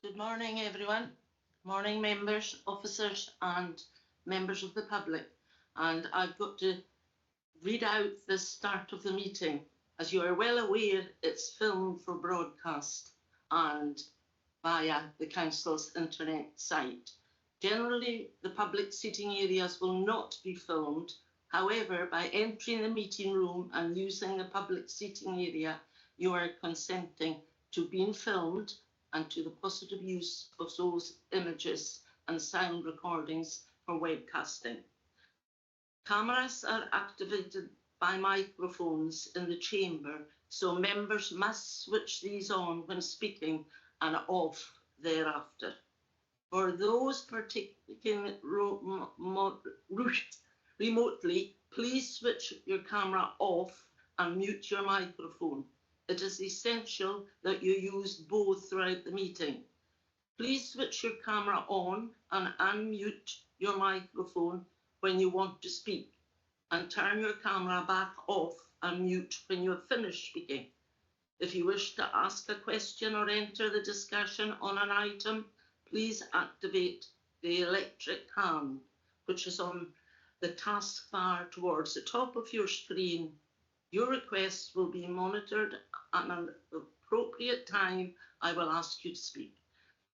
Good morning, everyone. Morning, members, officers, and members of the public. And I've got to read out the start of the meeting. As you are well aware, it's filmed for broadcast and via the council's internet site. Generally, the public seating areas will not be filmed. However, by entering the meeting room and using the public seating area, you are consenting to being filmed and to the positive use of those images and sound recordings for webcasting. Cameras are activated by microphones in the chamber, so members must switch these on when speaking and off thereafter. For those participating remotely, please switch your camera off and mute your microphone. It is essential that you use both throughout the meeting. Please switch your camera on and unmute your microphone when you want to speak, and turn your camera back off and mute when you have finished speaking. If you wish to ask a question or enter the discussion on an item, please activate the electric hand, which is on the taskbar towards the top of your screen. Your requests will be monitored, and at an appropriate time, I will ask you to speak.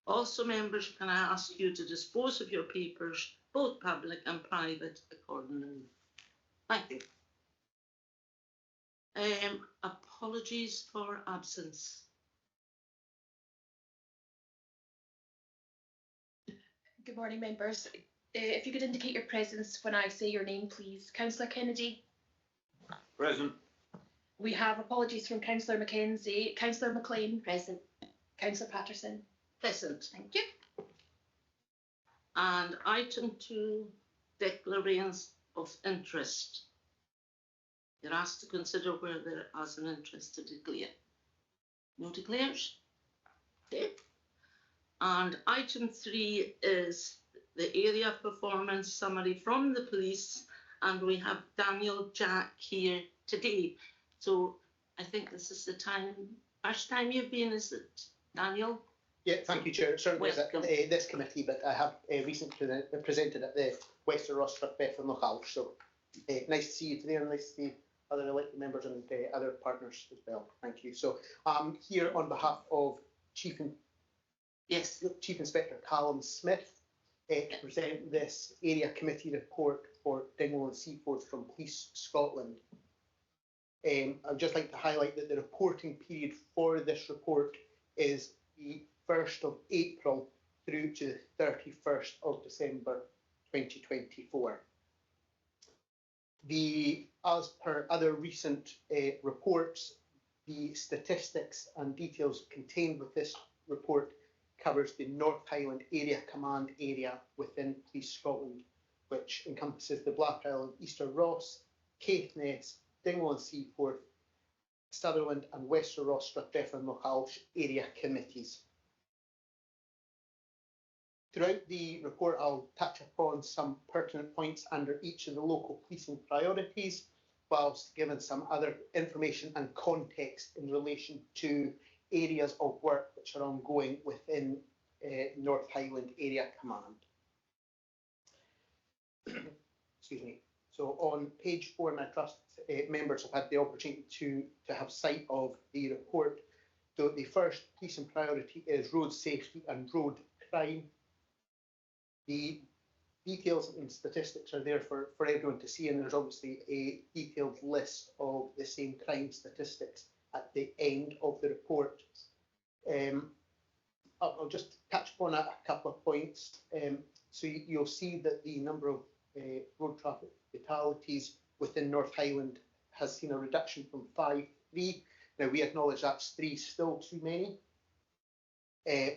Also, members, can I ask you to dispose of your papers, both public and private, accordingly? Thank you. Apologies for absence. Good morning, members. If you could indicate your presence when I say your name, please. Councillor Kennedy. Present. We have apologies from Councillor Mackenzie. Councillor McLean. Present. Councillor Patterson. Present. Thank you. And item 2, declarations of interest. You're asked to consider where there is an interest to declare. No declares? Okay. And item 3 is the area performance summary from the police, and we have Daniel Jack here today. So I think this is the first time you've been, is it, Daniel? Yeah, thank you, Chair. Certainly is at this committee, but I have recently presented at the Wester Ross Beth and Lochal. So nice to see you today, and nice to see other elected members and other partners as well. Thank you. So I'm here on behalf of Chief Inspector Callum Smith to present this area committee report for Dingwall and Seaforth from Police Scotland. I'd just like to highlight that the reporting period for this report is the 1st of April through to the 31st of December 2024. As per other recent reports, the statistics and details contained with this report covers the North Highland Area Command area within Police Scotland, which encompasses the Black Island, Easter Ross, Caithness, Dingwall and Seaforth, Sutherland and Wester Ross, Strathbeth and Lochal area committees. Throughout the report, I'll touch upon some pertinent points under each of the local policing priorities, whilst giving some other information and context in relation to areas of work which are ongoing within North Highland Area Command. Excuse me. So on page 4, and I trust members have had the opportunity to have sight of the report. So the first policing priority is road safety and road crime. The details and statistics are there for everyone to see, and there's obviously a detailed list of the same crime statistics at the end of the report. I'll just touch upon a couple of points. So you'll see that the number of road traffic fatalities within North Highland has seen a reduction from 5 to 3. Now, we acknowledge that's 3 still too many,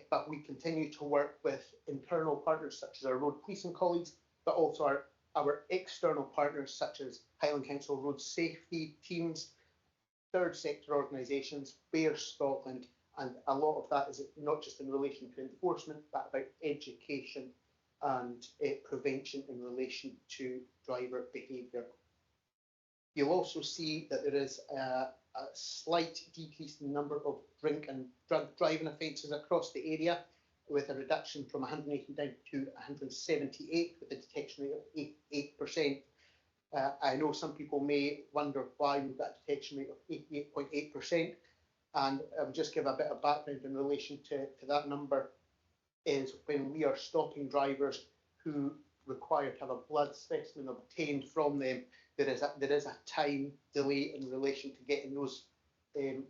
but we continue to work with internal partners such as our road policing colleagues, but also our external partners such as Highland Council road safety teams, third sector organisations, Bear Scotland, and a lot of that is not just in relation to enforcement, but about education and prevention in relation to driver behaviour. You'll also see that there is a slight decrease in the number of drink and drug driving offences across the area. with a reduction from 180 down to 178 with a detection rate of 88%. I know some people may wonder why we've got a detection rate of 88.8%, and I'll just give a bit of background in relation to that number. Is when we are stopping drivers who require to have a blood specimen obtained from them, there is a time delay in relation to getting those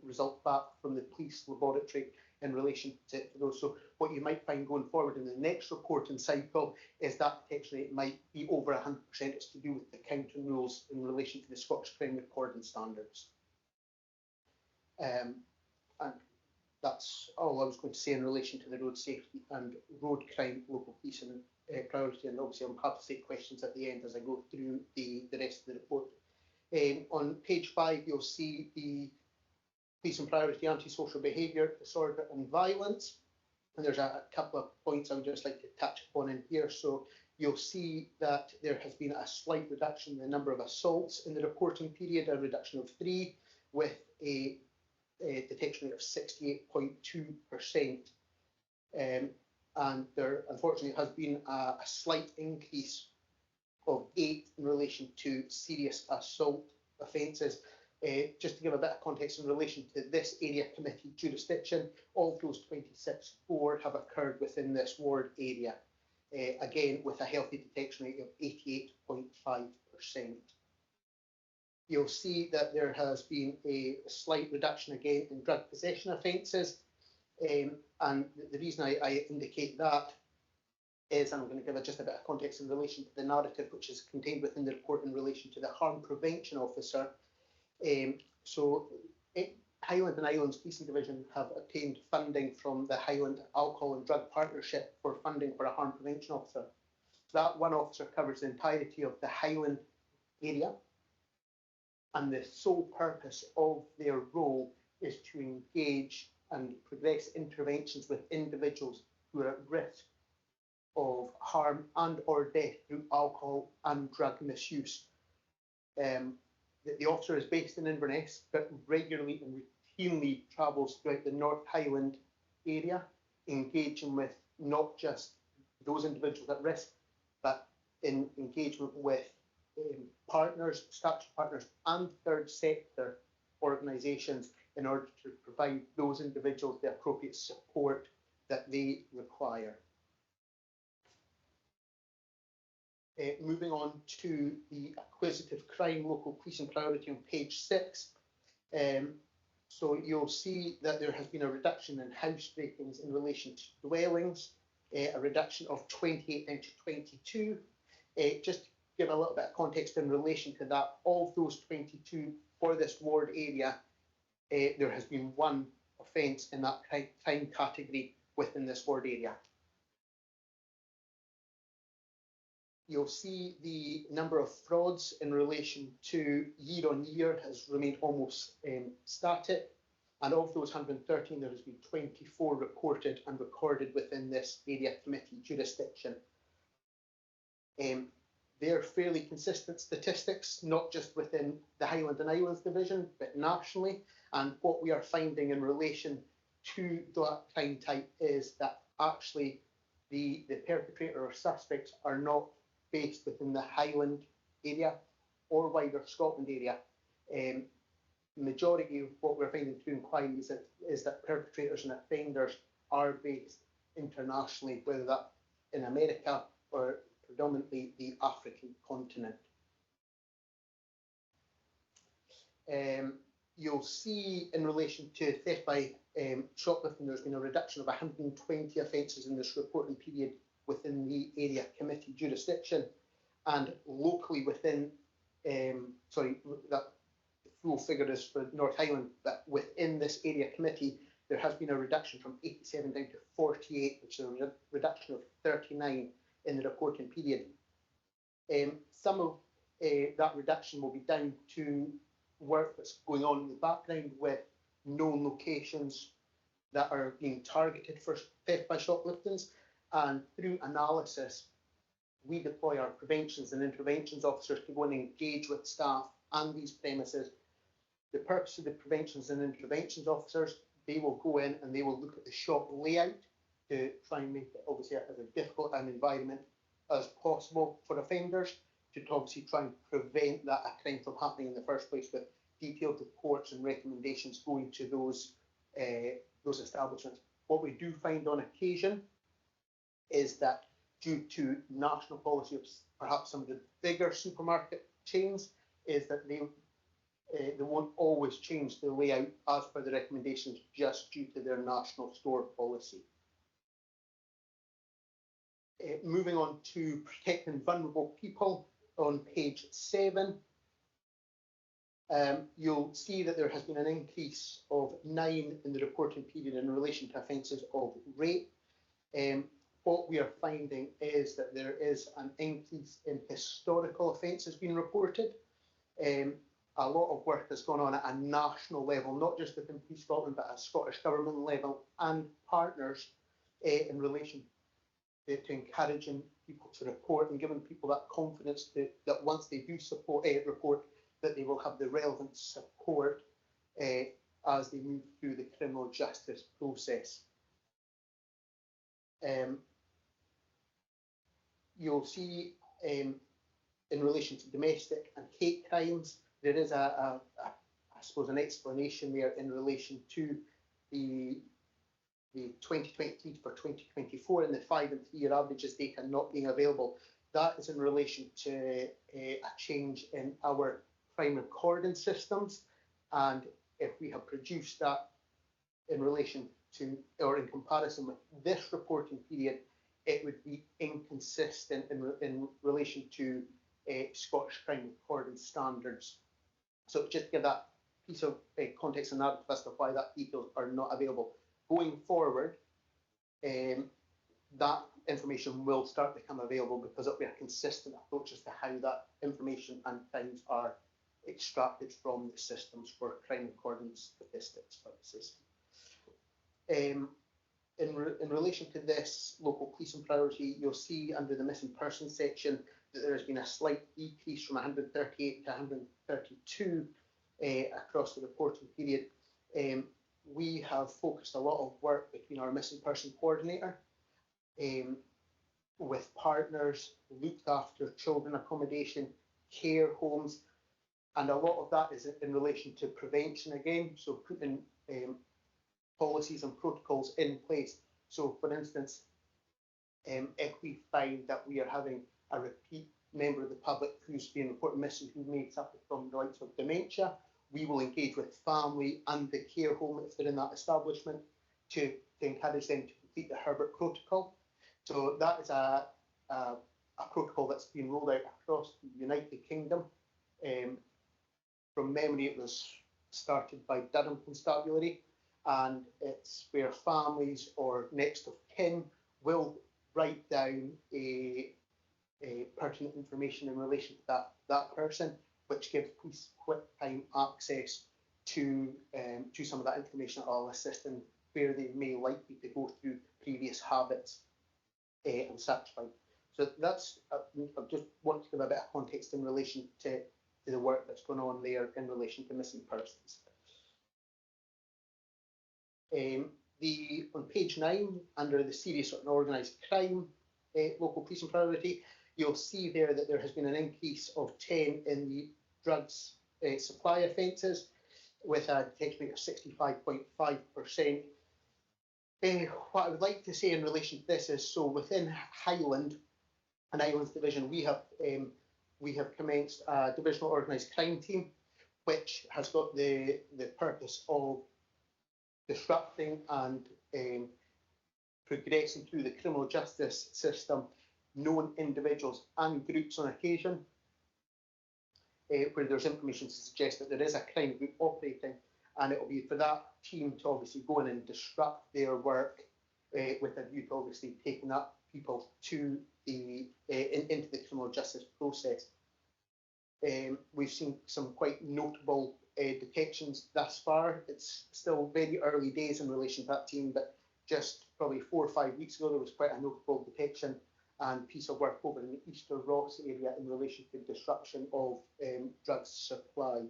results back from the police laboratory in relation to those. So what you might find going forward in the next reporting cycle is that detection rate might be over 100%. It's to do with the counting rules in relation to the Scottish Crime Recording Standards. And that's all I was going to say in relation to the road safety and road crime local police and priority. And obviously I'm happy to take questions at the end as I go through the rest of the report. On page 5, you'll see the police and priority antisocial behaviour, disorder and violence. And there's a couple of points I would just like to touch upon in here. So you'll see that there has been a slight reduction in the number of assaults in the reporting period, a reduction of 3, with a detection rate of 68.2%. And there unfortunately has been a slight increase of 8 in relation to serious assault offences. Just to give a bit of context in relation to this area committee jurisdiction, all of those 26 have occurred within this ward area, again with a healthy detection rate of 88.5%. You'll see that there has been a slight reduction again in drug possession offences, and the reason I indicate that is, and I'm going to give just a bit of context in relation to the narrative which is contained within the report in relation to the harm prevention officer. Highland and Islands Policing Division have obtained funding from the Highland Alcohol and Drug Partnership for funding for a harm prevention officer. That one officer covers the entirety of the Highland area, and the sole purpose of their role is to engage and progress interventions with individuals who are at risk of harm and or death through alcohol and drug misuse. The officer is based in Inverness, but regularly and routinely travels throughout the North Highland area, engaging with not just those individuals at risk, but in engagement with partners, statutory partners, and third sector organisations in order to provide those individuals the appropriate support that they require. Moving on to the acquisitive crime local policing priority on page 6. So you'll see that there has been a reduction in house breakings in relation to dwellings, a reduction of 28 down to 22. Just to give a little bit of context in relation to that, of those 22 for this ward area, there has been one offence in that crime category within this ward area. You'll see the number of frauds in relation to year on year has remained almost static. And of those 113, there has been 24 reported and recorded within this area committee jurisdiction. They're fairly consistent statistics, not just within the Highland and Islands division, but nationally. And what we are finding in relation to that crime type is that actually the perpetrator or suspects are not based within the Highland area or wider Scotland area. Majority of what we're finding through inquiries is that perpetrators and offenders are based internationally, whether that in America or predominantly the African continent. You'll see in relation to theft by shoplifting, there's been a reduction of 120 offences in this reporting period within the area committee jurisdiction, and locally within, that full figure is for North Highland, but within this area committee, there has been a reduction from 87 down to 48, which is a reduction of 39 in the reporting period. Some of that reduction will be down to work that's going on in the background with known locations that are being targeted for theft by shopliftings, and through analysis, we deploy our preventions and interventions officers to go and engage with staff and these premises. The purpose of the preventions and interventions officers, they will go in and they will look at the shop layout to try and make it obviously as difficult an environment as possible for offenders, to obviously try and prevent that a crime from happening in the first place, with detailed reports and recommendations going to those establishments. What we do find on occasion is that due to national policy of perhaps some of the bigger supermarket chains, is that they won't always change the layout as per the recommendations just due to their national store policy. Moving on to protecting vulnerable people on page 7, you'll see that there has been an increase of 9 in the reporting period in relation to offences of rape. What we are finding is that there is an increase in historical offences being reported. A lot of work has gone on at a national level, not just within Police Scotland, but at a Scottish Government level and partners in relation to encouraging people to report and giving people that confidence that once they do report, that they will have the relevant support as they move through the criminal justice process. You'll see in relation to domestic and hate crimes, there is I suppose an explanation there in relation to the 2023 for 2024 and the 5 and 3 year averages data not being available. That is in relation to a change in our crime recording systems, and if we have produced that in relation to or in comparison with this reporting period, it would be inconsistent in relation to Scottish crime recording standards. So just to give that piece of context and narrative as to why that details are not available. Going forward, that information will start to become available because it'll be a consistent approach as to how that information and crimes are extracted from the systems for crime recording statistics purposes. In relation to this local policing priority, you'll see under the missing persons section that there has been a slight decrease from 138 to 132 across the reporting period. We have focused a lot of work between our missing person coordinator with partners, looked after children accommodation, care homes, and a lot of that is in relation to prevention again, so putting policies and protocols in place. So for instance, if we find that we are having a repeat member of the public who's been reported missing who may suffer from the likes of dementia, we will engage with family and the care home if they're in that establishment to encourage them to complete the Herbert protocol. So that is a protocol that's been rolled out across the United Kingdom. From memory, it was started by Durham Constabulary, and it's where families or next of kin will write down a pertinent information in relation to that person, which gives police quick time access to some of that information that will assist in where they may likely to go through previous habits and such like. So that's I just want to give a bit of context in relation to the work that's going on there in relation to missing persons. On page 9, under the serious and organised crime local policing priority, you'll see there that there has been an increase of 10 in the drugs supply offences, with a detection rate of 65.5%. What I would like to say in relation to this is, so within Highland and Highlands Division, we have commenced a divisional organised crime team, which has got the purpose of disrupting and progressing through the criminal justice system known individuals and groups on occasion where there's information to suggest that there is a crime group operating, and it will be for that team to obviously go in and disrupt their work with a view to obviously taking up people to into the criminal justice process. We've seen some quite notable detections thus far. It's still very early days in relation to that team, but just probably 4 or 5 weeks ago, there was quite a notable detection and piece of work over in the Easter Rocks area in relation to disruption of drugs supply.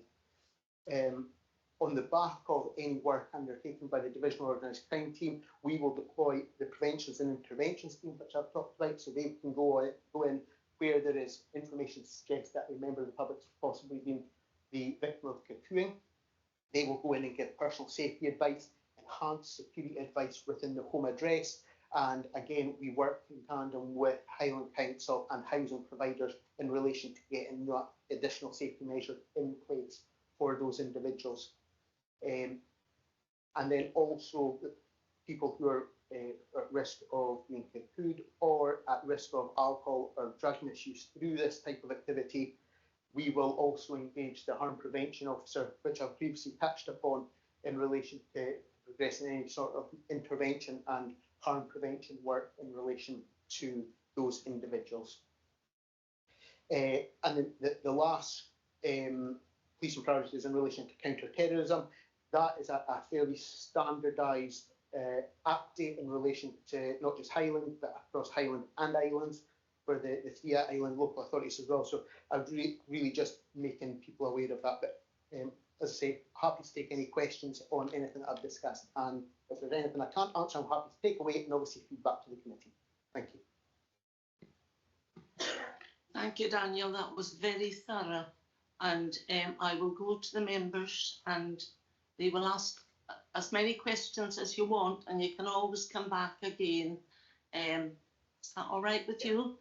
On the back of any work undertaken by the Divisional Organised Crime Team, we will deploy the Preventions and Interventions Team, which I've talked about, so they can go in where there is information to suggest that a member of the public has possibly been the victim of cuckooing. They will go in and give personal safety advice, enhanced security advice within the home address, and again, we work in tandem with Highland Council and housing providers in relation to getting that additional safety measure in place for those individuals. And then also the people who are at risk of being cuckooed or at risk of alcohol or drug misuse through this type of activity, we will also engage the harm prevention officer, which I've previously touched upon in relation to progressing any sort of intervention and harm prevention work in relation to those individuals. And then the last police and priorities in relation to counter-terrorism. That is a fairly standardised update in relation to not just Highland, but across Highland and Islands for the 3 island local authorities as well. So I would really just making people aware of that. But as I say, happy to take any questions on anything that I've discussed. And if there's anything I can't answer, I'm happy to take away and obviously feedback to the committee. Thank you. Thank you, Daniel. That was very thorough. And I will go to the members and they will ask as many questions as you want, and you can always come back again. Is that all right with you?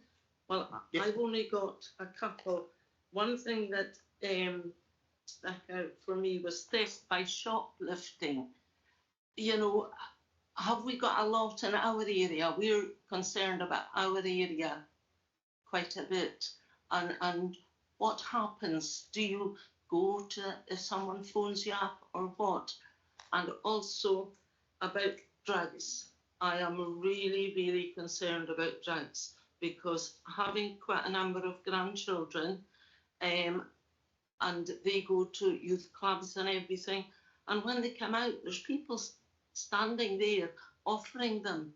Well, yes. I've only got a couple. One thing that stuck out for me was theft by shoplifting. You know, have we got a lot in our area? We're concerned about our area quite a bit. And what happens? Do you go to, if someone phones you up or what? And also about drugs. I am really, really concerned about drugs because having quite a number of grandchildren and they go to youth clubs and everything, and when they come out, there's people standing there offering them.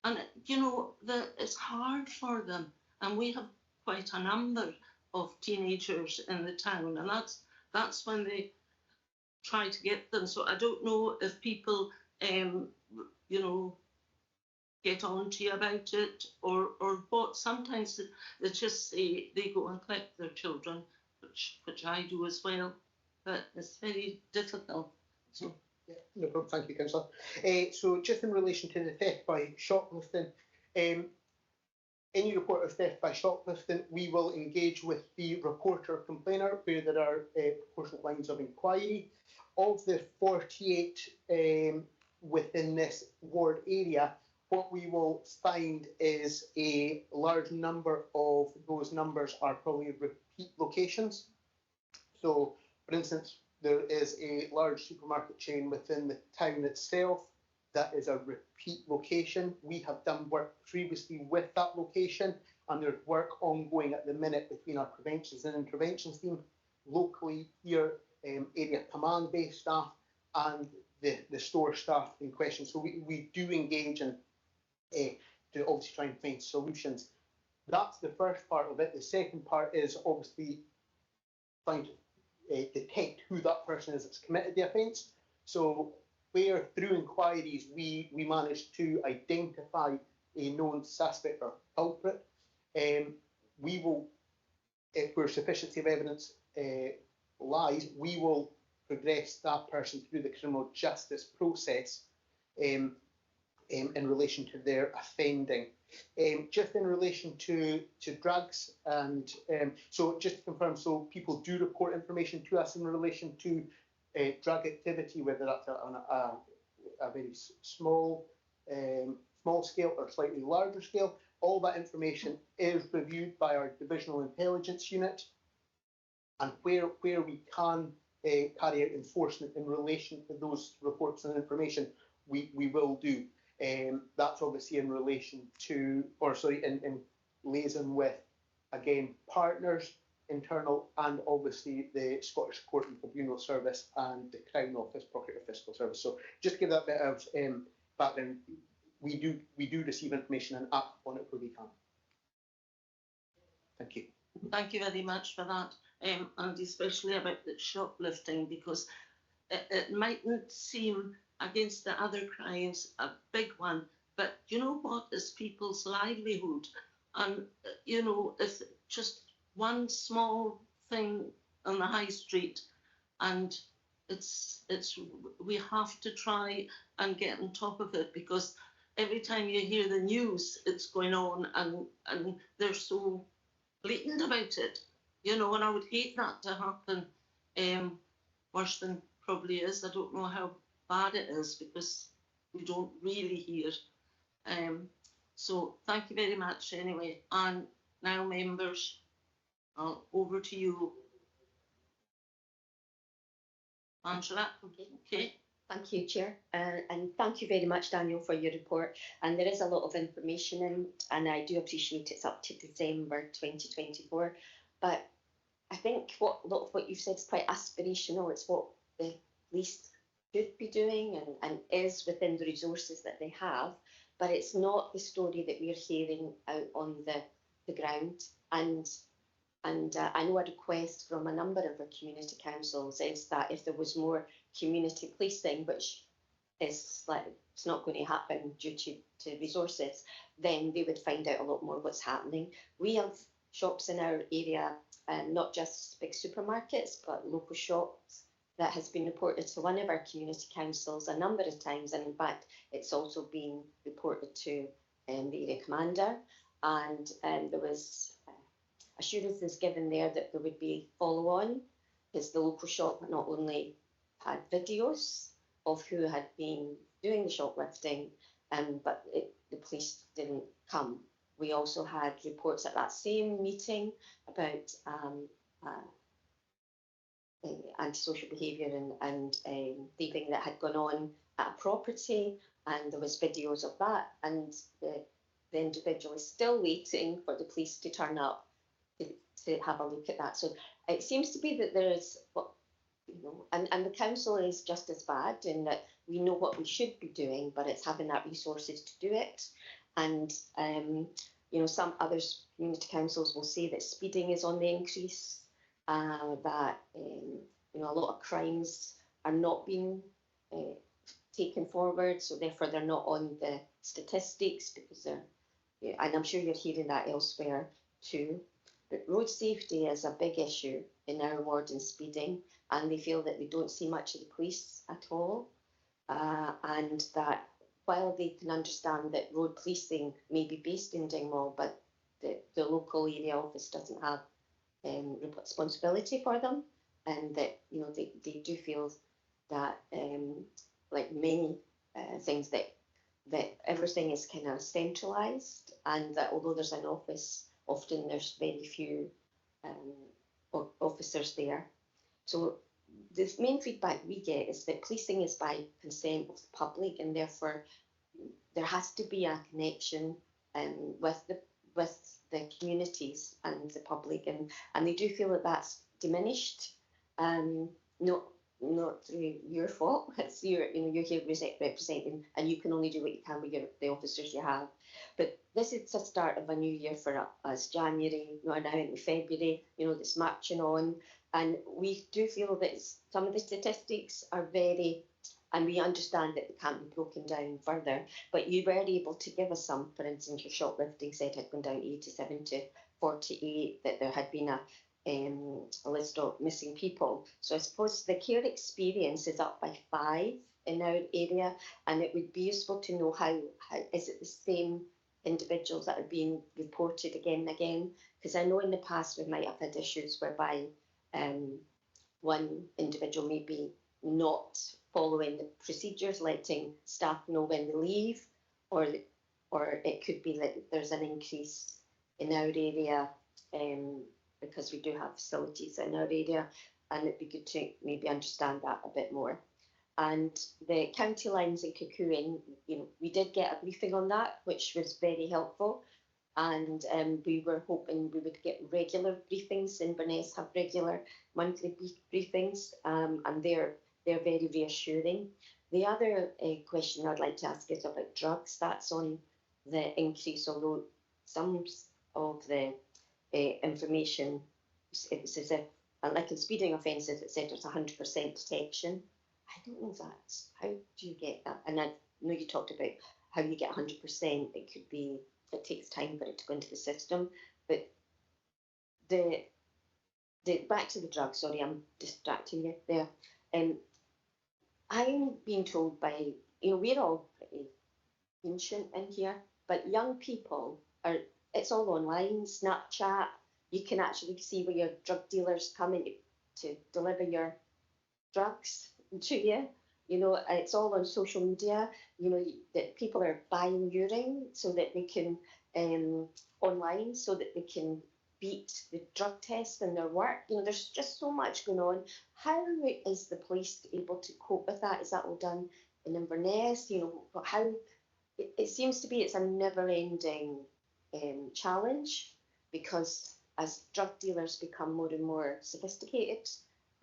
And, you know, it's hard for them. And we have quite a number of teenagers in the town, and that's when they try to get them. So I don't know if people, you know, get on to you about it or what. Sometimes they just say they go and collect their children, which I do as well, but it's very difficult. So. Yeah, no problem. Thank you, Councillor. So just in relation to the theft by shoplifting, any report of theft by shoplifting, we will engage with the reporter or complainer where there are proportionate lines of inquiry. Of the 48 within this ward area, what we will find is a large number of those numbers are probably repeat locations. So, for instance, there is a large supermarket chain within the town itself that is a repeat location. We have done work previously with that location, and there's work ongoing at the minute between our preventions and interventions team locally here, area command-based staff and the store staff in question. So we do engage and to obviously try and find solutions. That's the first part of it. The second part is obviously trying to detect who that person is that's committed the offence. So where through inquiries we managed to identify a known suspect or culprit, we will, if where sufficiency of evidence lies, we will progress that person through the criminal justice process in relation to their offending. Just in relation to drugs, and so just to confirm, so people do report information to us in relation to drug activity, whether that's on a very small scale or slightly larger scale. All that information is reviewed by our divisional intelligence unit, and where we can carry out enforcement in relation to those reports and information, we will do. That's obviously in relation to, or sorry, in liaison with, again, partners, internal, and obviously the Scottish Court and Tribunal Service and the Crown Office, Procurator Fiscal Service. So just to give that bit of background, we do receive information and act on it where we can. Thank you. Thank you very much for that, and especially about the shoplifting, because it mightn't seem against the other crimes a big one, but you know what? It's people's livelihood. And, you know, if just one small thing on the high street, and we have to try and get on top of it, because every time you hear the news, it's going on, and they're so blatant about it, you know, and I would hate that to happen. Worse than probably is. I don't know how bad it is because we don't really hear. So thank you very much anyway. And now, members, over to you, Angela. Okay. Thank you, Chair, and thank you very much, Daniel, for your report. And there is a lot of information in, and I do appreciate it's up to December 2024. But I think a lot of what you've said is quite aspirational. It's what the police should be doing and is within the resources that they have. But it's not the story that we're hearing out on the ground. And I know a request from a number of our community councils is that if there was more community policing, which is like it's not going to happen due to resources, then they would find out a lot more what's happening. We have shops in our area, not just big supermarkets, but local shops that has been reported to one of our community councils a number of times, and in fact, it's also been reported to the area commander, and there was assurances given there that there would be follow-on, because the local shop not only had videos of who had been doing the shoplifting, but the police didn't come. We also had reports at that same meeting about antisocial behaviour and thieving that had gone on at a property, and there was videos of that, and the individual is still waiting for the police to turn up to have a look at that. So it seems to be that there is, you know, and the council is just as bad in that we know what we should be doing, but it's having that resources to do it. And you know, some other community councils will say that speeding is on the increase, that you know, a lot of crimes are not being taken forward, so therefore they're not on the statistics because they're, and I'm sure you're hearing that elsewhere too. But road safety is a big issue in our ward in speeding, and they feel that they don't see much of the police at all, and that while they can understand that road policing may be based in Dingwall, but the local area office doesn't have responsibility for them, and that, you know, they do feel that like many things that everything is kind of centralised, and that although there's an office, often there's very few officers there. So the main feedback we get is that policing is by consent of the public, and therefore there has to be a connection with the communities and the public, and they do feel that that's diminished. Not through your fault. It's you're here representing, and you can only do what you can with the officers you have. But this is the start of a new year for us. January, you are now into February. You know, that's marching on, and we do feel that some of the statistics are very, and we understand that they can't be broken down further. But you were able to give us some. For instance, your shoplifting said had gone down 87 to 48. That there had been a list of missing people. So I suppose the care experience is up by 5 in our area, and it would be useful to know how is it the same individuals that are being reported again and again, because I know in the past we might have had issues whereby one individual may be not following the procedures, letting staff know when they leave, or it could be that there's an increase in our area because we do have facilities in our area, and it'd be good to maybe understand that a bit more. And the county lines in Cuckooing, you know, we did get a briefing on that, which was very helpful, and we were hoping we would get regular briefings. Inverness have regular monthly briefings, and they're very reassuring. The other question I'd like to ask is about drugs. That's on the increase, although some of the information, it's as if, like in speeding offences, it said there's 100% detection. I don't know that's, how do you get that? And I know you talked about how you get 100%. It could be, it takes time for it to go into the system. But the back to the drug, sorry, I'm distracting you there. I'm being told by, we're all pretty ancient in here, but young people are, it's all online, Snapchat, you can actually see where your drug dealers come in to deliver your drugs to you. It's all on social media, that people are buying urine so that they can, online, so that they can beat the drug tests in their work. There's just so much going on. How is the police able to cope with that? Is that all done in Inverness? How it seems to be it's a never-ending challenge, because as drug dealers become more and more sophisticated,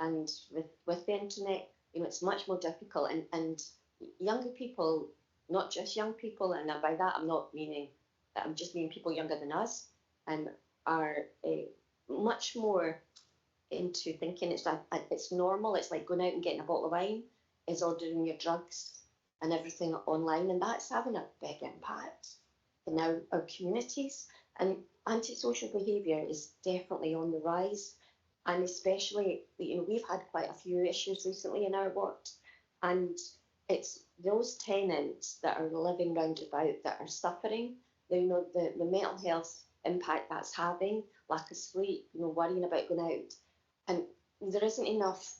and with the internet, it's much more difficult, and younger people, not just young people, and by that I'm not meaning that, I'm just meaning people younger than us, are much more into thinking it's normal. It's like going out and getting a bottle of wine, is ordering your drugs and everything online, and that's having a big impact in our communities. And antisocial behaviour is definitely on the rise, and especially, we've had quite a few issues recently in our ward, and it's those tenants that are living round about that are suffering. The mental health impact that's having, lack of sleep, worrying about going out, and there isn't enough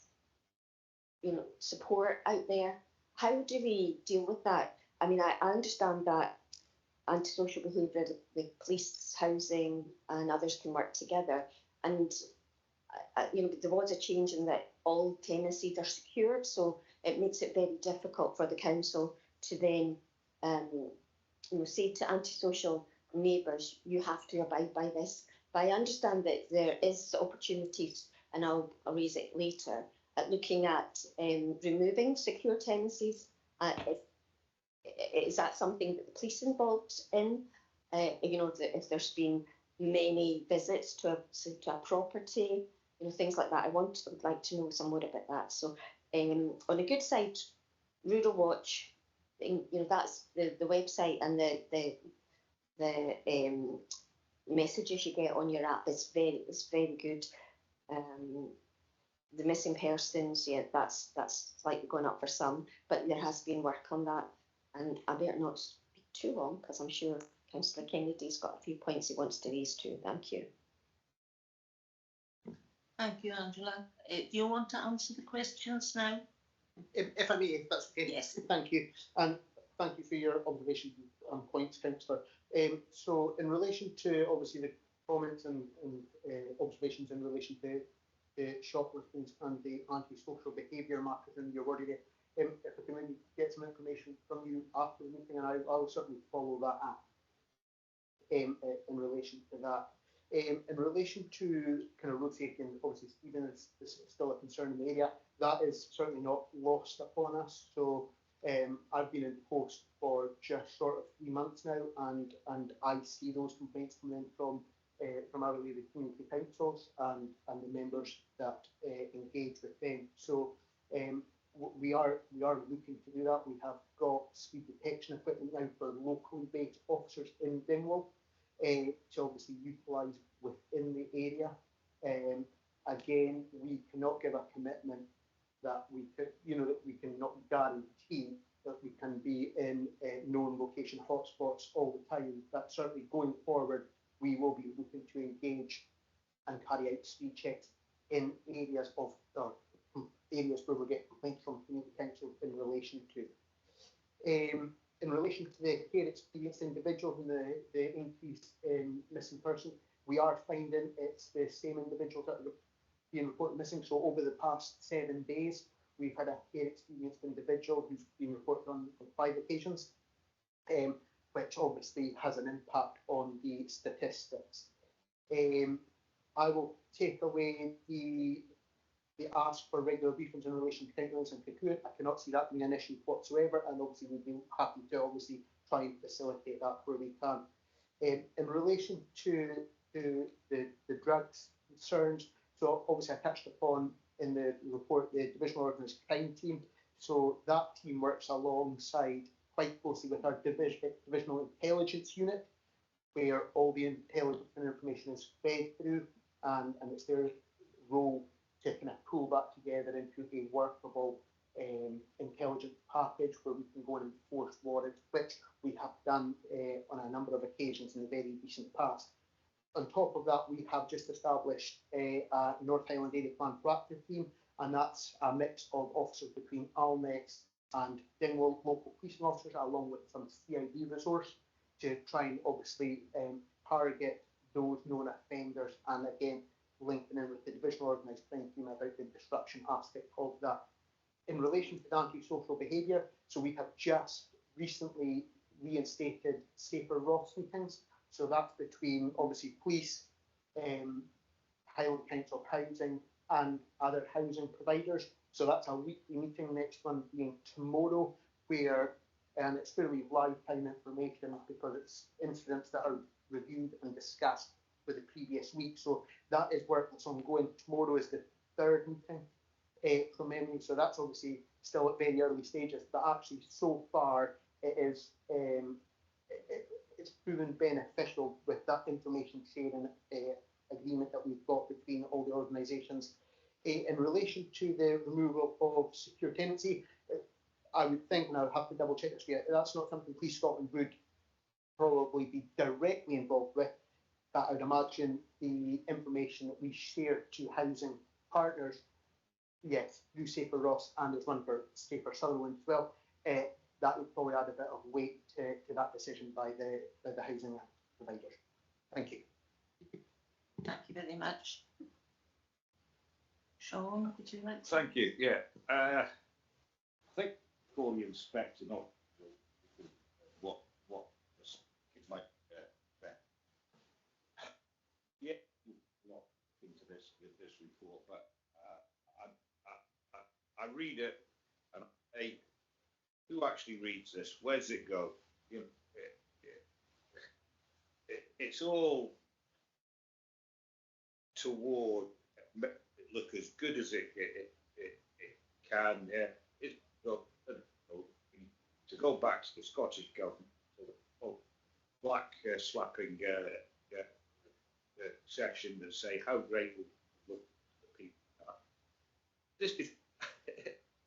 support out there. How do we deal with that? I mean, I understand that antisocial behaviour, the police, housing, and others can work together. And there was a change in that all tenancies are secured, so it makes it very difficult for the council to then, say to antisocial neighbours, you have to abide by this. But I understand that there is opportunities, and I'll raise it later, at looking at removing secure tenancies. Is that something that the police involved in? If there's been many visits to a property, things like that. I would like to know some more about that. So, on the good side, Rural Watch, that's the website, and the messages you get on your app is very good. The missing persons, yeah, that's slightly going up for some, but there has been work on that, and I better not speak too long, because I'm sure Councillor Kennedy's got a few points he wants to raise too. Thank you. Thank you, Angela. Do you want to answer the questions now? If I may, if that's okay. Yes. Thank you, and thank you for your observations and points, Councillor. So, in relation to obviously the comments and observations in relation to the shopliftings and the antisocial behaviour markers in your word area, if I can maybe get some information from you after the meeting, and I will certainly follow that up in relation to that. In relation to kind of road safety, and obviously Stephen is still a concern in the area, that is certainly not lost upon us. So I've been in post for just short of 3 months now, and I see those complaints coming in from our area community councils and the members that engage with them. So we are looking to do that. We have got speed detection equipment now for locally based officers in Dingwall to obviously utilise within the area. Again, we cannot give a commitment that we could, that we cannot guarantee that we can be in known location hotspots all the time. But certainly going forward, we will be looking to engage and carry out speed checks in areas of areas where we get complaints from community council in relation to. In relation to the care experienced individuals and the increase in missing persons, we are finding it's the same individuals that are being reported missing. So over the past 7 days, we've had a care experienced individual who's been reported on 5 occasions, which obviously has an impact on the statistics. I will take away the ask for regular briefings in relation to countenance and cocoon. I cannot see that being an issue whatsoever, and obviously we'd be happy to obviously try and facilitate that where we can. In relation to the drugs concerns, so obviously I touched upon in the report the Divisional Organised Crime Team. So that team works alongside quite closely with our divisional intelligence unit, where all the intelligence and information is fed through, and it's their role to kind of pull that together into a workable intelligence package where we can go and enforce warrants, which we have done on a number of occasions in the very recent past. On top of that, we have just established a North Highland Area Plan proactive team, and that's a mix of officers between Alnex and Dingwall local policing officers, along with some CID resource to try and obviously target those known offenders, and again linking in with the divisional organised crime team about the disruption aspect of that. In relation to the anti-social behaviour, so we have just recently reinstated safer Ross meetings. So that's between obviously police, Highland Council Housing and other housing providers. So that's a weekly meeting, next one being tomorrow, where, and it's fairly live time information because it's incidents that are reviewed and discussed for the previous week. So that is work that's ongoing. Tomorrow is the third meeting from memory. So that's obviously still at very early stages, but actually so far it is it's proven beneficial with that information sharing agreement that we've got between all the organisations. In relation to the removal of secure tenancy, I would think, and I would have to double check this, that's not something Police Scotland would probably be directly involved with, but I would imagine the information that we share to housing partners, yes, through Safer Ross, and there's one for Safer Sutherland as well, that would probably add a bit of weight to that decision by the housing providers. Thank you. Thank you very much. Sean, would you like to? Thank you. Yeah. I think before the inspector, not what it might yeah, not into this report, but I read it and I, who actually reads this? Where's it go? You know, it's all toward look as good as it can. Yeah, to go back to the Scottish government, black slapping section and say how great look the people are. This is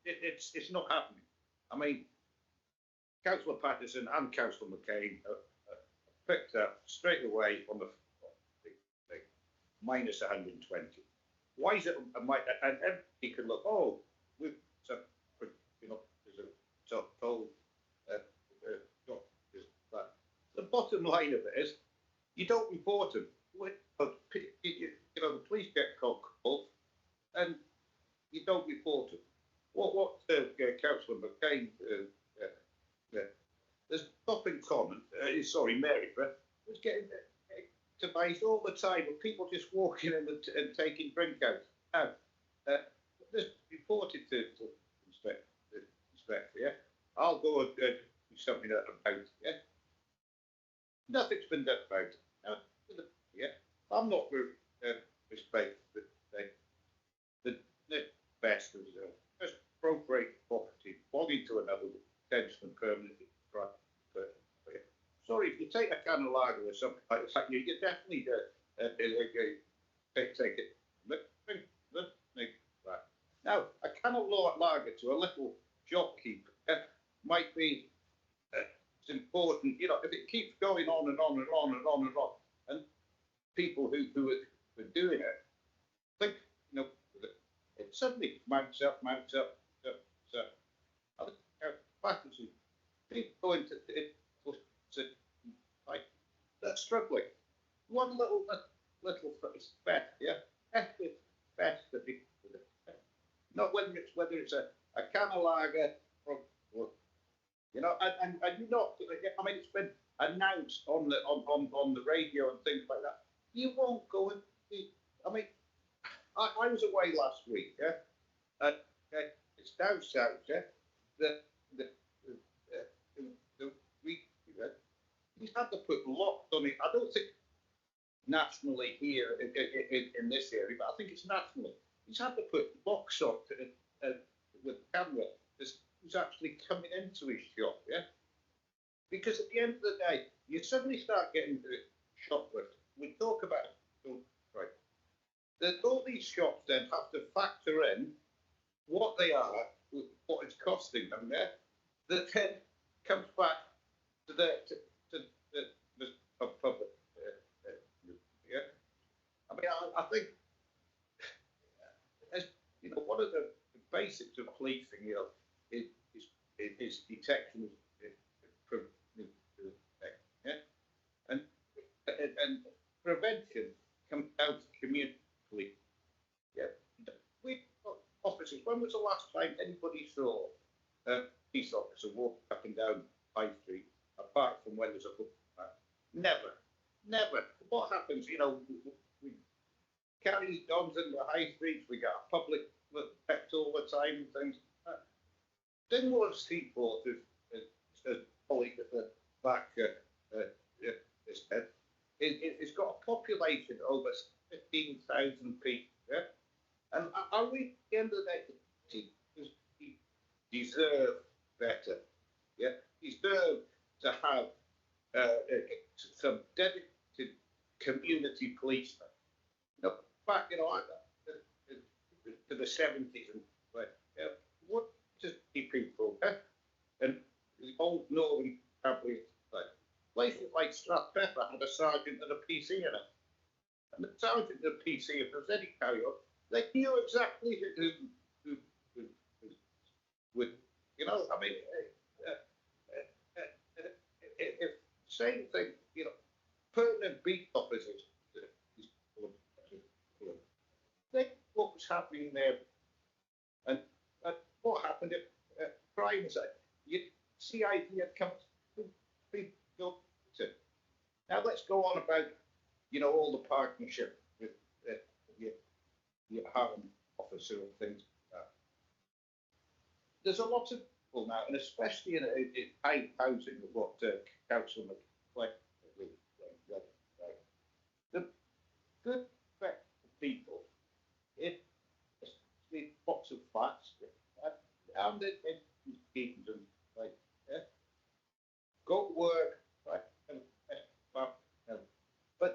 it's not happening. I mean, Councillor Patterson and Councillor McCain picked up straight away on the minus 120. Why is it? And everybody can look. Oh, we've you know, there's a told. The bottom line of it is, you don't report them. You know, the police get called, and you don't report them. What Councillor McCain, there's nothing common. Sorry, Mary, was getting devised all the time of people just walking in and taking drink out. This reported to inspector, yeah. I'll go and do something about it, yeah. Nothing's been done about it. Yeah, I'm not going to respect the best of just appropriate property, belonging to another, potentially permanently. Sorry, if you take a can of lager or something like that, you definitely take it. Now, a can of lager to a little shopkeeper might be it's important, you know, if it keeps going on and on and on and on and on, and people who are doing it think, you know, it suddenly mounts up. Other faculty, people go into it, like, they're struggling. One little bet, yeah, bet the people. Not whether it's a can of lager from, you know, and you're not. I mean, it's been announced on the radio and things like that. You won't go and. I mean, I was away last week, yeah, and it's down south, yeah. He's had to put locks on it. I don't think nationally here in this area, but I think it's nationally. He's had to put locks on with camera. There's who's actually coming into his shop, yeah? Because at the end of the day, you suddenly start getting to shoplift. We talk about, right, that all these shops then have to factor in what they are, what it's costing them, yeah? That then comes back to the public, yeah? I mean, I think, as you know, one of the basics of policing, you know, is detection, yeah, and prevention comes down to community policing. Yeah, we officers. When was the last time anybody saw a police officer walking up and down High Street, apart from when there's a football match? Never, never. What happens? You know, we carry dogs in the high streets. We got a public protect all the time and things. Dingwall and Seaforth is colleague at the back. This head. It's got a population of over 15,000 people. Yeah, and are we at the end of the day? Deserve better. Yeah, deserve to have some dedicated community policemen. You know, back, you know, to the 70s and what just people, and the old northern family, places like Strathpeffer had a sergeant and a PC in it, and the sergeant and the PC, if there was any carry on, they knew exactly who would, you know, I mean, if same thing, you know, permanent beat officers, think what was happening there, and what happened at crime site. You CID had come to. Now let's go on about, you know, all the partnership with your Highland officer and things like that. There's a lot of people now, and especially in high housing, of what Councillor McClellan, the good effect for people, it lots of flats, and in schemes and like, yeah, go to work, right, but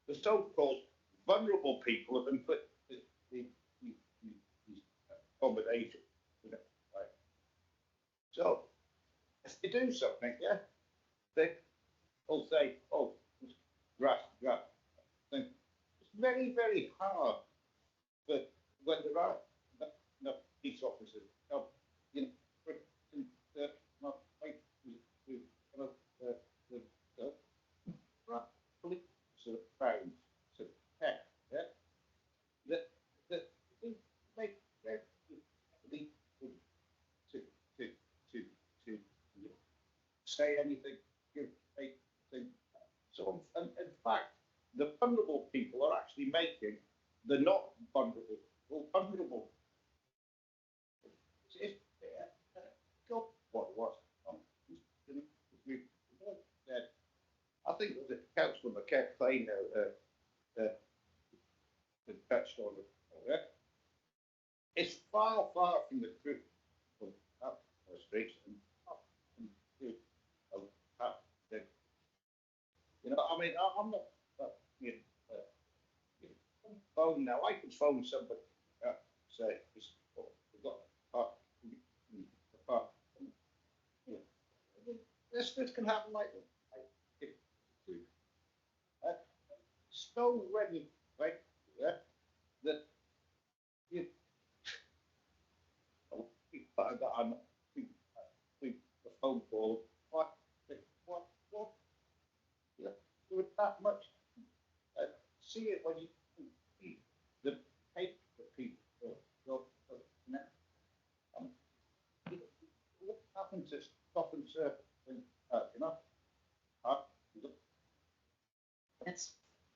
the so-called vulnerable people have been put in accommodation, you know, right. So if they do something, yeah, they will say, oh, grass. It's very, very hard, but when there are no police officers, you know, police found to protect, yeah, that make to say anything, give anything. So, in fact, the vulnerable people are actually making the not vulnerable vulnerable. What it was. I think it was a Councillor McCain touched on it. Yeah? It's far from the truth. You know, I mean, I'm not. You know, phone now. I can phone somebody. Say, we've got this can happen like this. So ready, right? Yeah, that you. I'm the phone call. What? You know, do it that much. See it when you the hate the people. What happened to stop and surf? You know, Yes.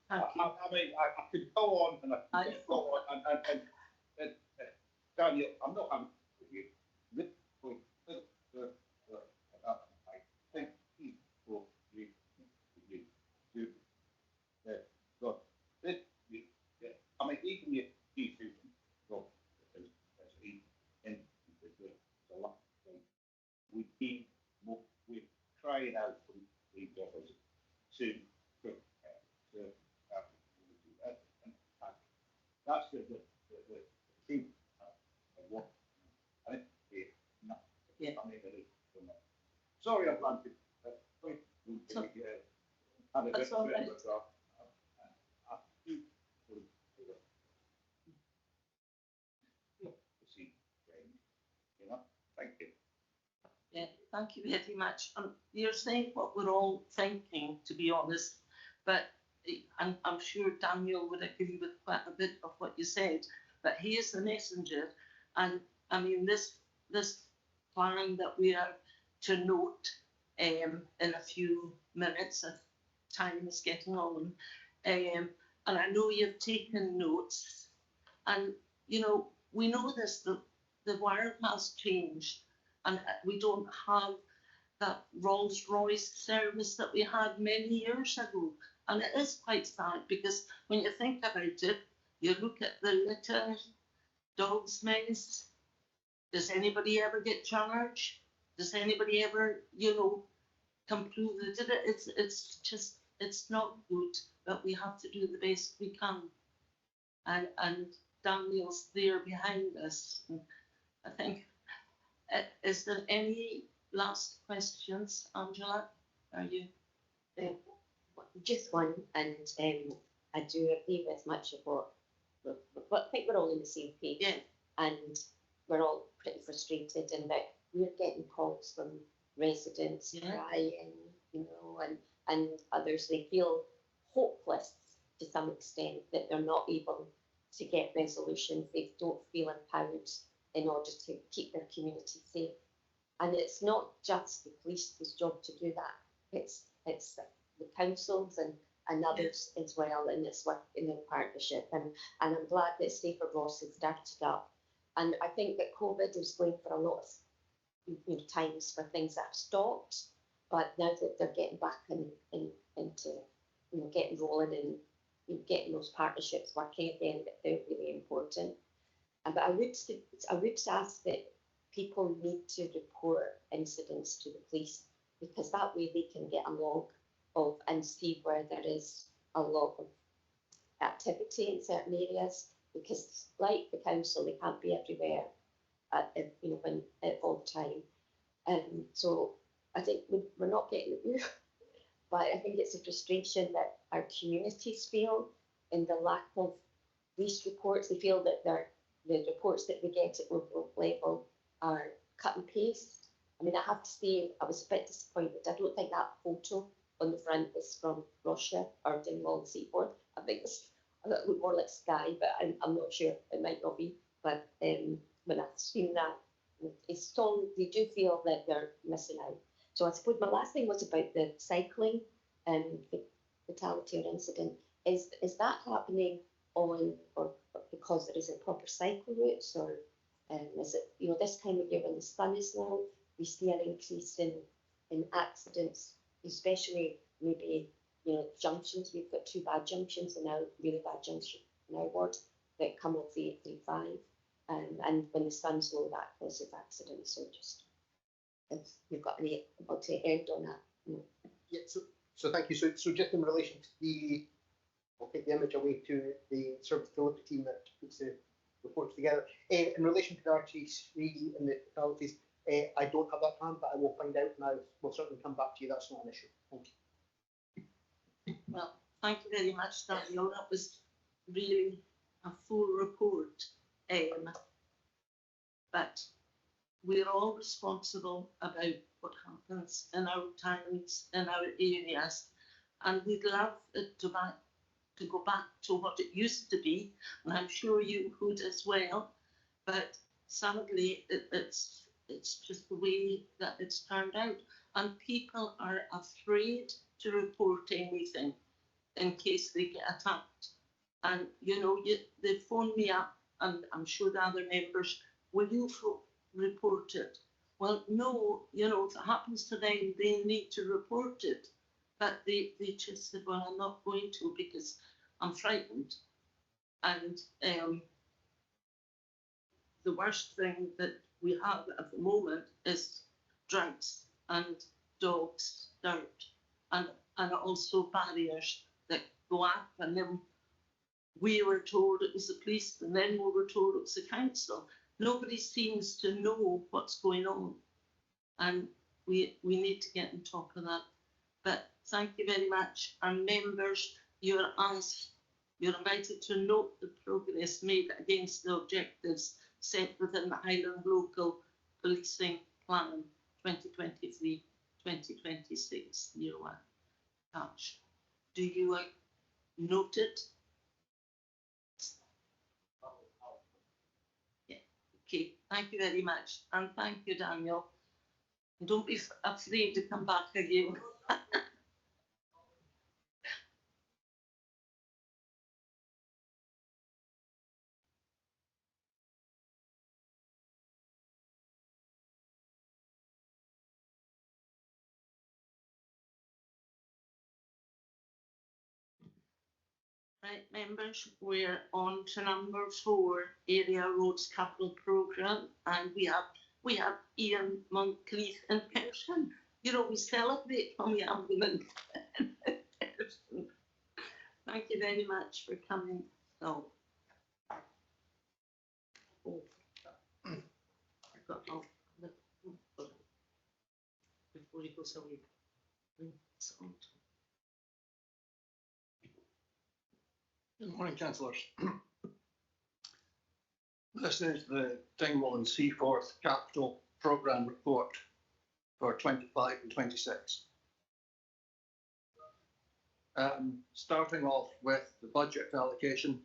Thank you. I mean, I could go on and I could go on and Daniel, I'm not having with you. I think he will you do God. I mean, even you go as he and a lot sorry I've landed. So- Had a That's bit all of right. it, but, I do- See, you know, thank you. Yeah, thank you very much. You're saying what we're all thinking, to be honest, but I'm sure Daniel would agree with quite a bit of what you said. But he is the messenger, and I mean this plan that we are to note in a few minutes, if time is getting on, and I know you've taken notes, and you know we know this the world has changed, and we don't have that Rolls-Royce service that we had many years ago. And it is quite sad because when you think about it, you look at the litter, dogs' mess. Does anybody ever get charged? Does anybody ever, come prove they did it? It's just, it's not good, but we have to do the best we can. And Daniel's there behind us. And I think, is there any last questions, Angela? Are you? Just one, and I do agree with much of what I think we're all on the same page. Yeah. And we're all pretty frustrated in that we're getting calls from residents crying, and others, they feel hopeless to some extent that they're not able to get resolutions. They don't feel empowered in order to keep their community safe. And it's not just the police's job to do that. It's the councils and others as well, and it's working in partnership. And I'm glad that Safer Ross has started up. And I think that COVID is going for a lot of times for things that have stopped, but now that they're getting back into getting rolling and getting those partnerships working again, that they're really important. But I would ask that people need to report incidents to the police, because that way they can get a log of and see where there is a lot of activity in certain areas, because like the council, they can't be everywhere at all the time. And so I think we're not getting it, but I think it's a frustration that our communities feel in the lack of police reports. They feel that the reports that we get at local level are cut and paste. I mean, I have to say, I was a bit disappointed. I don't think that photo on the front is from Russia or Dingwall and Seaforth. I think it looked more like Sky, but I'm not sure. It might not be. But when I've seen that, it's all, they do feel that they're missing out. So I suppose my last thing was about the cycling fatality or incident. Is that happening on or because there isn't proper cycle routes, or is it this time of year when the sun is low, we see an increase in accidents, especially maybe junctions. We've got two bad junctions and now really bad junction in our ward that come off the 835, and when the sun's low, that causes accidents. So just if you've got any about to end on that. Yeah, so thank you. So just in relation to I'll take the image away to the service delivery team that puts the reports together. In relation to the RT3 and the fatalities, I don't have that plan, but I will find out and I will certainly come back to you. That's not an issue. Thank you. Well, thank you very much, Daniel. That was really a full report. But we're all responsible about what happens in our towns, in our areas, and we'd love it to go back to what it used to be, and I'm sure you would as well. But sadly, it's just the way that it's turned out, and people are afraid to report anything in case they get attacked. And they phone me up, and I'm sure the other members, will you report it? Well, no, if it happens to them, they need to report it. But they just said, well, I'm not going to because I'm frightened. And the worst thing that we have at the moment is drugs and dogs, dirt, and also barriers that go up. And then we were told it was the police, and then we were told it was the council. Nobody seems to know what's going on. And we need to get on top of that. But thank you very much. And members, you're invited to note the progress made against the objectives set within the Highland Local Policing Plan 2023-2026, year one. Touch. Do you note it? Yeah. Okay. Thank you very much. And thank you, Daniel. Don't be afraid to come back again. Right, members, we're on to number 4, Area Roads Capital Programme, and we have Ian Moncrief in person. You know, we celebrate when we have them in person. Thank you very much for coming. So, I got off before he goes away. Good morning, Councillors. This is the Dingwall and Seaforth Capital Programme Report for 25 and 26. Starting off with the budget allocation,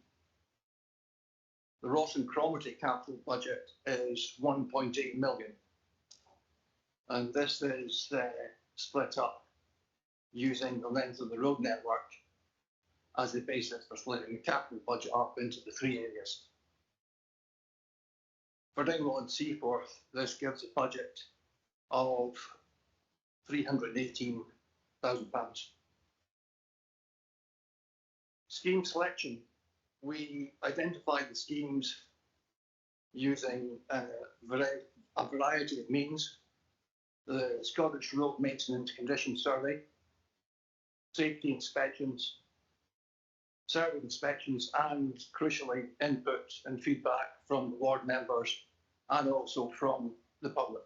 the Ross and Cromarty capital budget is 1.8 million. And this is split up using the length of the road network as the basis for splitting the capital budget up into the 3 areas. For Dingwall and Seaforth, this gives a budget of £318,000. Scheme selection. We identified the schemes using a variety of means: the Scottish Road Maintenance Condition Survey, safety inspections, survey inspections, and crucially input and feedback from the ward members and also from the public.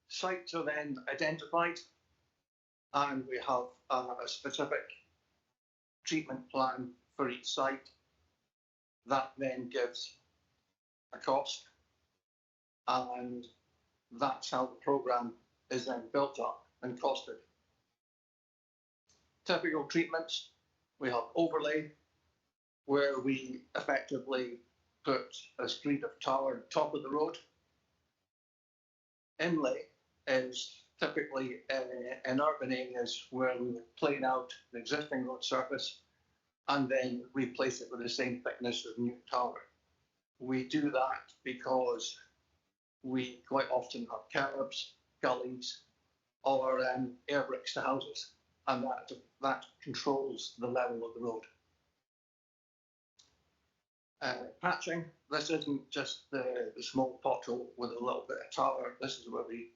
Sites are then identified and we have a specific treatment plan for each site. That then gives a cost, and that's how the programme is then built up and costed. Typical treatments, we have overlay, where we effectively put a street of tar on top of the road. Inlay is typically in urban areas where we would plane out the existing road surface and then replace it with the same thickness of new tar. We do that because we quite often have curbs, gullies, or air bricks to houses, and that controls the level of the road. Patching, this isn't just the small pothole with a little bit of tar. This is where we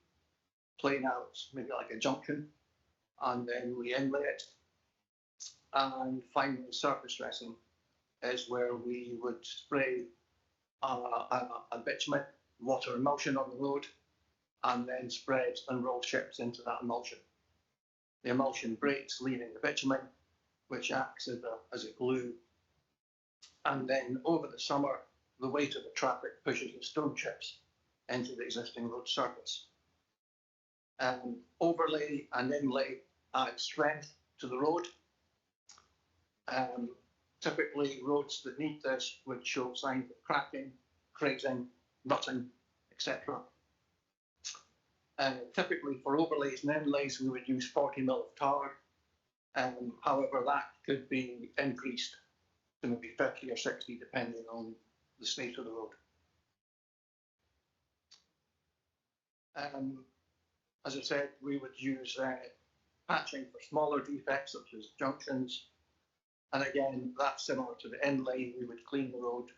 plane out maybe like a junction, and then we inlay it. And finally, surface dressing is where we would spray a bitumen, water emulsion on the road, and then spread and roll chips into that emulsion. The emulsion breaks, leaving the bitumen, which acts as a glue. And then over the summer, the weight of the traffic pushes the stone chips into the existing road surface. Overlay and inlay add strength to the road. Typically, roads that need this would show signs of cracking, crazing, rutting, etc. Typically, for overlays and inlays, we would use 40 mil of tar. However, that could be increased to maybe 50 or 60, depending on the state of the road. As I said, we would use patching for smaller defects such as junctions. And again, that's similar to the inlay. We would clean the road,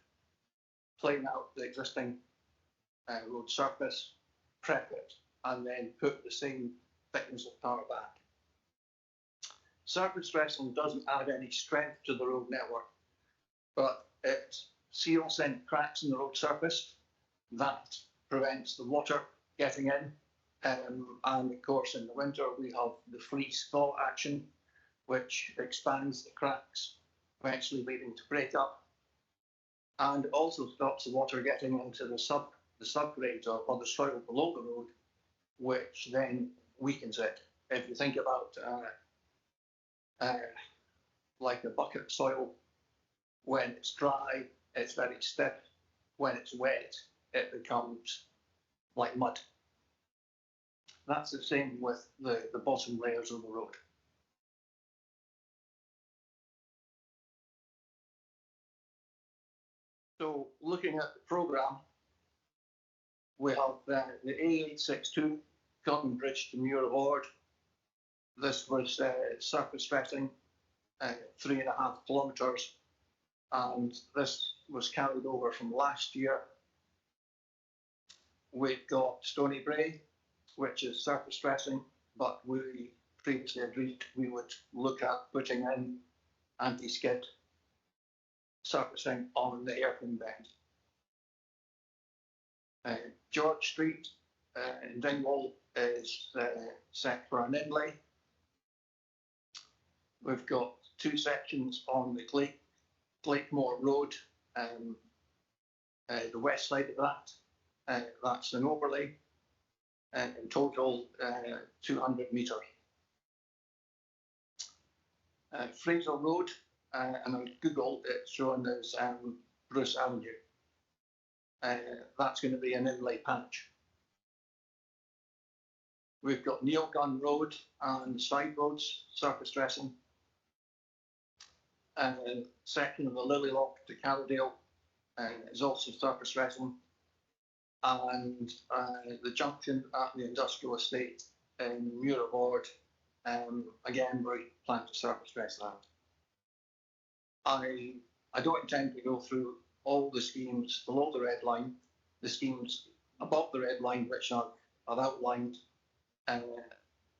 plane out the existing road surface, prep it, and then put the same thickness of tar back. Surface dressing doesn't add any strength to the road network, but it seals in cracks in the road surface. That prevents the water getting in. And of course, in the winter, we have the freeze thaw action, which expands the cracks, eventually leading to breakup, and also stops the water getting into the subgrades or the soil below the road, which then weakens it. If you think about like a bucket of soil, when it's dry, it's very stiff. When it's wet, it becomes like mud. That's the same with the bottom layers of the road. So looking at the programme, we have the A862 Cotton Bridge to Muir of Ord. This was surface dressing, 3.5 kilometres, and this was carried over from last year. We've got Stony Brae, which is surface dressing, but we previously agreed we would look at putting in anti-skid surfacing on the hairpin bend. George Street in Dingwall is set for an inlay. We've got 2 sections on the Glakemore Road, the west side of that. That's an overlay. In total, 200 metres. Fraser Road, and on Google it's shown as Bruce Avenue. That's going to be an inlay patch. We've got Neil Gunn Road and side roads surface dressing. Section of the Lilylock to Carradale is also surface dressing. And the junction at the industrial estate in Muir of Ord, again, we plan to surface dress that. I don't intend to go through all the schemes below the red line. The schemes above the red line, which I've outlined,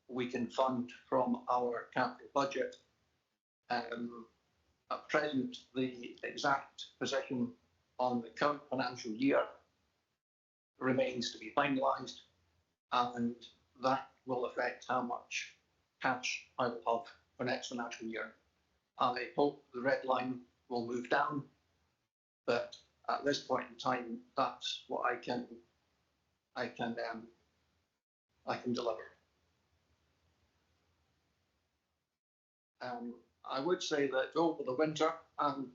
we can fund from our capital budget. At present, the exact position on the current financial year remains to be finalised, and that will affect how much cash I will have for next financial year. I hope the red line will move down, but at this point in time, that's what I can deliver. I would say that over the winter, and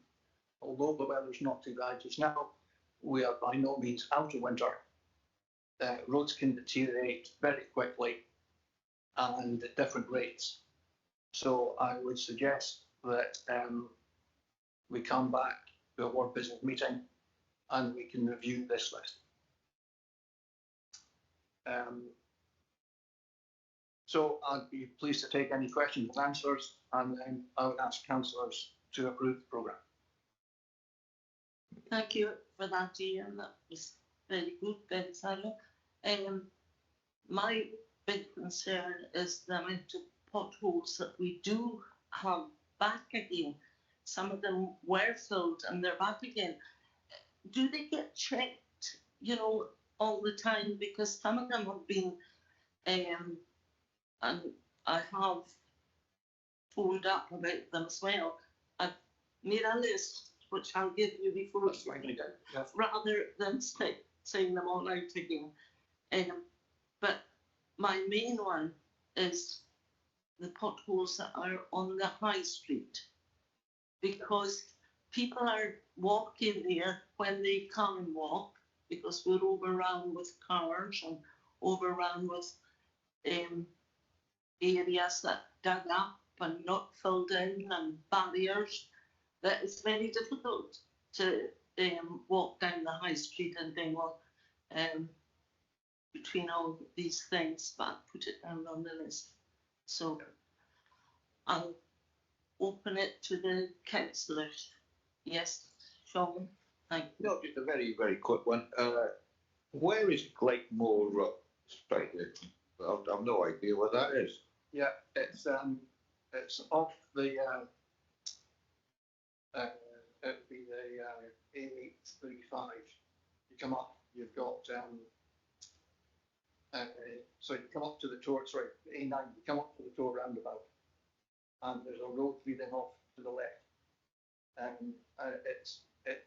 although the weather's not too bad just now, we are by no means out of winter. Roads can deteriorate very quickly and at different rates. So I would suggest that we come back to a ward business meeting and we can review this list. So I'd be pleased to take any questions and answers, and then I would ask councillors to approve the programme. Thank you for that, Ian. That was very good, very thorough. My big concern is the amount of potholes that we do have back again. Some of them were filled and they're back again. Do they get checked, you know, all the time? Because some of them have been, and I have phoned up about them as well. I've made a list, which I'll give you before That's fine, yeah. rather than saying them all out again. But my main one is the potholes that are on the high street, because people are walking there when they can walk, because we're overrun with cars and overrun with areas that dug up and not filled in, and barriers, that it's very difficult to walk down the high street in Dingwall between all these things, but I'll put it down on the list. So I'll open it to the councillors. Yes, Sean, thank you. No, just a very, very quick one. Where is Glakemore Road? Straight there. I've no idea where that is. Yeah, it's off the it'd be A835. You come up, you've got, so you come up to the Tor, sorry, A9, you come up to the Tor roundabout, and there's a road leading off to the left.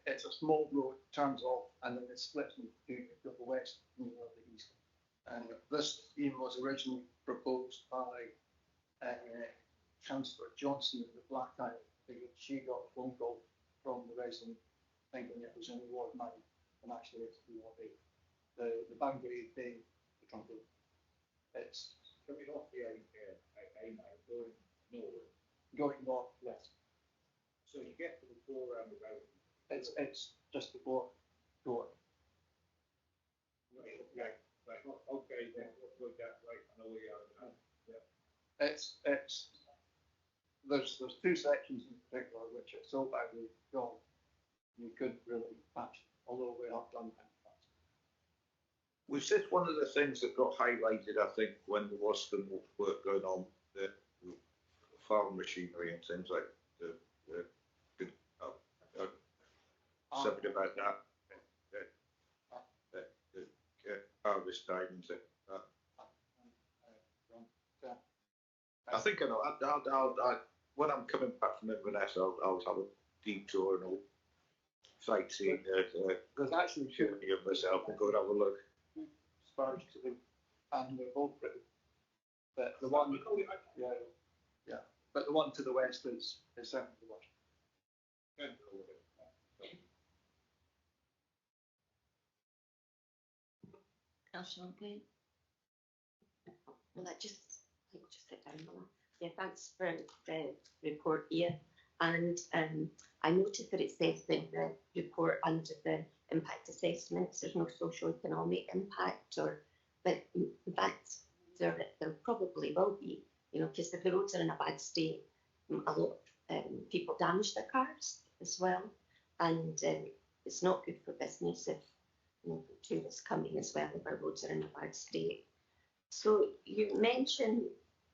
It's a small road, turns off, and then it splits into two, you go the west and you go the east. This scheme was originally proposed by Councillor Johnson of the Black Isle, because she got a phone call from the resident thinking it was in Ward 9, and actually it's in Ward 8. The boundary being the trunk road. It's Coming off the A9, going north. going north west. So you get to the Tor roundabout. It's just before Tor. Right, okay, then we'll go that way. I know where you are now. It's there's two sections in particular which are so badly gone you couldn't really patch, although we have done that. Was this one of the things that got highlighted, I think, when there was some work going on, the farm machinery and things like something about that, harvest time and things like that. I think I know. I'll when I'm coming back from Inverness, I'll have a detour and I'll sightseeing There's actually two of myself and go and have a look. spurs to them, and they're both pretty. But the one, yeah, but the one to the west is certainly the worst. Councillor Green. Well, I just sit down. Mama. Yeah, thanks for the report, Ian. And I noticed that it says in the report under the impact assessments, there's no socio-economic impact, but in fact, there probably will be, because if the roads are in a bad state, a lot of people damage their cars as well, and it's not good for business if tourists coming as well if our roads are in a bad state. So you mentioned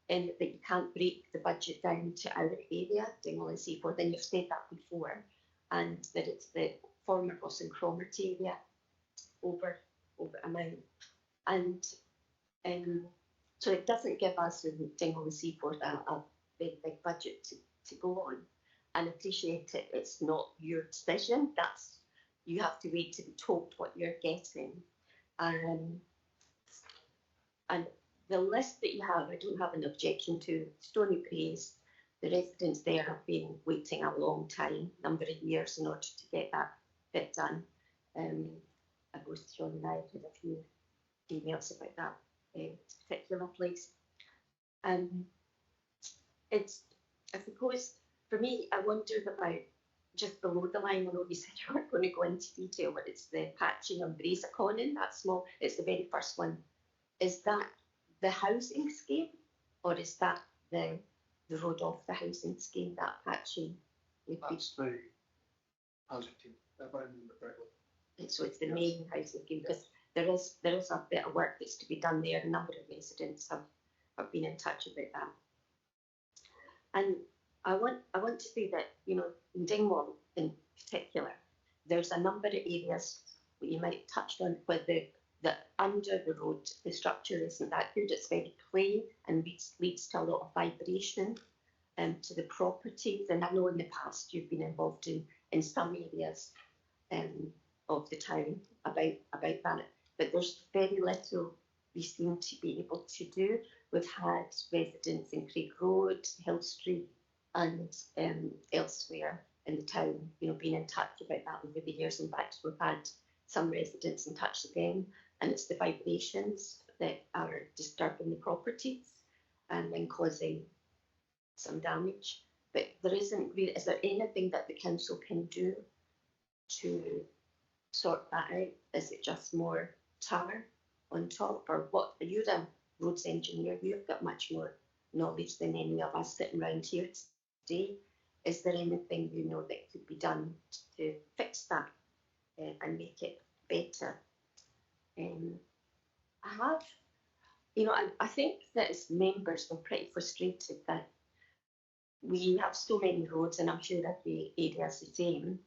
that you can't break the budget down to our area, Dingwall and Seaforth, and you've said that before, and that it's the former Ross and Cromarty area over amount. And so it doesn't give us in Dingwall and Seaforth a very big budget to go on. And appreciate it, it's not your decision, you have to wait to be told what you're getting. And the list that you have, I don't have an objection to. Stony Braes, the residents there have been waiting a long time, number of years, in order to get that bit done. Both Sean and I have had a few emails about that particular place. It's, I suppose, for me, I wondered about just below the line. I know you said you weren't going to go into detail, but it's the patching on Braesaconin, that small, it's the very first one. Is that the housing scheme, or is that the road off the housing scheme, that patching? That's the housing team, if I remember correctly. And so it's the main housing scheme, because there is a bit of work that's to be done there. A number of residents have been in touch about that. And I want to say that, in Dingwall in particular, there's a number of areas where you might have touched on where the under the road, the structure isn't that good. It's very clay and leads to a lot of vibration to the properties. And I know in the past you've been involved in some areas of the town about that, but there's very little we seem to be able to do. We've had residents in Craig Road, Hill Street, and elsewhere in the town, being in touch about that over the years. In fact, we've had some residents in touch again, and it's the vibrations that are disturbing the properties and causing some damage. But there isn't really, is there anything that the council can do to sort that out? Is it just more tar on top, or what? You're a roads engineer, you've got much more knowledge than any of us sitting around here today. Is there anything that could be done to fix that and make it better? I think that as members we're pretty frustrated that we have so many roads, and I'm sure every area is the same,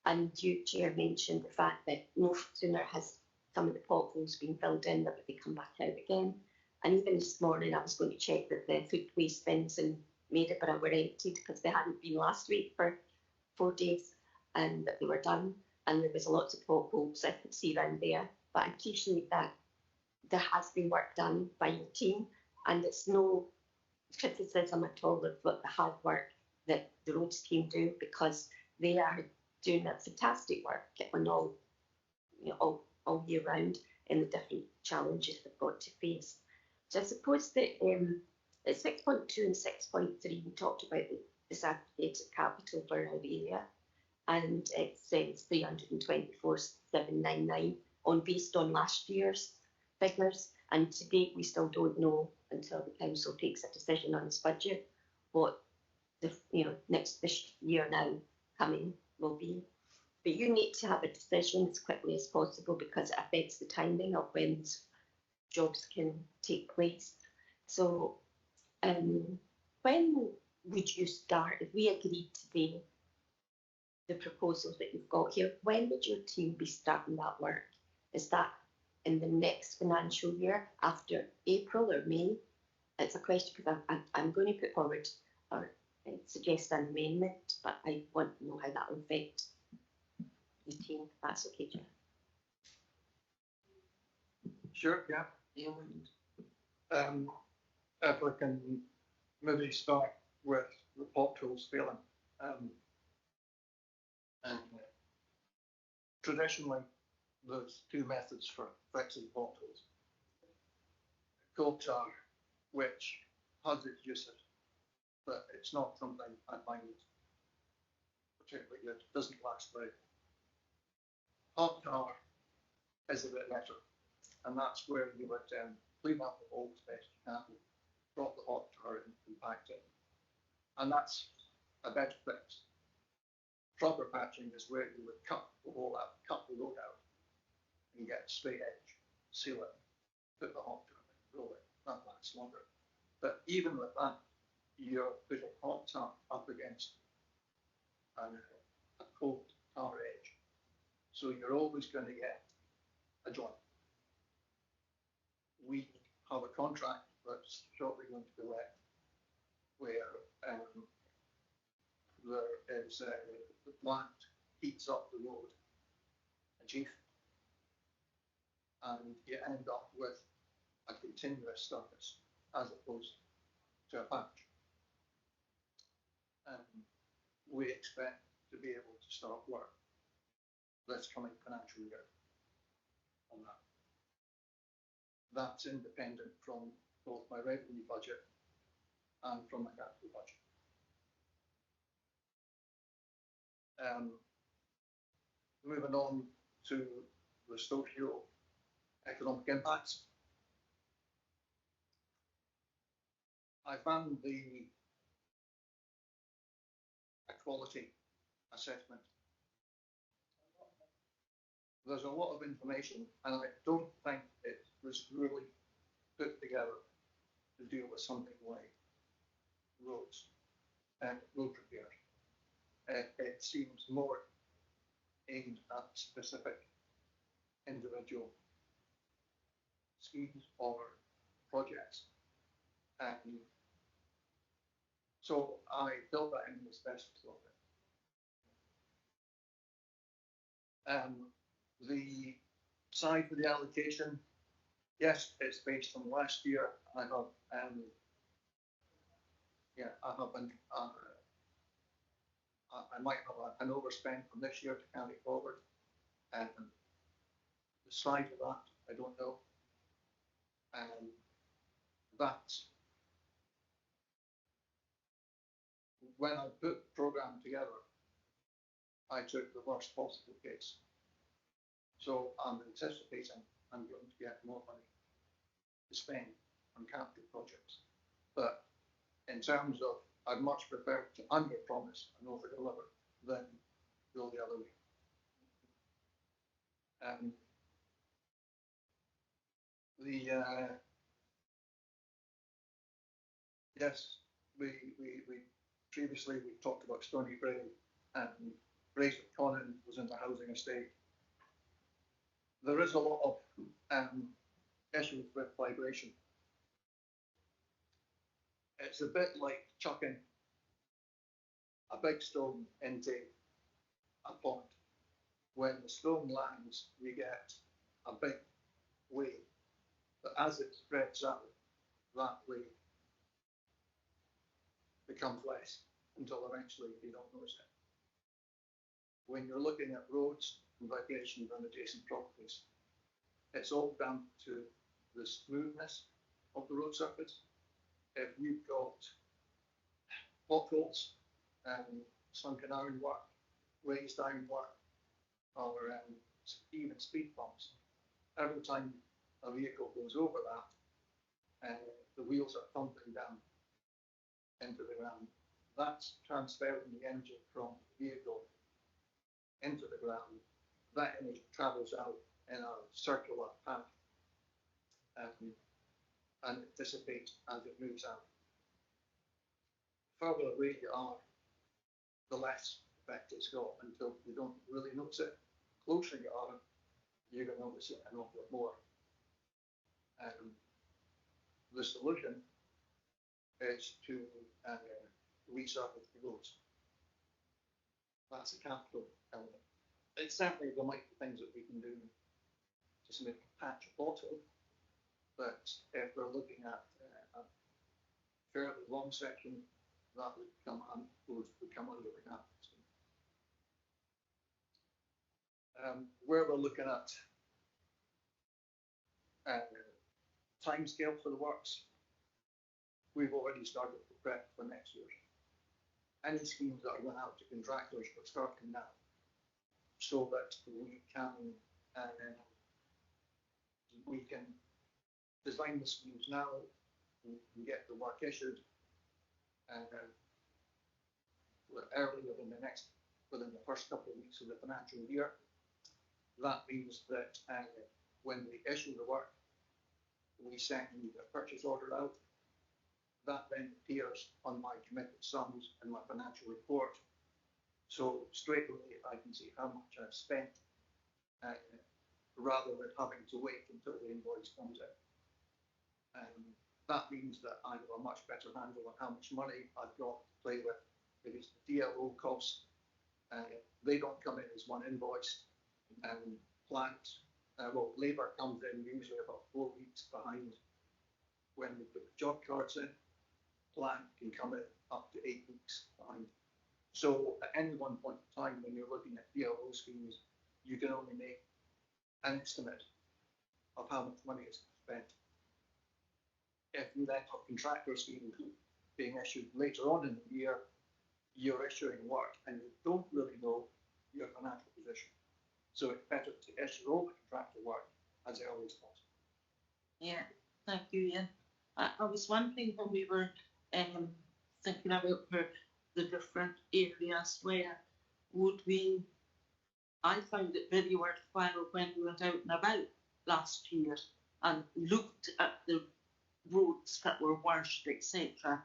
And you, Chair, mentioned the fact that no sooner has some of the potholes been filled in that they come back out again. And even this morning, I was going to check that the food waste bins in Maryborough were emptied because they hadn't been last week for 4 days, and that they were done. And there was lots of potholes I could see around there. But I appreciate that there has been work done by your team, and it's no criticism at all of what the hard work that the roads team do, because they are doing a fantastic work on all, all year round in the different challenges they've got to face. So I suppose that at 6.2 and 6.3 we talked about the disaggregated capital for our area, and it says 324,799 based on last year's figures, and to date we still don't know until the council takes a decision on its budget what the this year now coming will be. But you need to have a decision as quickly as possible because it affects the timing of when these jobs can take place. So when would you start, if we agreed today the proposals that you've got here, when would your team be starting that work? Is that in the next financial year, after April or May? It's a question because I'm going to put forward or suggest an amendment, but I want to know how that will affect the team, if that's okay, Chair. Sure, yeah. If we can maybe start with the potholes failing. And traditionally, there's two methods for fixing potholes. Coal tar, which has its uses, but it's not something I find particularly good. It doesn't last very long. Hot tar is a bit better, and that's where you would clean up the holes best you can, drop the hot tar in, compact it, and that's a better fix. Proper patching is where you would cut the hole out, cut the road out, and get a straight edge, seal it, put the hot tar in, roll it. That lasts longer. But even with that, you're putting hot tar up against a cold tar edge. So you're always going to get a joint. We have a contract that's shortly going to be let where there is the plant heats up the road a jiff, and you end up with a continuous surface as opposed to a patch. We expect to be able to start work this coming financial year on that. That's independent from both my revenue budget and from my capital budget. Moving on to the socio-economic impacts. I found the equality assessment. There's a lot of information, and I don't think it was really put together to deal with something like roads and road repairs. It seems more aimed at specific individual schemes or projects. So I built that in as best as possible. The size of the allocation, yes, it's based on last year. I have I might have an overspend from this year to carry forward, and the size of that I don't know. That's when I put the programme together, I took the worst possible case. So I'm anticipating I'm going to get more money to spend on capital projects. But in terms of, I'd much prefer to under-promise and over-deliver than go the other way. Yes, we previously we talked about Stony Brae, and Bracelet Conan was in the housing estate. There is a lot of issues with vibration. It's a bit like chucking a big stone into a pond. When the stone lands, you get a big wave, but as it spreads out, that wave becomes less until eventually you don't notice it. When you're looking at roads and vibrations on adjacent properties, it's all down to the smoothness of the road surface. If you've got potholes, sunken ironwork, raised ironwork, or even speed bumps, every time a vehicle goes over that, the wheels are thumping down into the ground. That's transferring the engine from the vehicle into the ground. That energy travels out in a circular path and it dissipates as it moves out. The further away you are, the less effect it's got until you don't really notice it. The closer you are, you're going to notice it an awful lot more. The solution is to resurface the roads. That's a capital element. It's certainly there might be things that we can do to make a patch a bottle, but if we're looking at a fairly long section, that would come under the capital. Where we're looking at timescale for the works, we've already started the prep for next year. Any schemes that are going out to contractors are starting now, so that we can design the schemes now, we can get the work issued, and early within the first couple of weeks of the financial year. That means that when we issue the work, we send a purchase order out. That then appears on my committed sums and my financial report. So straight away I can see how much I've spent, rather than having to wait until the invoice comes in. That means that I have a much better handle on how much money I've got to play with. If it's the DLO cost, they don't come in as one invoice. Labour comes in usually about 4 weeks behind when we put the job cards in. Plant can come in up to 8 weeks behind. So at any one point in time, when you're looking at DLO schemes, you can only make an estimate of how much money is spent. If you then have contractor schemes being issued later on in the year, you're issuing work and you don't really know your financial position. So it's better to issue all the contractor work as early as possible. Yeah, thank you, Ian. I was wondering when we were thinking about the different areas where I found it very worthwhile when we went out and about last year and looked at the roads that were worst, etc.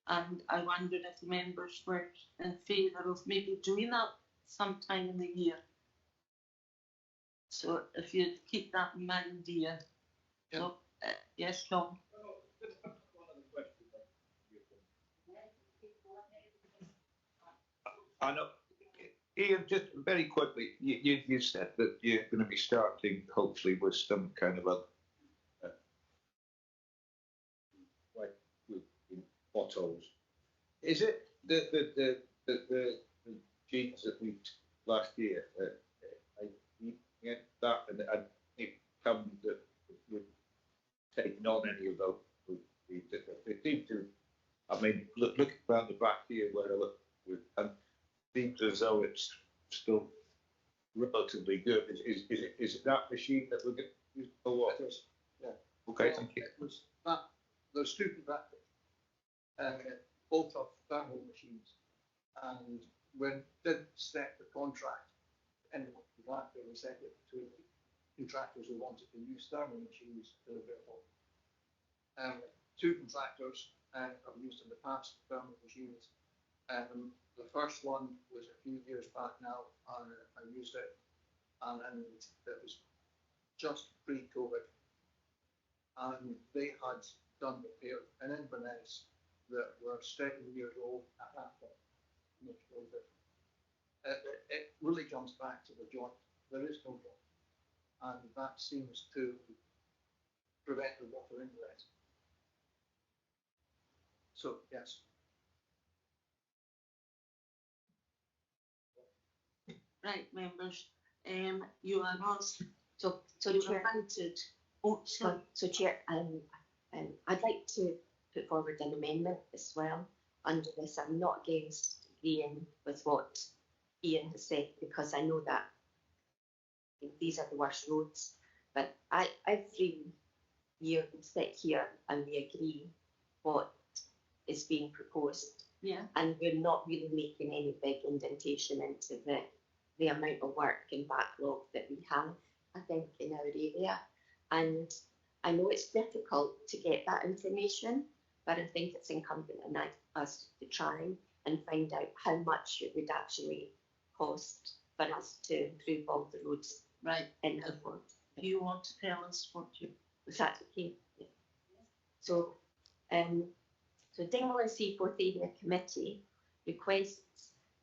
And I wondered if the members were in favour of maybe doing that sometime in the year. So if you keep that in mind, Ian. Yeah. So, yes, Sean. I know. Ian, just very quickly, you said that you're going to be starting hopefully with some kind of a like with potholes. Is it the genes that we last year? You get that and tell me that we've taken on any of those. They seem to. I mean, look around the back here where I look and. Seems as though it's still relatively good. Is it that machine that we're going to use for what? It is, yeah. Okay, thank you. It was that, there's two contractors, both of thermal machines, and when we did set the contract, and the contractor we set it to contractors who wanted to use thermal machines to the vehicle. Two contractors have used in the past thermal machines. The first one was a few years back now, and I used it, and it was just pre-COVID, and they had done repairs in Inverness that were 7 years old at that point. Which was it really jumps back to the joint. There is no joint, and that seems to prevent the water ingress. So yes. Right, members, you are asked, So you Chair, are invited. Oh, sorry. so Chair, I'd like to put forward an amendment as well under this. I'm not against agreeing with what Ian has said, because I know that these are the worst roads, but every year we sit here and we agree what is being proposed, Yeah. and we're not really making any big indentation into the amount of work and backlog that we have, I think, in our area. And I know it's difficult to get that information, but I think it's incumbent on us to try and find out how much it would actually cost for us to improve all the roads Right. in our ward. Do you want to tell us what you? Is that okay? Yeah. So, so Dingwall and Seaforth Area Committee requests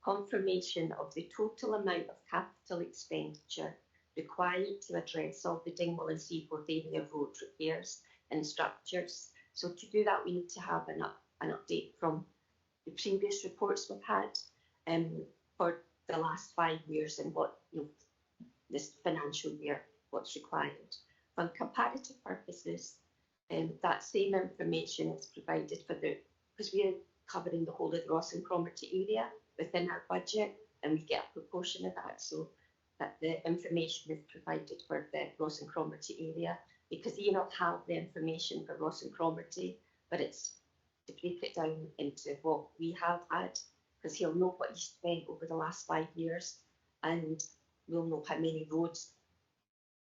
confirmation of the total amount of capital expenditure required to address all the Dingwall and Seaforth area road repairs and structures. So to do that, we need to have an update from the previous reports we've had for the last 5 years and what, this financial year, what's required. For comparative purposes, that same information is provided because we are covering the whole of the Ross and Cromarty area within our budget, and we get a proportion of that, so that the information is provided for the Ross and Cromarty area, because you not have the information for Ross and Cromarty, but it's to break it down into what we have had, because he'll know what he spent over the last 5 years, and we'll know how many roads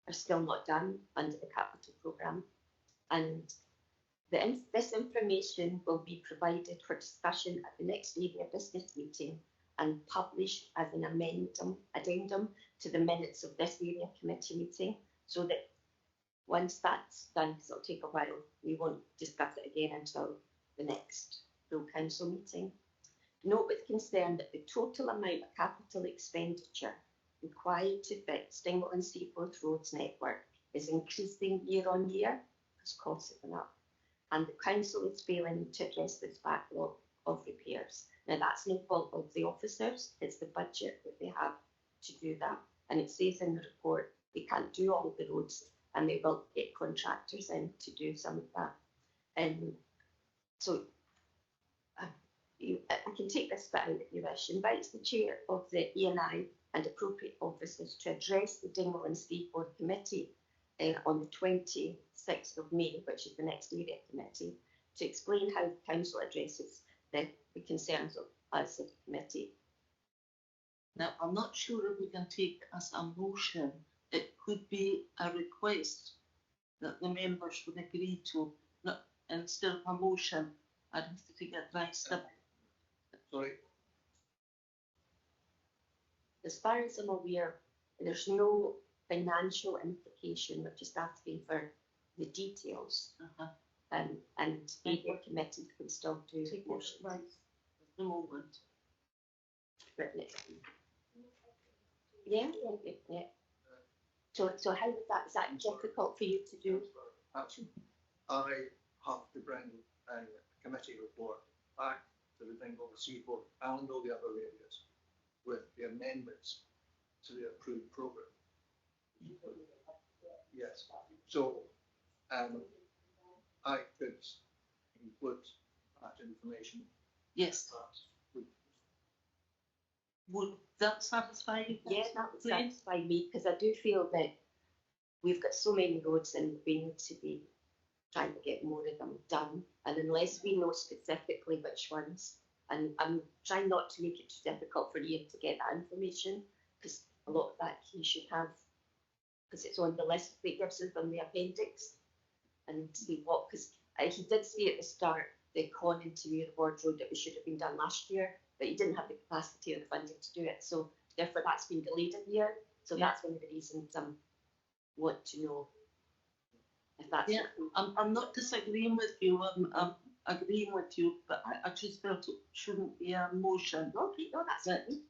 are still not done under the capital programme. And this information will be provided for discussion at the next area business meeting and published as an addendum to the minutes of this area committee meeting, so that once that's done, because it'll take a while, we won't discuss it again until the next full council meeting. Note with concern that the total amount of capital expenditure required to fix Dingwall and Seaforth Roads network is increasing year on year because costs have gone up, and the council is failing to address this backlog of repairs. Now, that's no fault of the officers, it's the budget that they have to do that, and it says in the report they can't do all the roads and they will get contractors in to do some of that. So I can take this bit out if you wish. Invites the chair of the E&I and appropriate officers to address the Dingwall and Seaforth committee on the 26th of May, which is the next area committee, to explain how the council addresses the concerns of us as a committee. Now, I'm not sure if we can take as a motion. It could be a request that the members would agree to, instead of a motion. I'd have to take advice. Sorry. As far as I'm aware, there's no financial implication. We're just asking for the details, and area committees can still do Take motions. advice at the moment. Written it. Yeah. So how is that difficult for you to do? Actually, I have to bring a committee report back to the Dingwall and Seaforth and all the other areas with the amendments to the approved programme. Yes. So I could include that information. Yes. Would that satisfy you? Yeah, that would satisfy me, because I do feel that we've got so many roads and we need to be trying to get more of them done. And unless we know specifically which ones, and I'm trying not to make it too difficult for Ian to get that information, because a lot of that he should have, because it's on the list that gives us on the appendix. And see what, because he did say at the start, the Con into Muir Ward Road, that we should have been done last year, but you didn't have the capacity or the funding to do it. So therefore that's been delayed a year. So that's one of the reasons want to know if that's Yeah, I'm not disagreeing with you. I'm agreeing with you, but I just felt it shouldn't be a motion. okay. No, that's That, it.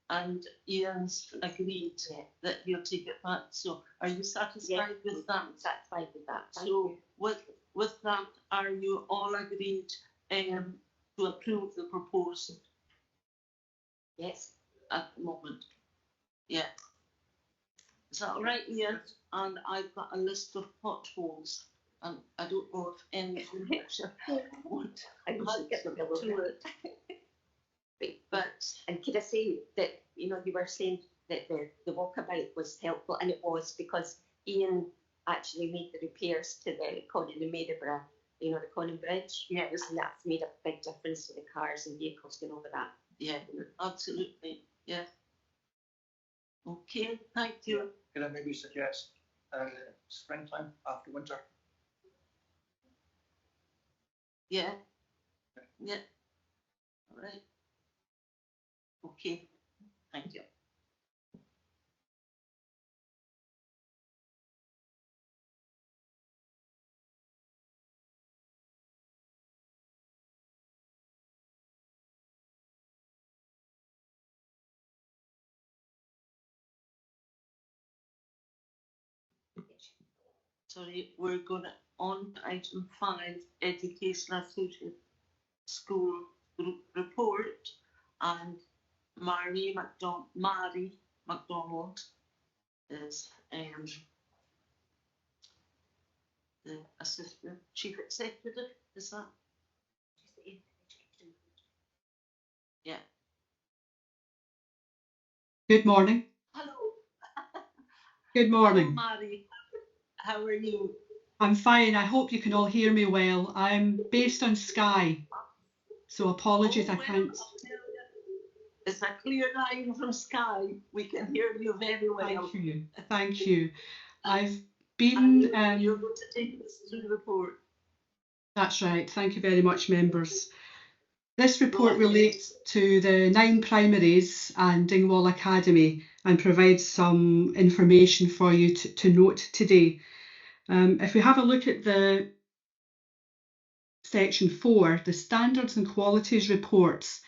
and Ian's agreed that he'll take it back. So are you satisfied with that? I'm satisfied with that. Thank So you. with that, are you all agreed to approve the proposal Yes. at the moment? Yeah. Is that all right, Ian? And I've got a list of potholes, and I don't know if any want I will get them below to it. but And could I say that, you know, you were saying that the walkabout was helpful, and it was because Ian actually made the repairs to the Conan and Maryborough, you know, the Conan Bridge. yes, And that's made a big difference to the cars and vehicles going over that. yeah, absolutely, yeah. Okay, thank you. Can I maybe suggest springtime after winter? Yeah, yeah. All right. Okay, thank you. Sorry, we're going on to item 5, Education Associate School Group Report, and Mary MacDonald is the Assistant Chief Executive, is that? Yeah. Good morning. Hello. Good morning. Hello, Mary. How are you? I'm fine. I hope you can all hear me well. I'm based on Skye, so apologies I can't. It's a clear line from Skye. We can hear you very well. Thank you. Thank you. I've been. You're going to take us through the report. That's right. Thank you very much, members. This report relates to the 9 primaries and Dingwall Academy and provides some information for you to note today. If we have a look at the section 4, the standards and qualities reports,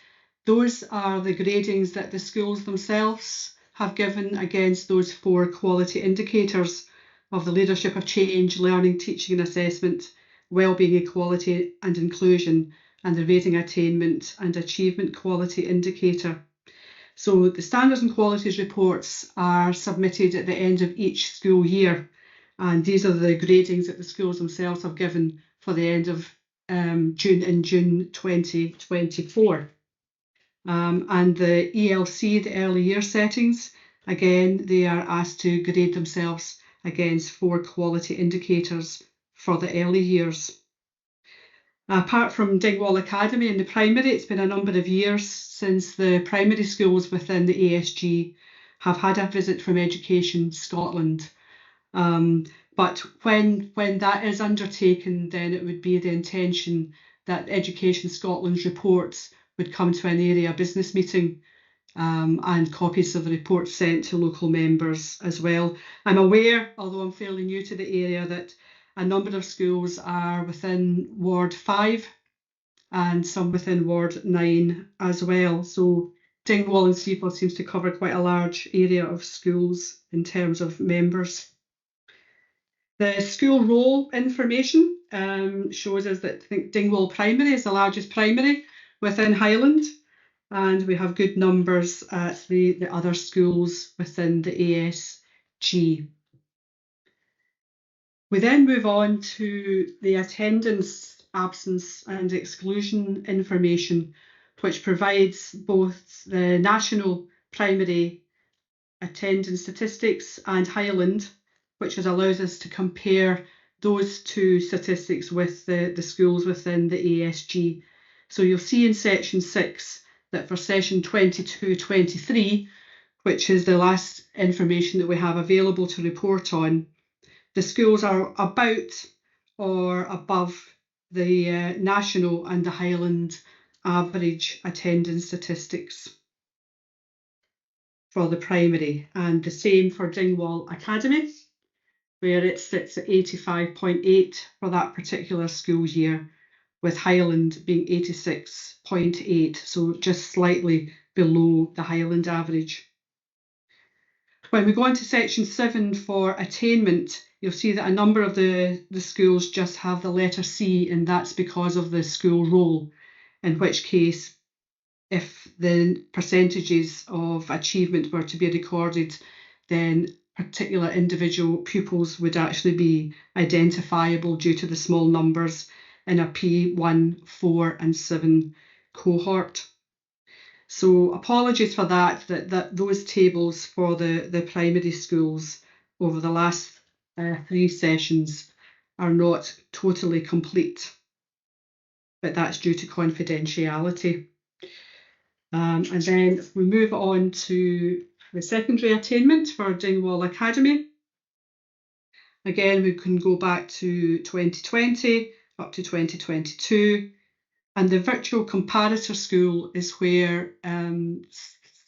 those are the gradings that the schools themselves have given against those 4 quality indicators of the leadership of change, learning, teaching and assessment, wellbeing, equality and inclusion, and the rating attainment and achievement quality indicator. So the standards and qualities reports are submitted at the end of each school year, and these are the gradings that the schools themselves have given for the end of June 2024. And the ELC, the early year settings, again, they are asked to grade themselves against 4 quality indicators for the early years. Apart from Dingwall Academy in the primary, it's been a number of years since the primary schools within the ASG have had a visit from Education Scotland. But when that is undertaken, then it would be the intention that Education Scotland's reports would come to an area business meeting, and copies of the report sent to local members as well. I'm aware, although I'm fairly new to the area, that a number of schools are within Ward 5 and some within Ward 9 as well. So Dingwall and Seaforth seems to cover quite a large area of schools in terms of members. The school roll information shows us that I think Dingwall Primary is the largest primary within Highland, and we have good numbers at the other schools within the ASG. We then move on to the attendance, absence and exclusion information, which provides both the national primary attendance statistics and Highland, which allows us to compare those 2 statistics with the schools within the ASG. So you'll see in section 6 that for session 22-23, which is the last information that we have available to report on, the schools are about or above the national and the Highland average attendance statistics for the primary, and the same for Dingwall Academy, where it sits at 85.8 for that particular school year, with Highland being 86.8, so just slightly below the Highland average. When we go on to section 7 for attainment, you'll see that a number of the schools just have the letter C, and that's because of the school roll, in which case, if the percentages of achievement were to be recorded, then particular individual pupils would actually be identifiable due to the small numbers in a P1, 4 and 7 cohort. So apologies for that those tables for the primary schools over the last 3 sessions are not totally complete, but that's due to confidentiality. And then if we move on to the secondary attainment for Dingwall Academy, again we can go back to 2020 up to 2022, and the virtual comparator school is where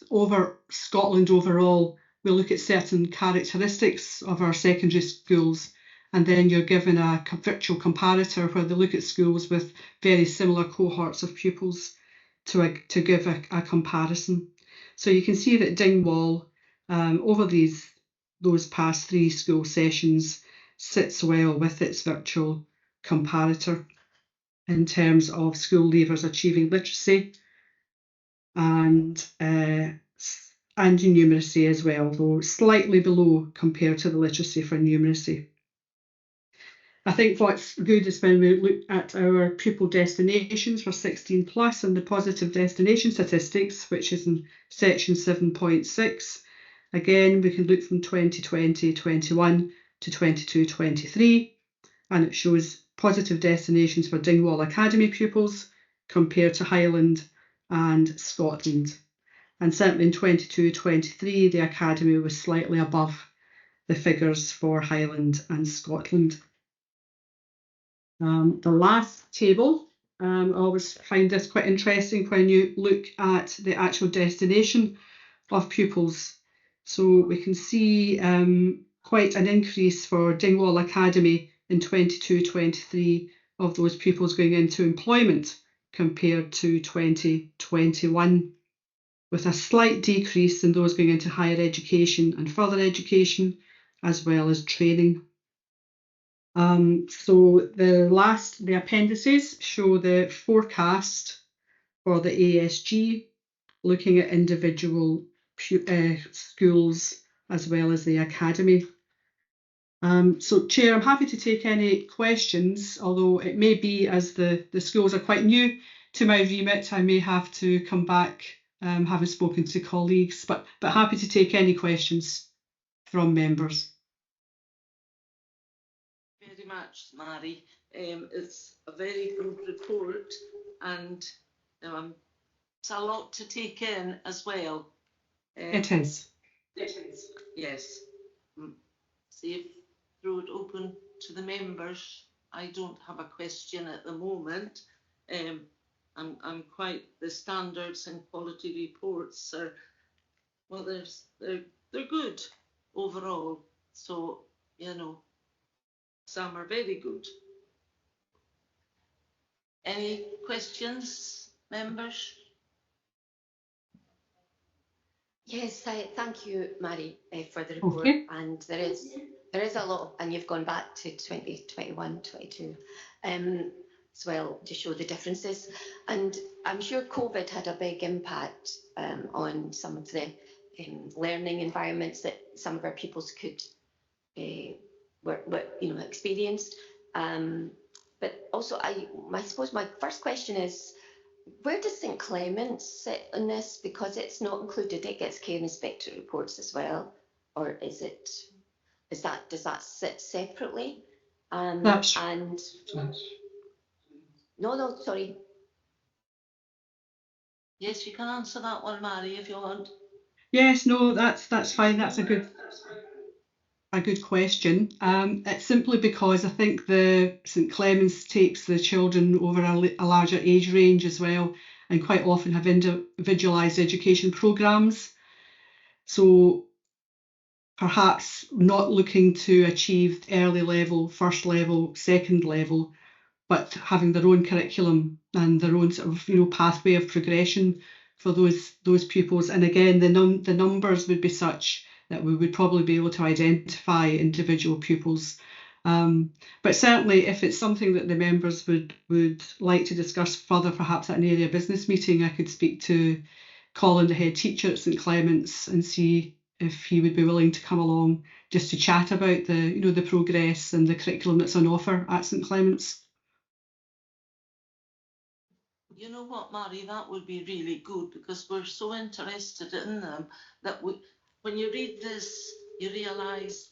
over Scotland overall we look at certain characteristics of our secondary schools, and then you're given a virtual comparator where they look at schools with very similar cohorts of pupils to give a comparison. So you can see that Dingwall, over those past 3 school sessions, sits well with its virtual comparator in terms of school leavers achieving literacy and numeracy as well, though slightly below compared to the literacy for numeracy. I think what's good is when we look at our pupil destinations for 16 plus and the positive destination statistics, which is in section 7.6. Again, we can look from 2020-21 to 22-23, and it shows positive destinations for Dingwall Academy pupils compared to Highland and Scotland. And certainly in 22-23, the Academy was slightly above the figures for Highland and Scotland. The last table, I always find this quite interesting when you look at the actual destination of pupils. So we can see quite an increase for Dingwall Academy in 22-23 of those pupils going into employment compared to 2021, with a slight decrease in those going into higher education and further education, as well as training. So the appendices show the forecast for the ASG, looking at individual schools as well as the academy. So Chair, I'm happy to take any questions, although it may be as the schools are quite new to my remit, I may have to come back having spoken to colleagues, but happy to take any questions from members. Very much, Mary. It's a very good report, and it's a lot to take in as well. It is. Yes. See if throw it open to the members. I don't have a question at the moment. I'm quite, the standards and quality reports are, well, they're good overall. So, you know, some are very good. Any questions, members? Yes, thank you, Mary, for the report. Okay. And there is a lot, and you've gone back to 2021, 22 as well to show the differences. And I'm sure COVID had a big impact on some of the learning environments that some of our pupils could experienced. But also, I suppose my first question is, where does St Clement's sit in this? Because it's not included, it gets care inspector reports as well, or does that sit separately? No, sorry. Yes, you can answer that one, Mary, if you want. Yes, no, that's fine. That's a good question. It's simply because I think the St Clement's takes the children over a larger age range as well, and quite often have individualised education programmes. So perhaps not looking to achieve early level, first level, second level, but having their own curriculum and their own sort of pathway of progression for those pupils. And again, the numbers would be such that we would probably be able to identify individual pupils. But certainly, if it's something that the members would like to discuss further, perhaps at an area business meeting, I could speak to Colin, the head teacher at St Clement's, and see if he would be willing to come along just to chat about the progress and the curriculum that's on offer at St Clement's. You know what, Mary, that would be really good, because we're so interested in them that when you read this, you realise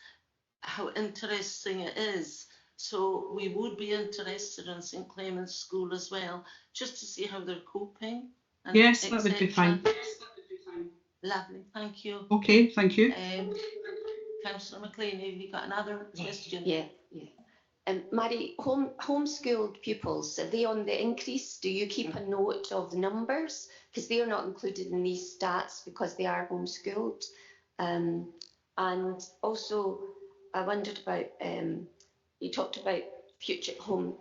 how interesting it is. So we would be interested in St Clement's School as well, just to see how they're coping. And yes, that would be fine. Lovely, thank you. Okay, thank you. Councillor McLean, have you got another question? Yeah. Mary, homeschooled pupils, are they on the increase? Do you keep a note of the numbers? Because they are not included in these stats because they are homeschooled. And also, I wondered about, you talked about future home,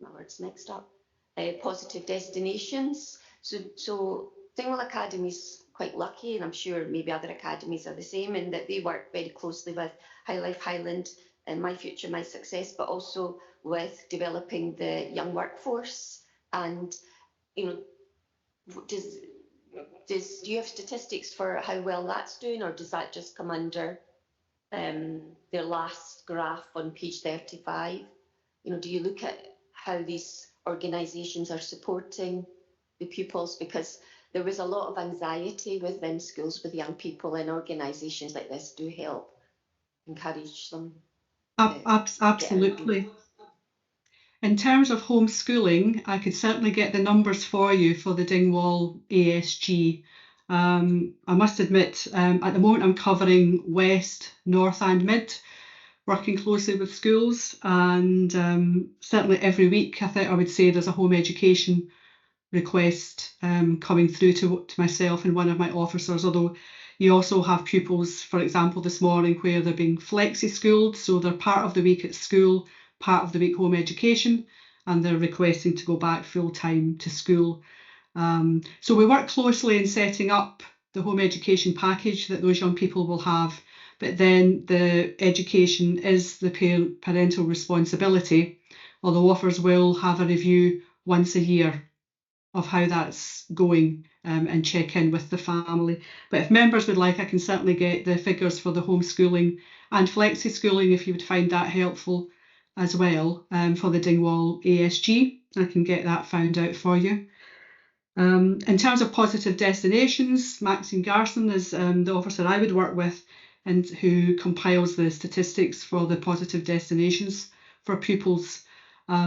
my words mixed up, positive destinations. So Dingwall Academy is quite lucky, and I'm sure maybe other academies are the same, in that they work very closely with High Life Highland and My Future, My Success, but also with developing the young workforce. And do you have statistics for how well that's doing, or does that just come under their last graph on page 35? Do you look at how these organisations are supporting the pupils? Because there was a lot of anxiety within schools with young people, and organisations like this do help encourage them. Absolutely. In terms of homeschooling, I could certainly get the numbers for you for the Dingwall ASG. I must admit, at the moment I'm covering West, North and Mid, working closely with schools, and certainly every week I would say there's a home education request coming through to myself and one of my officers, although you also have pupils, for example, this morning where they're being flexi-schooled, so they're part of the week at school, part of the week home education, and they're requesting to go back full-time to school. So we work closely in setting up the home education package that those young people will have, but then the education is the parental responsibility, although offers will have a review once a year of how that's going and check in with the family. But if members would like, I can certainly get the figures for the homeschooling and flexi schooling if you would find that helpful as well, for the Dingwall ASG. I can get that found out for you. In terms of positive destinations, Maxine Garson is the officer I would work with and who compiles the statistics for the positive destinations for pupils.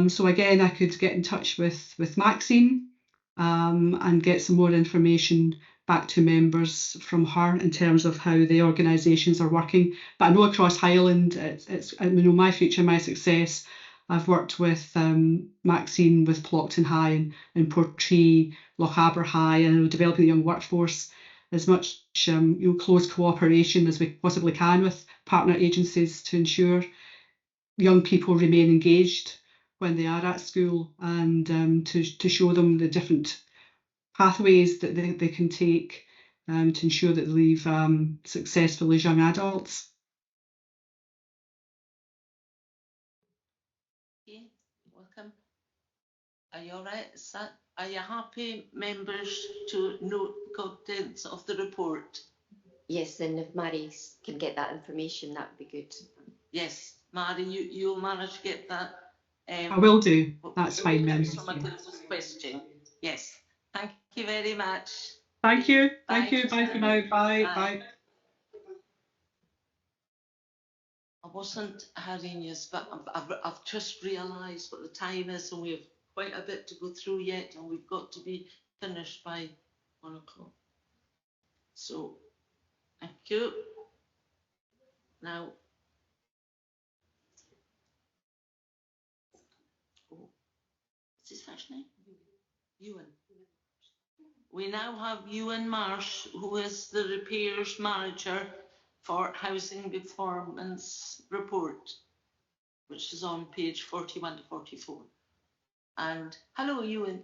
So again, I could get in touch with Maxine and get some more information back to members from her in terms of how the organisations are working. But I know across Highland, it's My Future, My Success. I've worked with Maxine with Plockton High and Portree, Lochaber High, and developing the young workforce as much close cooperation as we possibly can with partner agencies to ensure young people remain engaged when they are at school, and to show them the different pathways that they can take to ensure that they live successful as young adults. Okay, welcome. Are you all right? Are you happy, members, to note the contents of the report? Yes, and if Mary can get that information, that would be good. Yes, Mary, you'll manage to get that. I will do. That's fine, members. Question. Yes. Thank you very much. Thank you. Bye. Thank you. Bye for now. Bye. Bye. I wasn't hurrying you, but I've just realised what the time is, and we have quite a bit to go through yet, and we've got to be finished by 1 o'clock. So, thank you. Now, what's his first name? Ewan. we now have Ewan Marsh, who is the repairs manager for Housing Performance Report, which is on page 41 to 44. And hello, Ewan.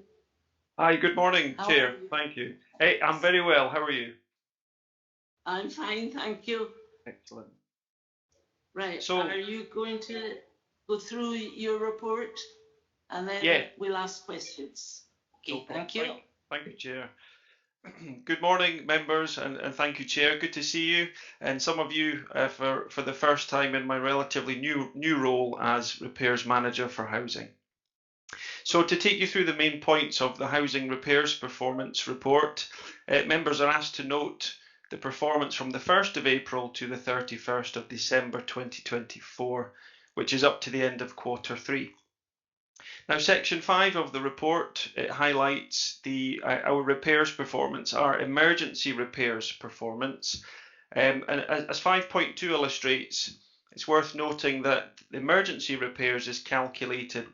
Hi, good morning, How Chair. are you? Thank you. Hey, I'm very well. How are you? I'm fine, thank you. Excellent. Right, So- are you going to go through your report and then Yeah. we'll ask questions? No Okay, problem. thank you. Thank you, Chair. Good morning, members, and thank you, Chair. Good to see you, and some of you for the first time in my relatively new role as repairs manager for housing. So to take you through the main points of the Housing Repairs Performance Report, members are asked to note the performance from the 1st of April to the 31st of December 2024, which is up to the end of quarter 3. Now, section 5 of the report, it highlights our repairs performance, our emergency repairs performance. And as 5.2 illustrates, it's worth noting that emergency repairs is calculated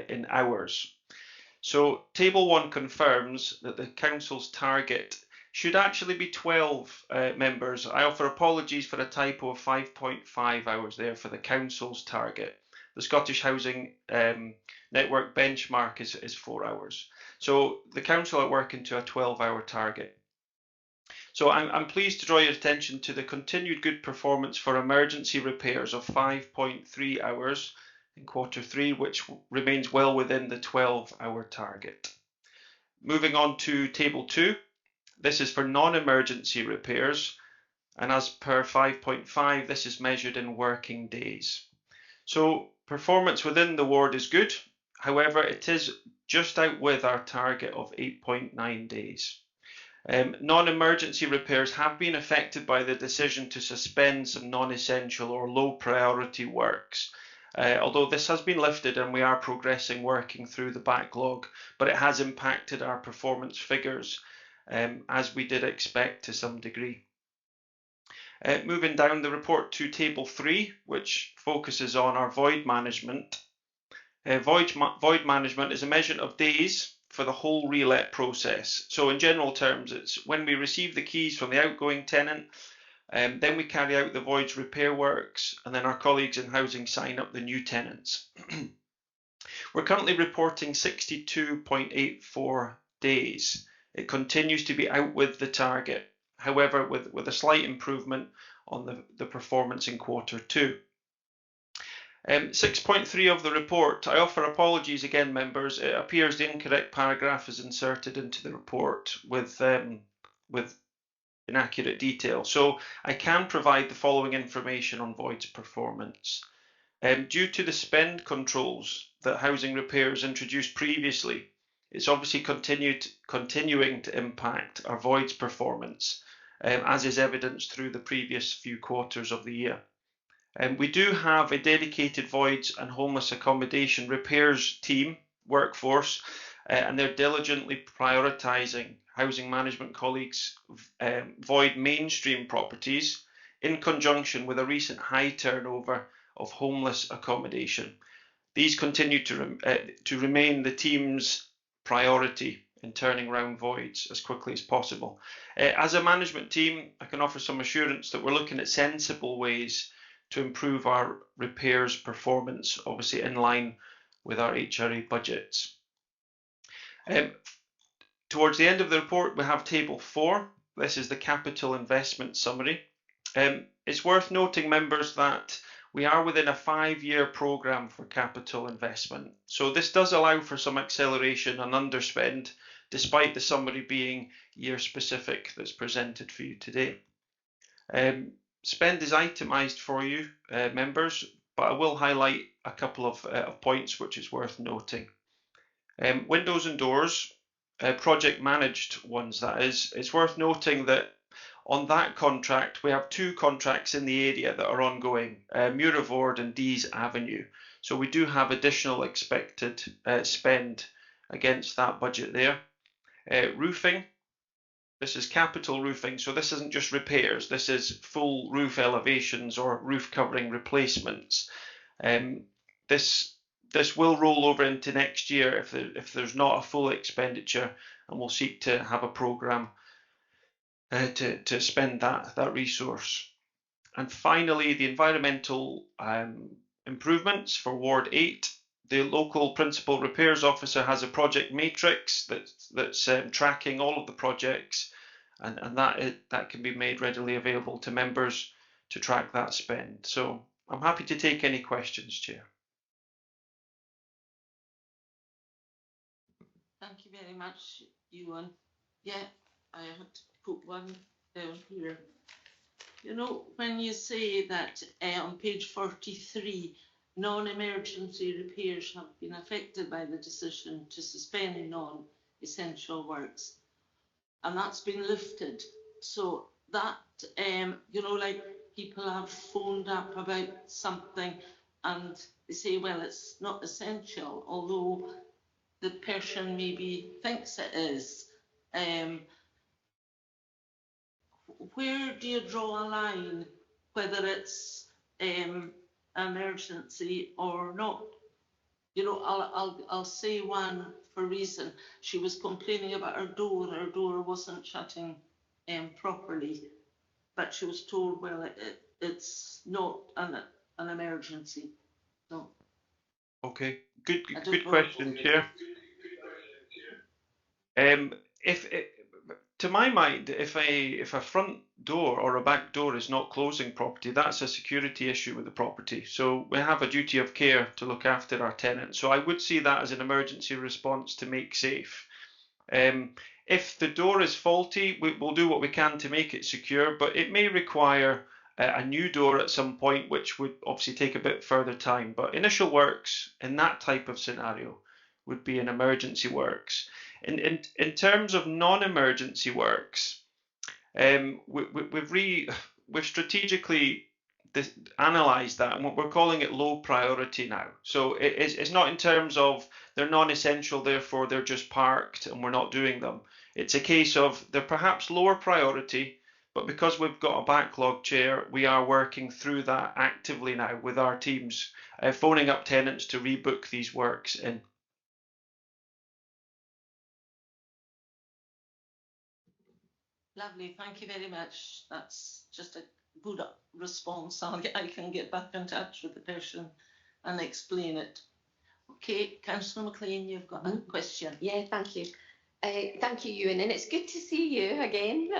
in hours. So table 1 confirms that the council's target should actually be 12 members. I offer apologies for a typo of 5.5 hours there for the council's target. The Scottish Housing Network benchmark is 4 hours. So the council are working to a 12-hour target. So I'm pleased to draw your attention to the continued good performance for emergency repairs of 5.3 hours in quarter 3, which remains well within the 12-hour target. Moving on to table 2, this is for non-emergency repairs, and as per 5.5, this is measured in working days. So performance within the ward is good. However, it is just out with our target of 8.9 days. Non-emergency repairs have been affected by the decision to suspend some non-essential or low priority works. Although this has been lifted and we are progressing working through the backlog, but it has impacted our performance figures as we did expect to some degree. Moving down the report to table 3, which focuses on our void management. Void management is a measure of days for the whole relet process. So in general terms, it's when we receive the keys from the outgoing tenant, then we carry out the void's repair works, and then our colleagues in housing sign up the new tenants. We're currently reporting 62.84 days. It continues to be out with the target, however, with a slight improvement on the performance in quarter 2. 6.3 of the report, I offer apologies again, members. It appears the incorrect paragraph is inserted into the report with inaccurate detail. So I can provide the following information on void's performance. Due to the spend controls that housing repairs introduced previously, it's obviously continuing to impact our void's performance, as is evidenced through the previous few quarters of the year. We do have a dedicated voids and homeless accommodation repairs team workforce, and they're diligently prioritising housing management colleagues' void mainstream properties in conjunction with a recent high turnover of homeless accommodation. These continue to remain the team's priority in turning around voids as quickly as possible. As a management team, I can offer some assurance that we're looking at sensible ways to improve our repairs performance, obviously in line with our HRA budgets. Towards the end of the report, we have table 4. This is the capital investment summary. It's worth noting, members, that we are within a 5-year programme for capital investment. So this does allow for some acceleration and underspend, despite the summary being year specific that's presented for you today. Spend is itemised for you, members, but I will highlight a couple of points which is worth noting. Windows and doors, project managed ones that is, it's worth noting that on that contract, we have 2 contracts in the area that are ongoing, Muirvord and Dees Avenue. So we do have additional expected spend against that budget there. Roofing, this is capital roofing, so this isn't just repairs, this is full roof elevations or roof covering replacements. This this will roll over into next year if there's not a full expenditure, and we'll seek to have a programme to spend that resource. And finally, the environmental improvements for Ward 8. The local principal repairs officer has a project matrix that's tracking all of the projects, and that can be made readily available to members to track that spend. So I'm happy to take any questions, Chair. Thank you very much, Ewan. Yeah, I had to put one down here. You know, when you say that on page 43, non-emergency repairs have been affected by the decision to suspend non-essential works, and that's been lifted. So that, you know, like people have phoned up about something and they say, well, it's not essential, although the person maybe thinks it is. Where do you draw a line, whether it's emergency or not? You know, I'll say one for reason. She was complaining about her door wasn't shutting properly, but she was told, well, it's not an emergency. So. Okay, good question, Chair. If to my mind, if a front door or a back door is not closing properly, that's a security issue with the property. So we have a duty of care to look after our tenants. So I would see that as an emergency response to make safe. If the door is faulty, we'll do what we can to make it secure, but it may require a new door at some point, which would obviously take a bit further time. But initial works in that type of scenario would be an emergency works. In terms of non-emergency works, we've strategically analysed that, and we're calling it low priority now. So it's not in terms of they're non-essential, therefore they're just parked and we're not doing them. It's a case of they're perhaps lower priority, but because we've got a backlog, Chair, we are working through that actively now with our teams, phoning up tenants to rebook these works in. Lovely, thank you very much. That's just a good response. I can get back in touch with the person and explain it. Okay, Councillor McLean, you've got a question. Yeah, thank you. Thank you, Ewan, and it's good to see you again.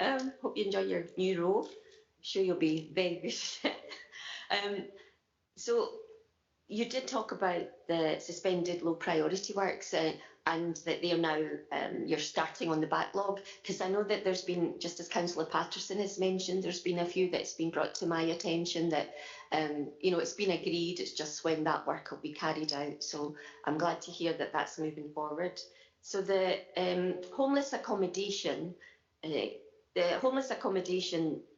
Hope you enjoy your new role. I'm sure you'll be very good at it. So you did talk about the suspended low priority works and that they are now, you're starting on the backlog, because I know that there's been, just as Councillor Patterson has mentioned, there's been a few that's been brought to my attention that, you know, it's been agreed, it's just when that work will be carried out. So I'm glad to hear that that's moving forward. So the homeless accommodation,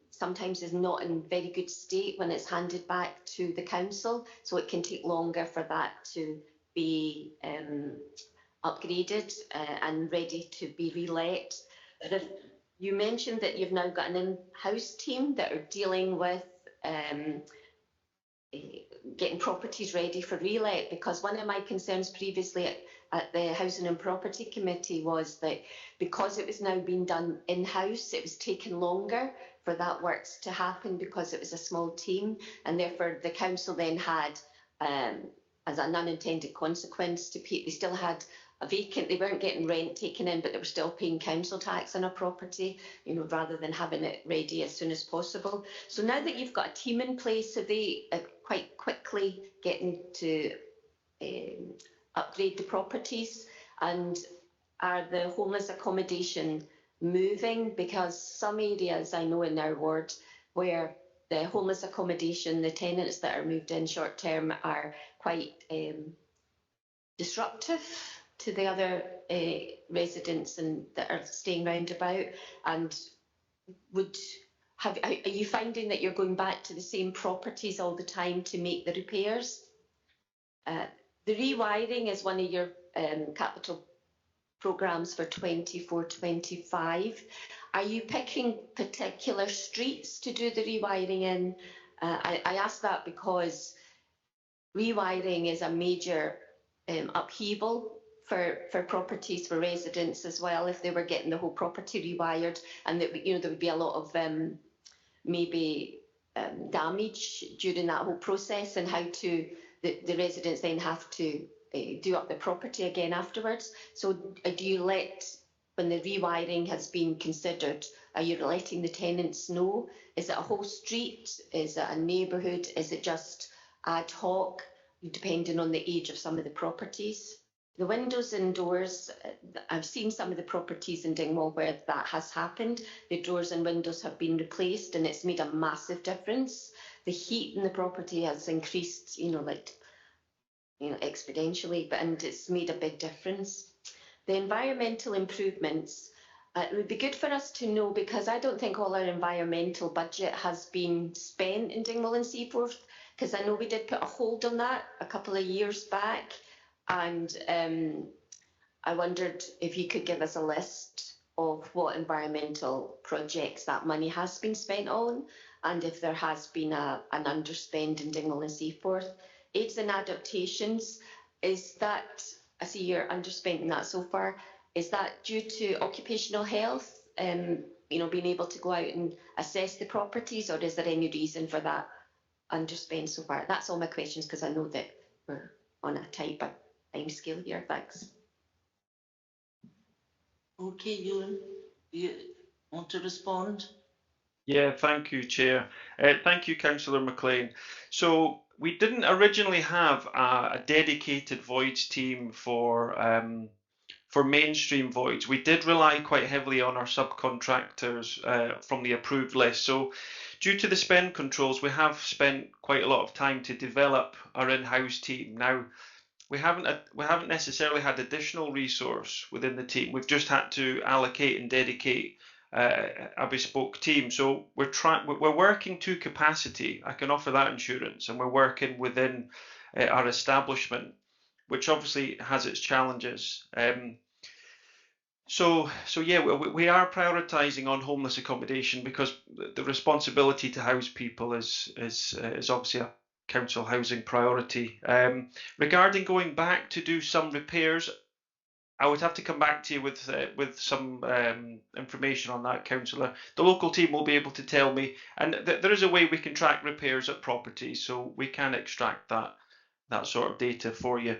sometimes is not in very good state when it's handed back to the council, so it can take longer for that to be upgraded and ready to be relet. You mentioned that you've now got an in-house team that are dealing with getting properties ready for relet, because one of my concerns previously at the Housing and Property Committee was that because it was now being done in-house, it was taking longer for that works to happen because it was a small team, and therefore the council then had, as an unintended consequence, to pay, they still had a vacant, they weren't getting rent taken in, but they were still paying council tax on a property, you know, rather than having it ready as soon as possible. So now that you've got a team in place, are they quite quickly getting to upgrade the properties? And are the homeless accommodation moving? Because some areas I know in our ward where the homeless accommodation, the tenants that are moved in short term are quite disruptive to the other residents and that are staying round about. And are you finding that you're going back to the same properties all the time to make the repairs? The rewiring is one of your capital programmes for 24-25. Are you picking particular streets to do the rewiring in? I ask that because rewiring is a major upheaval for properties, for residents as well, if they were getting the whole property rewired, and that there would be a lot of maybe damage during that whole process, and how to the residents then have to do up the property again afterwards. So do you when the rewiring has been considered, are you letting the tenants know? Is it a whole street? Is it a neighbourhood? Is it just ad hoc, depending on the age of some of the properties? The windows and doors, I've seen some of the properties in Dingwall where that has happened. The doors and windows have been replaced, and it's made a massive difference. The heat in the property has increased, exponentially, and it's made a big difference. The environmental improvements, it would be good for us to know, because I don't think all our environmental budget has been spent in Dingwall and Seaforth, because I know we did put a hold on that a couple of years back. And I wondered if you could give us a list of what environmental projects that money has been spent on, and if there has been an underspend in Dingwall and Seaforth. Aids and adaptations, is that, I see you're underspending that so far, is that due to occupational health, being able to go out and assess the properties, or is there any reason for that underspend so far? That's all my questions, because I know that we're on a tight time scale here. Thanks. Okay, Ewan, you want to respond? Yeah, thank you, Chair. Thank you, Councillor McLean. So we didn't originally have a dedicated voids team for mainstream voids. We did rely quite heavily on our subcontractors from the approved list. So due to the spend controls, we have spent quite a lot of time to develop our in-house team. Now, we haven't necessarily had additional resource within the team. We've just had to allocate and dedicate a bespoke team. So we're working to capacity. I can offer that assurance, and we're working within our establishment, which obviously has its challenges. So yeah, we are prioritising on homeless accommodation, because the responsibility to house people is obviously a council housing priority. Regarding going back to do some repairs, I would have to come back to you with some information on that, councillor. The local team will be able to tell me, and there is a way we can track repairs at properties, so we can extract that sort of data for you.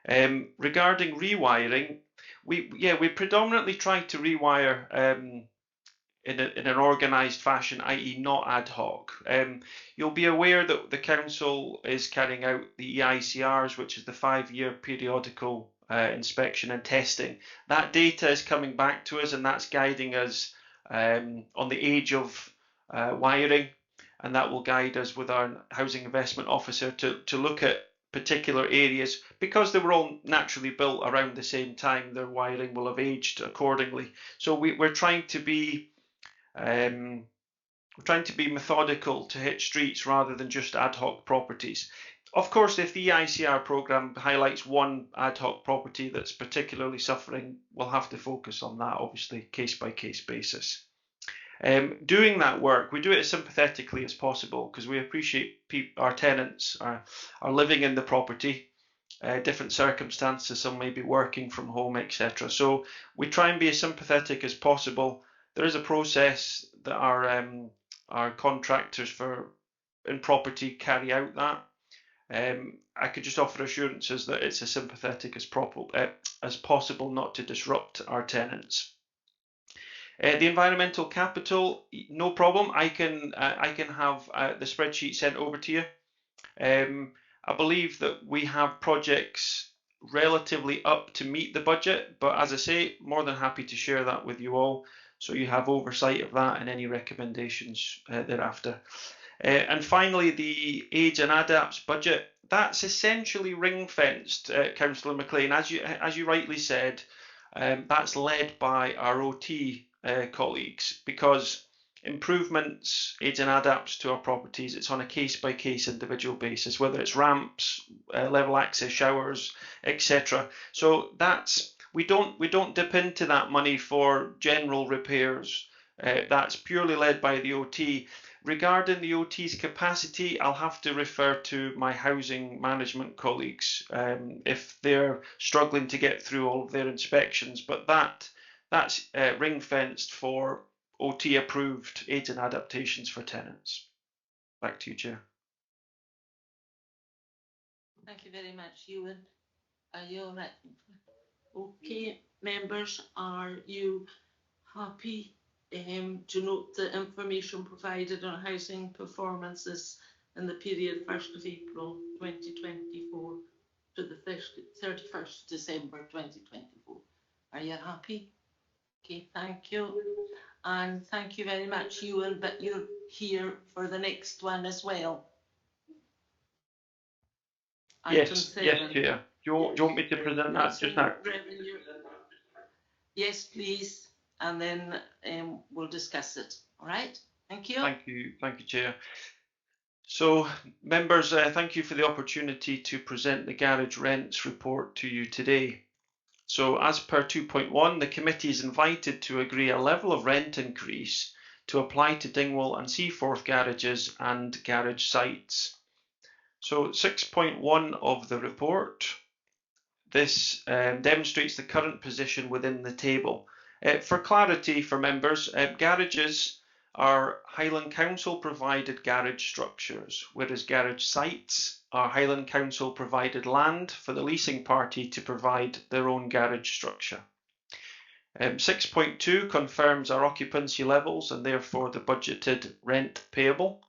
Regarding rewiring, we predominantly try to rewire in an organised fashion, i.e. not ad hoc. You'll be aware that the council is carrying out the EICRs, which is the 5-year periodical inspection and testing. That data is coming back to us, and that's guiding us on the age of wiring, and that will guide us with our housing investment officer to look at particular areas. Because they were all naturally built around the same time, their wiring will have aged accordingly. So we're trying to be methodical to hit streets rather than just ad hoc properties. Of course, if the EICR programme highlights one ad hoc property that's particularly suffering, we'll have to focus on that, obviously, case-by-case basis. Doing that work, we do it as sympathetically as possible, because we appreciate our tenants are living in the property, different circumstances, some may be working from home, etc. So we try and be as sympathetic as possible. There is a process that our contractors in property carry out that. I could just offer assurances that it's as sympathetic as possible, not to disrupt our tenants. The environmental capital, no problem. I can have the spreadsheet sent over to you. I believe that we have projects relatively up to meet the budget, but as I say, more than happy to share that with you all, so you have oversight of that and any recommendations thereafter. And finally, the aids and adapts budget, that's essentially ring-fenced, Councillor McLean, as you rightly said. That's led by our OT colleagues, because improvements, aids and adapts to our properties, it's on a case-by-case individual basis, whether it's ramps, level access showers, etc. So we don't dip into that money for general repairs. That's purely led by the OT. Regarding the OT's capacity, I'll have to refer to my housing management colleagues if they're struggling to get through all of their inspections, but that's ring-fenced for OT approved aids and adaptations for tenants. Back to you, Chair. Thank you very much, Ewan. Are you all right? Okay, members, are you happy to note the information provided on housing performances in the period 1st of April 2024 to the 31st December 2024? Are you happy? Okay, thank you. And thank you very much, Ewan, but you're here for the next one as well. Yes, yes, Chair. Do you want me to present that just now? Revenue. Yes, please, and then we'll discuss it. All right. Thank you, Chair. So, members, thank you for the opportunity to present the garage rents report to you today. So, as per 2.1, the committee is invited to agree a level of rent increase to apply to Dingwall and Seaforth garages and garage sites. So 6.1 of the report, this demonstrates the current position within the table. For clarity for members, garages are Highland Council provided garage structures, whereas garage sites are Highland Council provided land for the leasing party to provide their own garage structure. 6.2 confirms our occupancy levels and therefore the budgeted rent payable.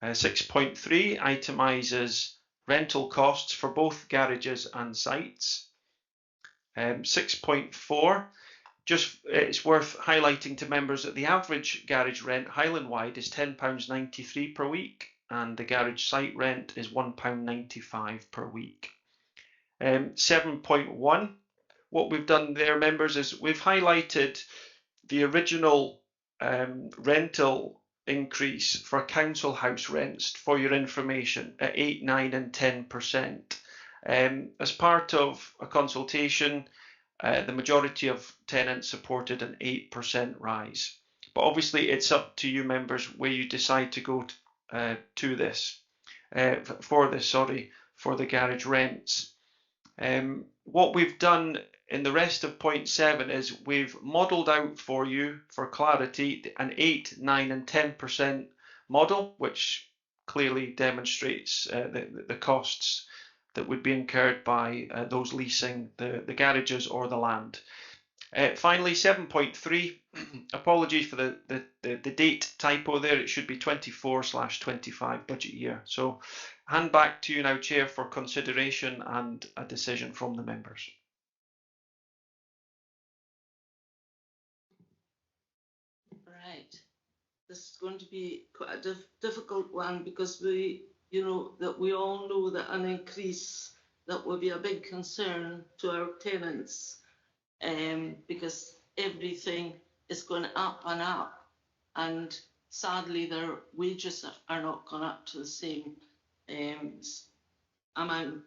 6.3 itemises rental costs for both garages and sites. 6.4, it's worth highlighting to members that the average garage rent Highland-wide is £10.93 per week and the garage site rent is £1.95 per week. 7.1, what we've done there, members, is we've highlighted the original rental increase for council house rents for your information at 8, 9 and 10%. As part of a consultation, the majority of tenants supported an 8% rise. But obviously it's up to you members where you decide to go for the garage rents. What we've done in the rest of point 7 is we've modelled out for you, for clarity, an 8, 9 and 10% model, which clearly demonstrates the costs that would be incurred by those leasing the garages or the land. Finally, 7.3, apologies for the date typo there, it should be 24/25 budget year. So hand back to you now, Chair, for consideration and a decision from the members. Right. This is going to be quite a difficult one because we all know that an increase that will be a big concern to our tenants because everything is going up and up, and sadly their wages are not going up to the same amount.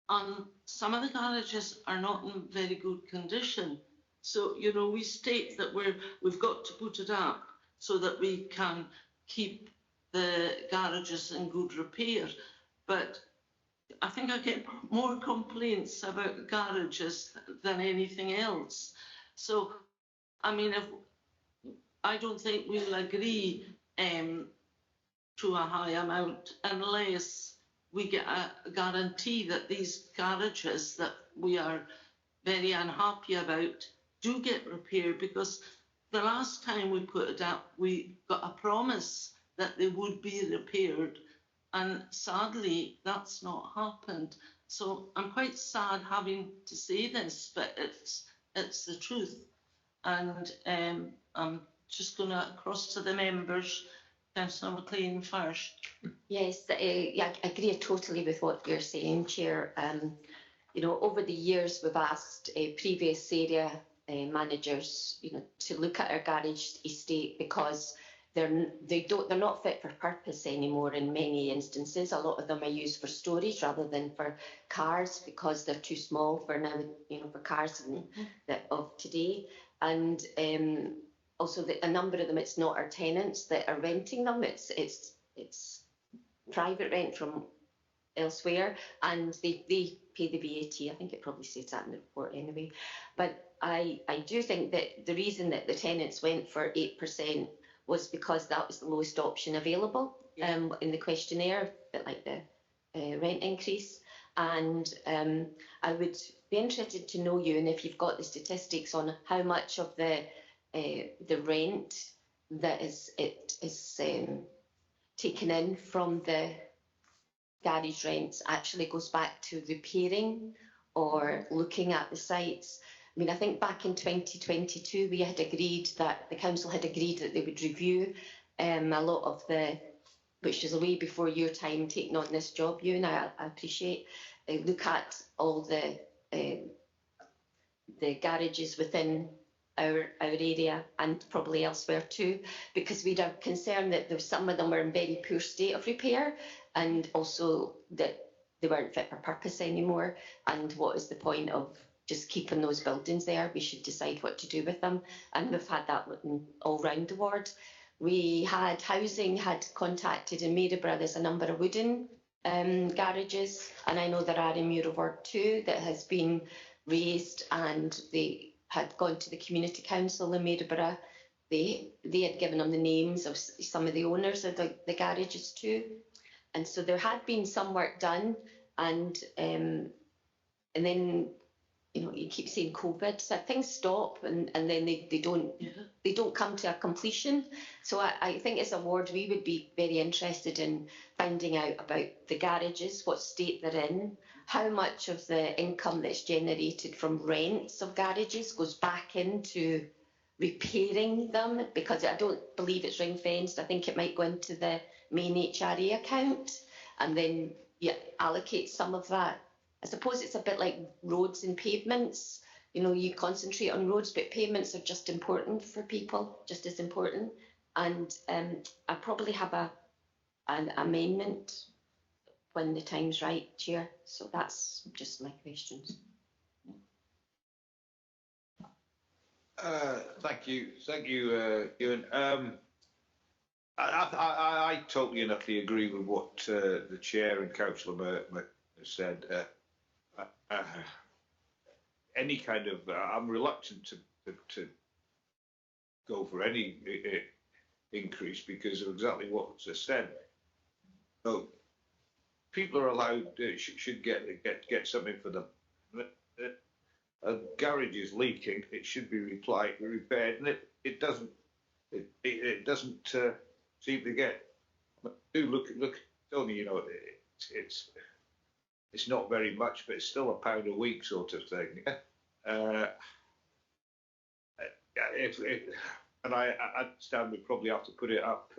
And some of the garages are not in very good condition. So, we state that we've got to put it up so that we can keep the garages in good repair. But I think I get more complaints about garages than anything else. So, I mean, I don't think we'll agree to a high amount unless we get a guarantee that these garages that we are very unhappy about do get repaired, because the last time we put it up, we got a promise that they would be repaired, and sadly that's not happened. So I'm quite sad having to say this, but it's the truth. And I'm just going to cross to the members. Councillor McLean first. Yes, I agree totally with what you're saying, Chair. Over the years we've asked previous area managers, to look at our garage estate because they're not fit for purpose anymore in many instances. A lot of them are used for storage rather than for cars because they're too small for now, for cars of today. And also a number of them, it's not our tenants that are renting them. It's private rent from elsewhere, and they pay the VAT. I think it probably says that in the report anyway. But I do think that the reason that the tenants went for 8% was because that was the lowest option available in the questionnaire, a bit like the rent increase. And I would be interested to know you, and if you've got the statistics on how much of the rent that is taken in from the garage rents actually goes back to repairing or looking at the sites. I mean, I think back in 2022 we had agreed that the council had agreed that they would review a lot of the, which is way before your time taking on this job, you and I appreciate, look at all the garages within our area and probably elsewhere too, because we'd have concern that some of them were in very poor state of repair, and also that they weren't fit for purpose anymore. And what is the point of just keeping those buildings there? We should decide what to do with them. And we've had that all round the ward. We had housing had contacted in Maryborough. There's a number of wooden garages, and I know there are in Muir Ward too that has been raised, and they had gone to the community council in Maryborough. They had given them the names of some of the owners of the garages too, and so there had been some work done, and then you keep saying COVID, so things stop and then they don't come to a completion. So I think as a ward we would be very interested in finding out about the garages, what state they're in, how much of the income that's generated from rents of garages goes back into repairing them, because I don't believe it's ring fenced. I think it might go into the main HRA account, and then you allocate some of that. I suppose it's a bit like roads and pavements. You concentrate on roads, but pavements are just important for people, just as important. And I probably have an amendment when the time's right, Chair. So that's just my questions. Thank you, Ewan. I totally and utterly agree with what the chair and Councillor said. Any kind of, I'm reluctant to go for any increase because of exactly what was said. So people are allowed, should get something for them. A garage is leaking; it should be repaired, and it doesn't seem to get. Do look. It's only it's not very much, but it's still £1 a week sort of thing. And I understand we probably have to put it up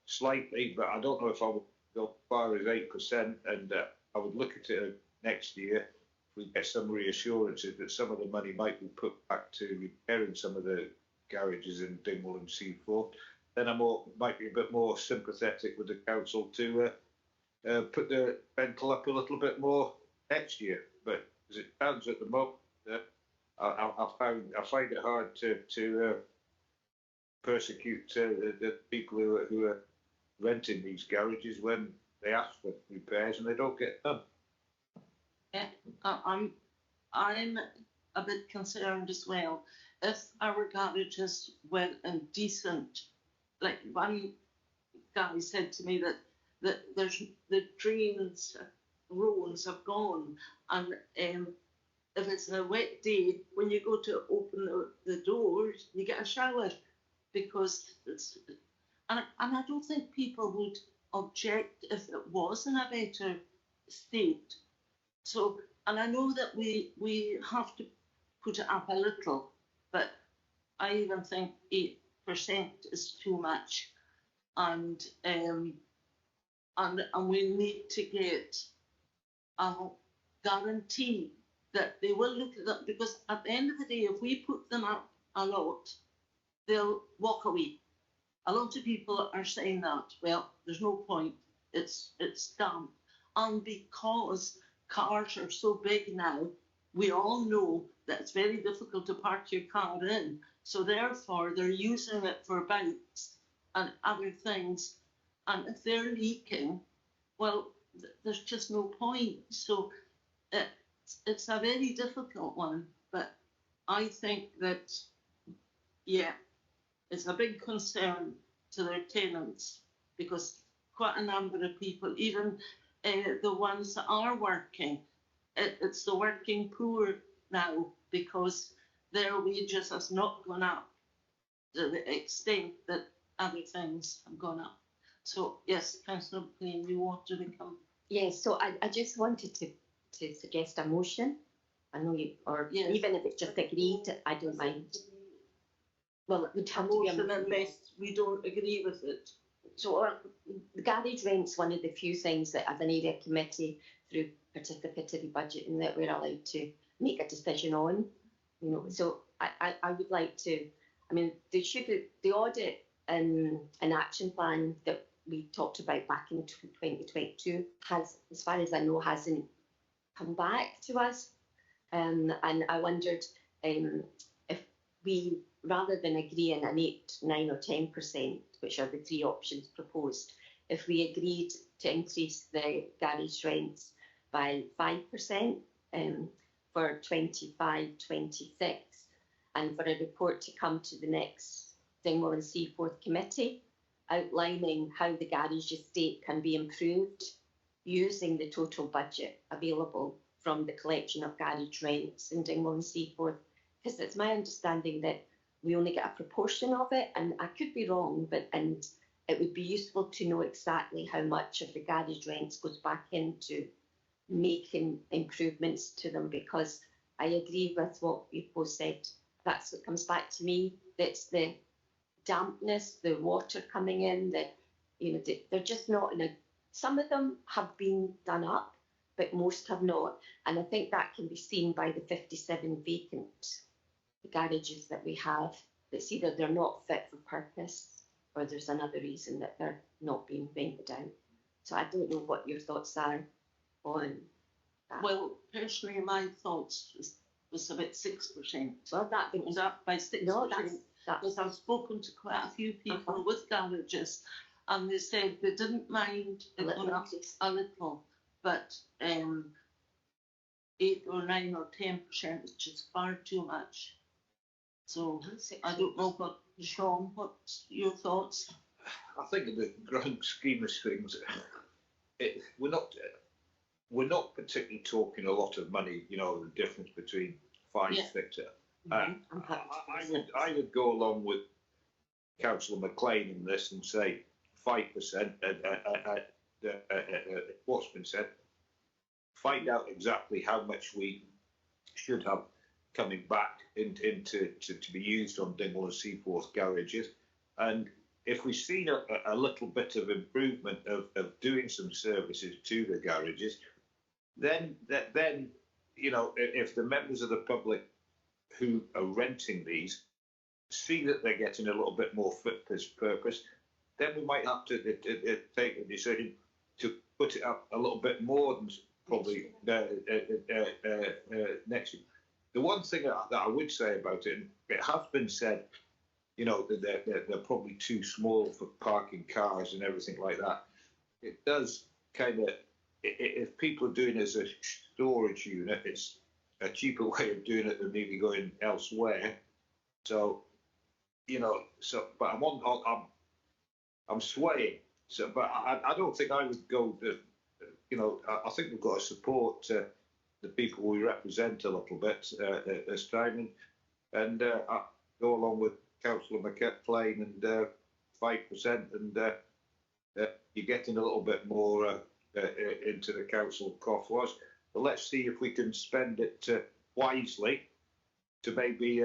slightly, but I don't know if I would go as far as 8%. And I would look at it next year if we get some reassurances that some of the money might be put back to repairing some of the garages in Dingwall and Seaforth. Then I might be a bit more sympathetic with the council to put the rental up a little bit more next year. But as it stands at the moment, I find it hard to persecute the people who are renting these garages when they ask for repairs and they don't get done. Yeah, I'm a bit concerned as well. If our garages were indecent, like one guy said to me that there's the drains, roads have gone, and if it's a wet day, when you go to open the doors, you get a shower because it's, and I don't think people would object if it was in a better state. So, and I know that we have to put it up a little, but I even think 8% is too much, and we need to get a guarantee that they will look at that, because at the end of the day, if we put them up a lot, they'll walk away. A lot of people are saying that, well, there's no point, it's done. And because cars are so big now, we all know that it's very difficult to park your car in. So therefore, they're using it for bikes and other things. And if they're leaking, well, there's just no point. So it's a very difficult one. But I think that, yeah, it's a big concern to their tenants, because quite a number of people, even the ones that are working, it's the working poor now, because their wages has not gone up to the extent that other things have gone up. So yes, Councillor McLean, you want to become? Yes, so I just wanted to suggest a motion. I know you, or Yes. even if it's just agreed, I don't mind. Well, it would have to be a motion unless we don't agree with it. So the garage rent's one of the few things that as an area committee through participatory budgeting that we're allowed to make a decision on. You know, so I would like to, I mean, the audit and an action plan that we talked about back in 2022 has, as far as I know, hasn't come back to us. And I wondered if we, rather than agreeing an 8, 9 or 10%, which are the 3 options proposed, if we agreed to increase the garage rents by 5% for 25-26, and for a report to come to the next Dingwall and Seaforth committee outlining how the garage estate can be improved using the total budget available from the collection of garage rents in Dingwall and Seaforth, because it's my understanding that we only get a proportion of it, and I could be wrong, but it would be useful to know exactly how much of the garage rents goes back into making improvements to them, because I agree with what you both said. That's what comes back to me. That's the dampness, the water coming in, that, you know, they're just not in a, some of them have been done up, but most have not. And I think that can be seen by the 57 vacant garages that we have. It's either they're not fit for purpose, or there's another reason that they're not being rented out. So I don't know what your thoughts are on that. Well, personally, my thoughts was about 6%. Well, that It was up by 6%. no, that's because I've spoken to quite a few people with garages, and they said they didn't mind it going up a little, but 8 or 9 or 10%, which is far too much. So I don't know what, Sean, what's your thoughts? I think in the grand scheme of things, we're not particularly talking a lot of money. You know, the difference between 5, 6. I would go along with Councillor McLean in this and say 5%. What's been said. Find out exactly how much we should have coming back to be used on Dingwall and Seaforth garages, and if we've seen a little bit of improvement of doing some services to the garages, then you know, if the members of the public who are renting these see that they're getting a little bit more fit for purpose, then we might have to take a decision to put it up a little bit more than probably next year. The one thing that I would say about it, and it has been said, you know, that they're probably too small for parking cars and everything like that. It does kind of, if people are doing it as a storage unit, it's a cheaper way of doing it than maybe going elsewhere. So, you know, but I'm swaying. So, but I don't think I would go to, you know, I think we've got to support the people we represent a little bit this time, and I go along with Councillor McLean and 5%, and you're getting a little bit more into the council coffers. But let's see if we can spend it wisely to maybe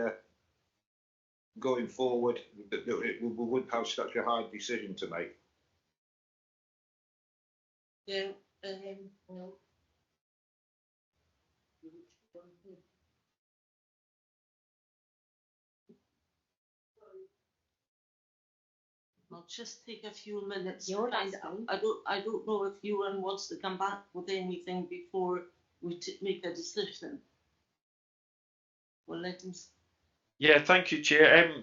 going forward, we wouldn't have such a hard decision to make. Yeah. I'll just take a few minutes. No, that's fine. I don't know if anyone wants to come back with anything before we make a decision. we'll let him. Yeah, thank you, Chair.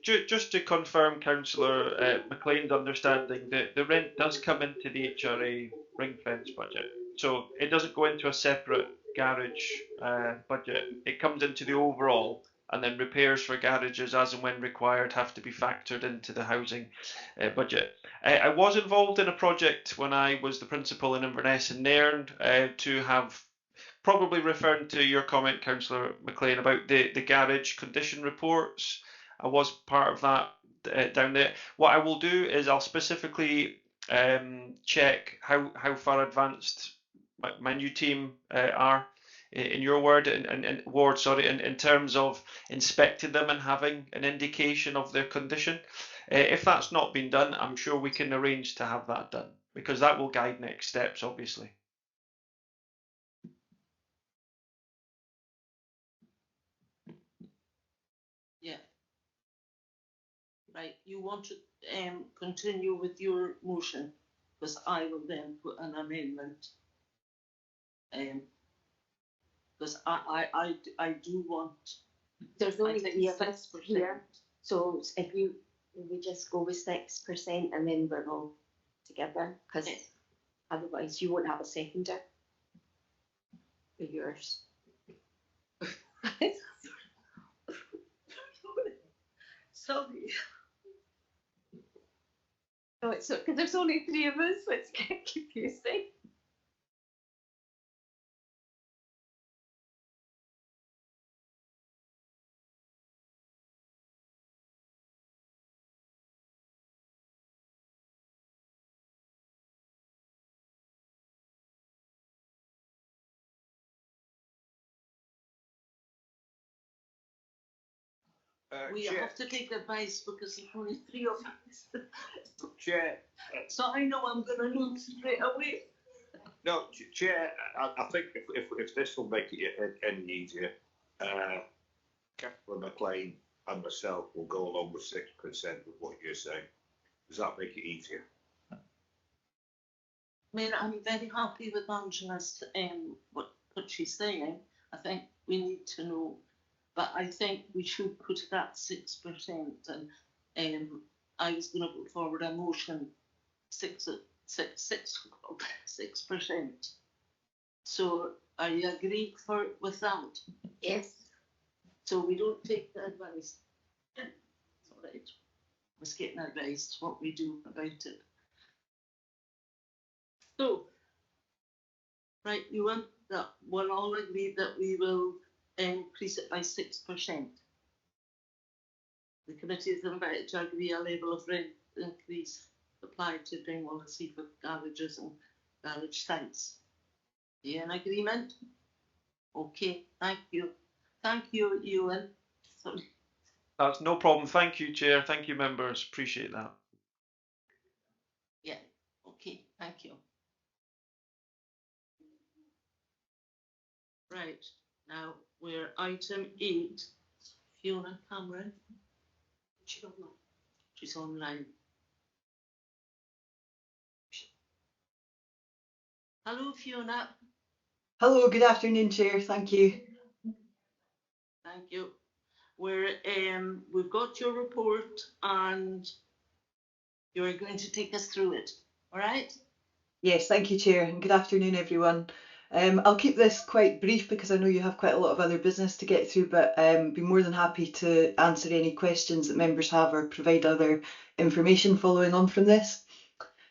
Just to confirm Councillor McLean's understanding, the rent does come into the HRA ring fence budget. So it doesn't go into a separate garage budget. It comes into the overall, and then repairs for garages as and when required have to be factored into the housing budget. I was involved in a project when I was the principal in Inverness and Nairn to have, probably referring to your comment, Councillor McLean, about the garage condition reports. I was part of that down there. What I will do is I'll specifically check how far advanced my new team are in your ward and ward, sorry, in terms of inspecting them and having an indication of their condition. If that's not been done, I'm sure we can arrange to have that done, because that will guide next steps, obviously. Yeah. Right, you want to continue with your motion, because I will then put an amendment. Because I do want. There's I only think 3 of us 6%. here, so if we just go with 6% and then we're all together, because otherwise you won't have a seconder for yours. Sorry. No, it's because there's only 3 of us, so it's getting confusing. We Chair, have to take advice because there's only 3 of us. Chair, So I know I'm going to lose straight away. no, Chair, I think if this will make it any easier, Councillor McLean and myself will go along with 6% with what you're saying. Does that make it easier? I mean, I'm very happy with Angela's what she's saying. I think we need to know, but I think we should put it at 6%. And I was going to put forward a motion 6%. So are you agree with that? Yes. So we don't take the advice. It's all right. I was getting advice what we do about it. So, right, you want that? We'll all agree that we will increase it by 6%. The committee is invited to agree a level of rent increase applied to Dingwall and Seaforth garages and garage sites. Are you in agreement? Okay, thank you. Thank you, Ewan. Sorry. That's no problem. Thank you, Chair. Thank you, members. Appreciate that. Yeah, okay, thank you. Right, now we're item 8. Fiona Cameron. She's online. Hello, Fiona. Hello, good afternoon, Chair. Thank you. Thank you. We've got your report and you're going to take us through it. All right? Yes, thank you, Chair, and good afternoon, everyone. I'll keep this quite brief because I know you have quite a lot of other business to get through, but be more than happy to answer any questions that members have or provide other information following on from this.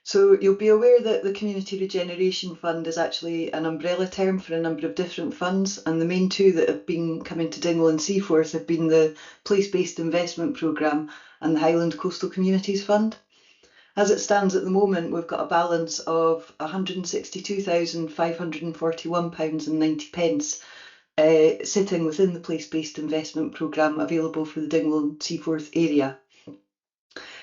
So you'll be aware that the Community Regeneration Fund is actually an umbrella term for a number of different funds, and the main 2 that have been coming to Dingwall and Seaforth have been the Place-Based Investment Programme and the Highland Coastal Communities Fund. As it stands at the moment, we've got a balance of £162,541.90 sitting within the Place-Based Investment Programme available for the Dingwall and Seaforth area.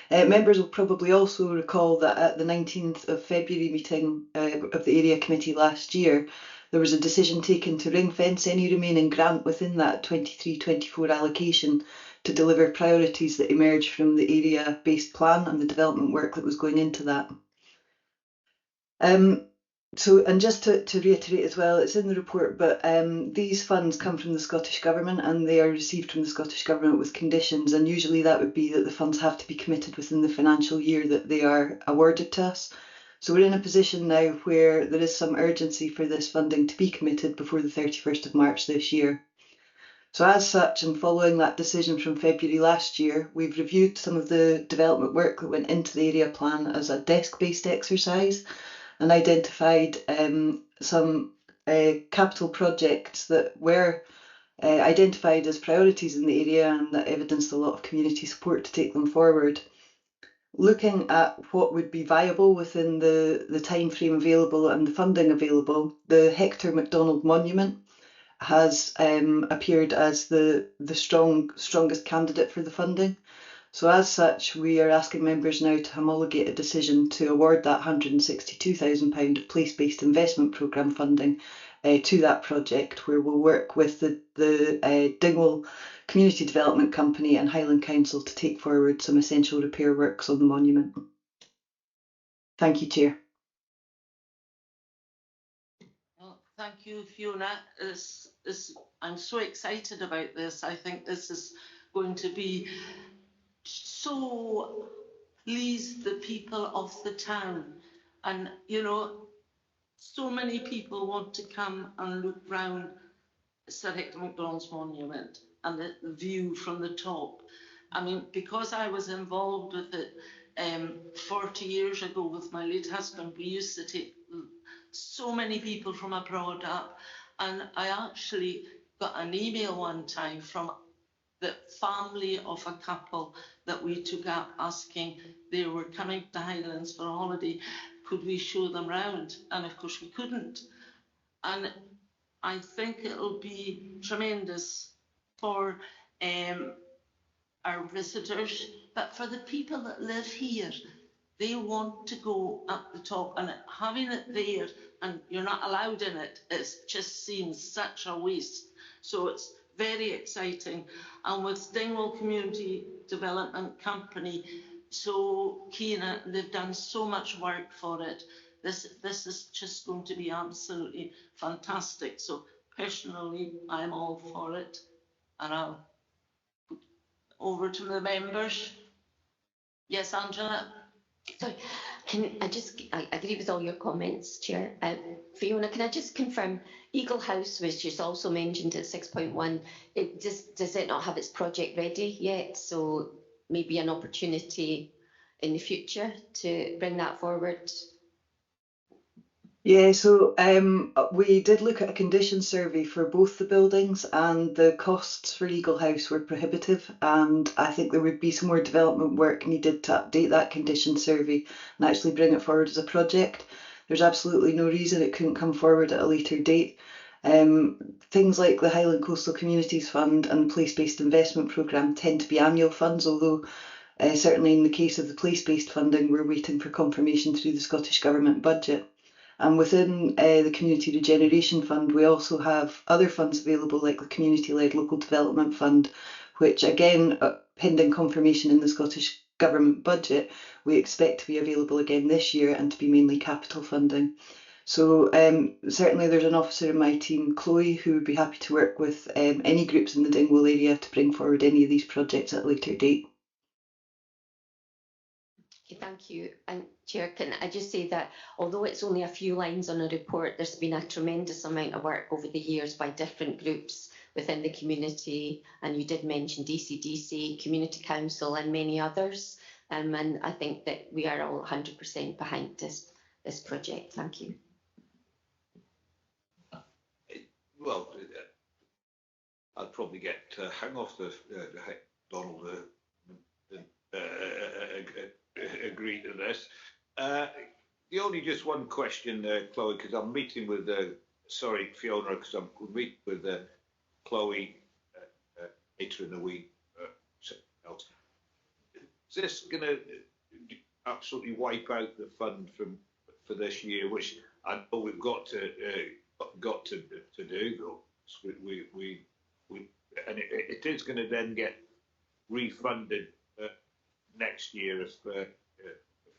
Members will probably also recall that at the 19th of February meeting of the Area Committee last year, there was a decision taken to ring fence any remaining grant within that 23-24 allocation to deliver priorities that emerged from the area-based plan and the development work that was going into that. So, and just to reiterate as well, it's in the report, but these funds come from the Scottish Government and they are received from the Scottish Government with conditions, and usually that would be that the funds have to be committed within the financial year that they are awarded to us. So we're in a position now where there is some urgency for this funding to be committed before the 31st of March this year. So as such, and following that decision from February last year, we've reviewed some of the development work that went into the area plan as a desk-based exercise and identified some capital projects that were identified as priorities in the area and that evidenced a lot of community support to take them forward. Looking at what would be viable within the time frame available and the funding available, the Hector MacDonald Monument has appeared as the strongest candidate for the funding. So as such, we are asking members now to homologate a decision to award that £162,000 of place-based investment programme funding to that project, where we'll work with the Dingwall Community Development Company and Highland Council to take forward some essential repair works on the monument. Thank you, Chair. Well, thank you, Fiona. I'm so excited about this. I think this is going to be so please the people of the town. And, you know, so many people want to come and look round Sir Hector MacDonald's monument and the view from the top. I mean, because I was involved with it 40 years ago with my late husband, we used to take so many people from abroad up, and I actually got an email one time from the family of a couple that we took up asking, they were coming to Highlands for a holiday, could we show them round? And of course we couldn't. And I think it'll be tremendous for our visitors, but for the people that live here, they want to go up the top, and having it there and you're not allowed in it, it just seems such a waste. So it's very exciting. And with Dingwall Community Development Company, so keen, they've done so much work for it. This is just going to be absolutely fantastic. So personally, I'm all for it. And I'll over to the members. Yes, Angela. Sorry, I agree with all your comments, Chair. Fiona, can I just confirm, Eagle House, which is also mentioned at 6.1, does it not have its project ready yet? So maybe an opportunity in the future to bring that forward? Yeah, so we did look at a condition survey for both the buildings, and the costs for Eagle House were prohibitive, and I think there would be some more development work needed to update that condition survey and actually bring it forward as a project. There's absolutely no reason it couldn't come forward at a later date. Things like the Highland Coastal Communities Fund and the Place-Based Investment Programme tend to be annual funds, although certainly in the case of the place-based funding, we're waiting for confirmation through the Scottish Government budget. And within the Community Regeneration Fund, we also have other funds available, like the Community-Led Local Development Fund, which again, pending confirmation in the Scottish Government budget, we expect to be available again this year and to be mainly capital funding. So certainly there's an officer in my team, Chloe, who would be happy to work with any groups in the Dingwall area to bring forward any of these projects at a later date. Thank you. And Chair, can I just say that although it's only a few lines on a report, there's been a tremendous amount of work over the years by different groups within the community, and you did mention DCDC, Community Council and many others, and I think that we are all 100% behind this project. Thank you. Well, I'd probably get hung off the Donald agree to this. The only just one question, Chloe, because I'm meeting with sorry, Fiona, because I'm meeting with Chloe later in the week. Else. Is this going to absolutely wipe out the fund for this year, which I know we've got to do, though. So we and it is going to then get refunded next year if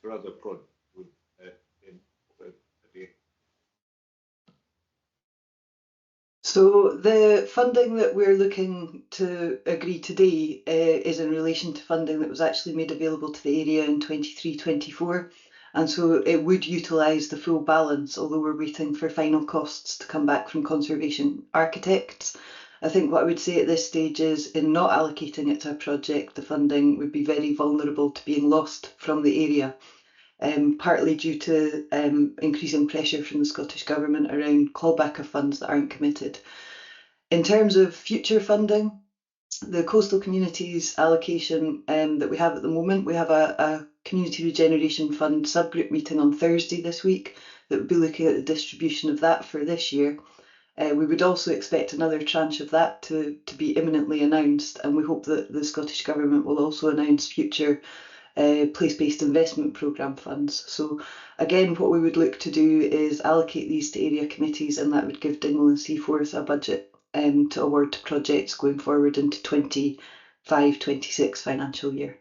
for other projects. So the funding that we're looking to agree today is in relation to funding that was actually made available to the area in 23-24. And so it would utilise the full balance, although we're waiting for final costs to come back from conservation architects. I think what I would say at this stage is, in not allocating it to a project, the funding would be very vulnerable to being lost from the area, partly due to increasing pressure from the Scottish Government around clawback of funds that aren't committed. In terms of future funding, the coastal communities allocation that we have at the moment, we have a Community Regeneration Fund subgroup meeting on Thursday this week that will be looking at the distribution of that for this year. We would also expect another tranche of that to be imminently announced, and we hope that the Scottish Government will also announce future place-based investment programme funds. So again, what we would look to do is allocate these to area committees, and that would give Dingwall and Seaforth a budget to award to projects going forward into 25-26 financial year.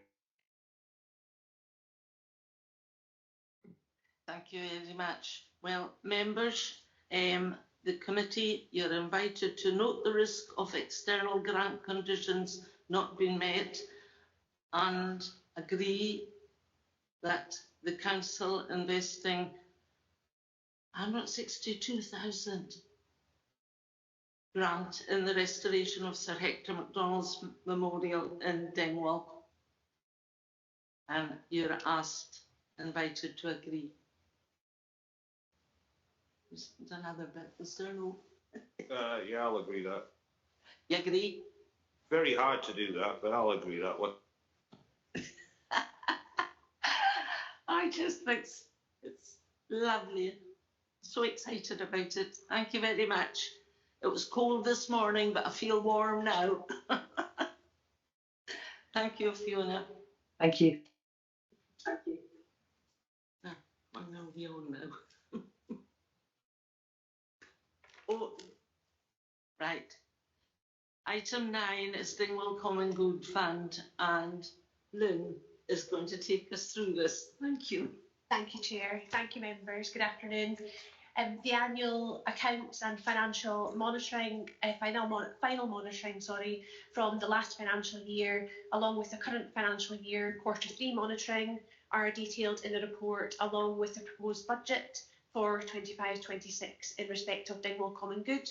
Thank you very much. Well, members, the committee, you're invited to note the risk of external grant conditions not being met and agree that the council investing 162,000 grant in the restoration of Sir Hector Macdonald's memorial in Dingwall. And you're invited to agree. There's another bit, is there no? Yeah, I'll agree that. You agree? Very hard to do that, but I'll agree that one. I just think it's lovely. So excited about it. Thank you very much. It was cold this morning, but I feel warm now. Thank you, Fiona. Thank you. Thank you. I'm going to be on now. Oh, right. Item 9 is Dingwall Common Good Fund, and Lynn is going to take us through this. Thank you. Thank you, Chair. Thank you, members. Good afternoon. The annual accounts and financial monitoring, final monitoring, from the last financial year, along with the current financial year Q3 monitoring, are detailed in the report, along with the proposed budget for 25-26 in respect of Dingwall Common Good.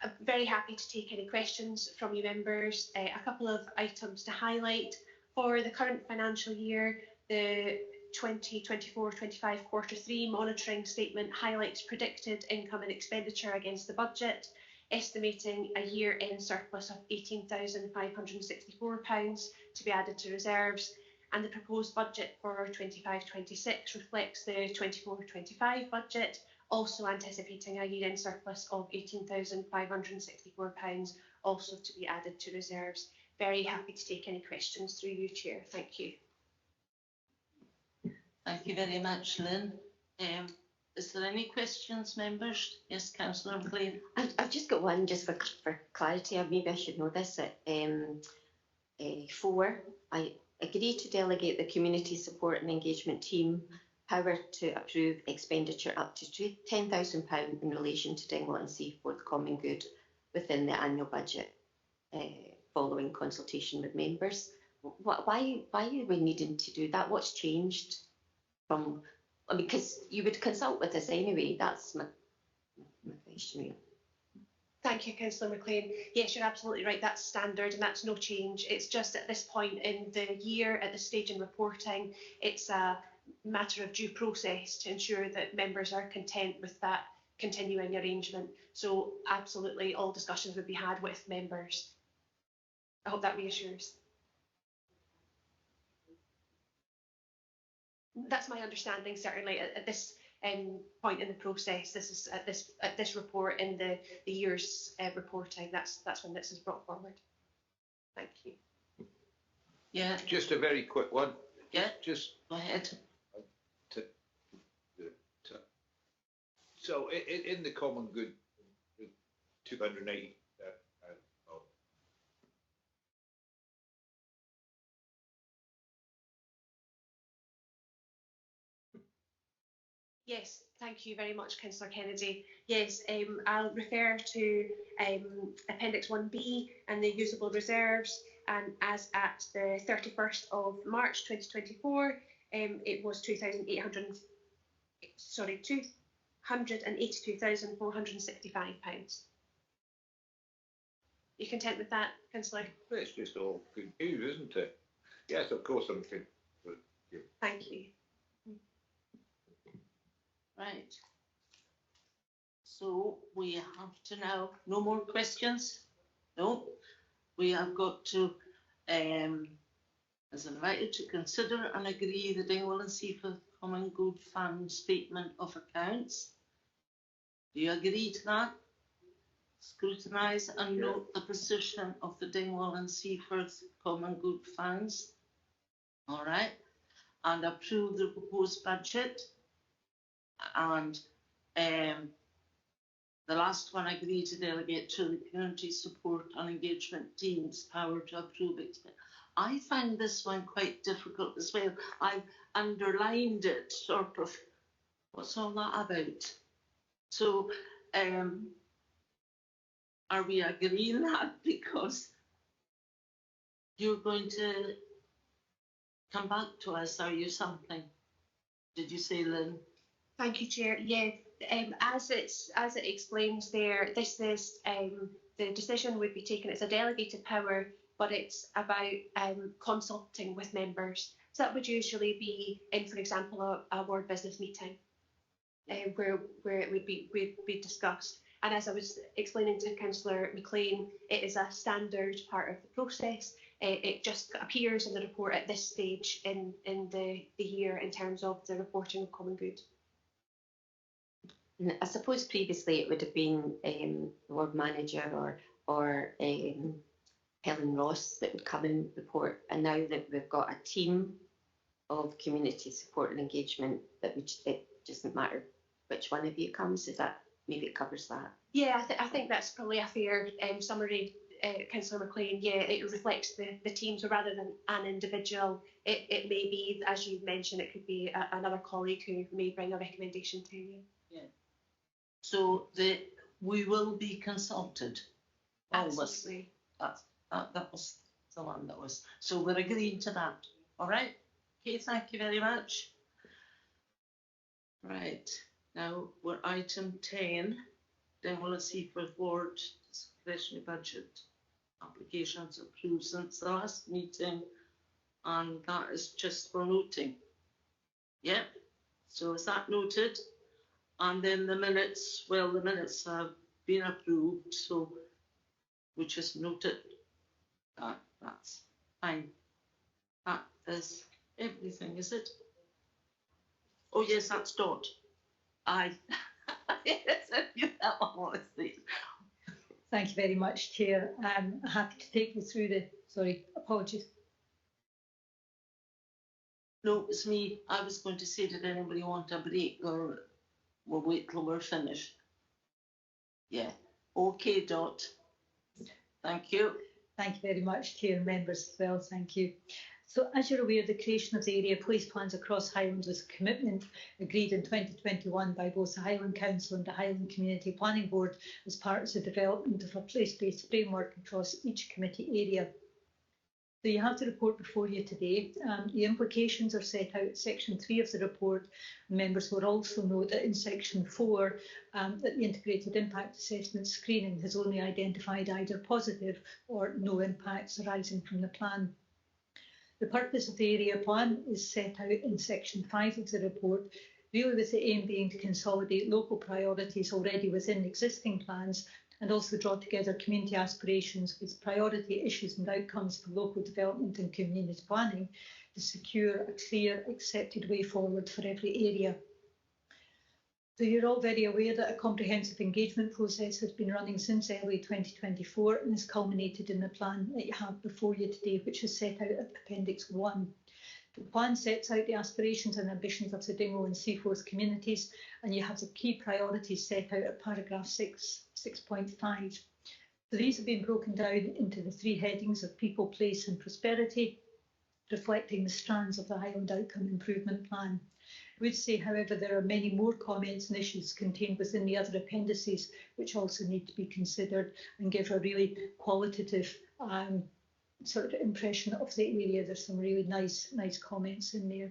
I'm very happy to take any questions from you members. A couple of items to highlight. For the current financial year, the 2024-25 Q3 monitoring statement highlights predicted income and expenditure against the budget, estimating a year-end surplus of £18,564 to be added to reserves, and the proposed budget for 25-26 reflects the 24-25 budget, also anticipating a year-end surplus of £18,564 also to be added to reserves. Very happy to take any questions through you, Chair. Thank you. Thank you very much, Lynn. Is there any questions, members? Yes, Councillor McLean. I've just got one, just for clarity, or maybe I should know this. At 4, I agree to delegate the community support and engagement team power to approve expenditure up to £10,000 in relation to Dingwall and Seaforth Common Good within the annual budget, following consultation with members. Why are we needing to do that? What's changed from, because you would consult with us anyway. That's my question. Thank you, Councillor McLean. Yes, you're absolutely right. That's standard and that's no change. It's just at this point in the year, at this stage in reporting, it's a matter of due process to ensure that members are content with that continuing arrangement. So absolutely all discussions would be had with members. I hope that reassures. That's my understanding, certainly at this point in the process. This is at this report in the year's reporting. That's when this is brought forward. Thank you. Yeah. Just a very quick one. Yeah. Just go ahead. So in the common good, 280. Yes, thank you very much, Councillor Kennedy. Yes, I'll refer to Appendix 1B and the usable reserves. And as at the 31st of March 2024, it was £282,465. You content with that, Councillor? It's just all good news, isn't it? Yes, of course I'm good. Thank you. Right. So we have to now, no more questions? No. We have got to, as invited, to consider and agree the Dingwall and Seaforth Common Good Fund Statement of Accounts. Do you agree to that? Scrutinise and note the position of the Dingwall and Seaforth Common Good Funds. All right. And approve the proposed budget. And the last one, agree to delegate to the community support and engagement teams power to approve it. I find this one quite difficult as well. I've underlined it, sort of. What's all that about? So, are we agreeing that because you're going to come back to us? Are you something? Did you say, Lynn? Thank you, Chair. Yeah, as it explains there, this is the decision would be taken. It's a delegated power, but it's about consulting with members. So that would usually be in, for example, a ward business meeting, where it would be discussed. And as I was explaining to Councillor McLean, it is a standard part of the process. It just appears in the report at this stage in the year in terms of the reporting of common good. I suppose previously it would have been the ward manager or Helen Ross that would come and report, and now that we've got a team of community support and engagement, it doesn't matter which one of you comes. Is that maybe it covers that? Yeah, I think that's probably a fair summary, Councillor McLean. Yeah, it reflects the team, so rather than an individual, it may be, as you mentioned, it could be another colleague who may bring a recommendation to you. Yeah. So we will be consulted. Absolutely. That was the one that was. So we're agreeing to that. All right. Okay. Thank you very much. Right. Now we're item 10. Dingwall and Seaforth Ward discretionary budget applications approved since the last meeting, and that is just for noting. Yep. So is that noted? And then the minutes, well, the minutes have been approved, so we just noted that. That's fine. That is everything, is it? Oh yes, that's Dot. Aye. Yes, that one was the. Thank you very much, Chair. I'm happy to take you through apologies. No, it's me. I was going to say, did anybody want a break, or we'll wait till we're finished? Yeah. Okay, Dot. Thank you. Thank you very much, Chair and members as well. Thank you. So, as you're aware, the creation of the area police plans across Highland was a commitment agreed in 2021 by both the Highland Council and the Highland Community Planning Board as part of the development of a place-based framework across each committee area. So you have the report before you today. The implications are set out in section 3 of the report. Members will also note that in section 4 that the integrated impact assessment screening has only identified either positive or no impacts arising from the plan. The purpose of the area plan is set out in section 5 of the report, really with the aim being to consolidate local priorities already within existing plans and also draw together community aspirations with priority issues and outcomes for local development and community planning to secure a clear, accepted way forward for every area. So you're all very aware that a comprehensive engagement process has been running since early 2024 and has culminated in the plan that you have before you today, which is set out at Appendix 1. The plan sets out the aspirations and ambitions of the Dingwall and Seaforth communities, and you have the key priorities set out at paragraph 6.5. So these have been broken down into the 3 headings of people, place and prosperity, reflecting the strands of the Highland Outcome Improvement Plan. would say, however, there are many more comments and issues contained within the other appendices which also need to be considered and give a really qualitative sort of impression of the area. There's some really nice comments in there.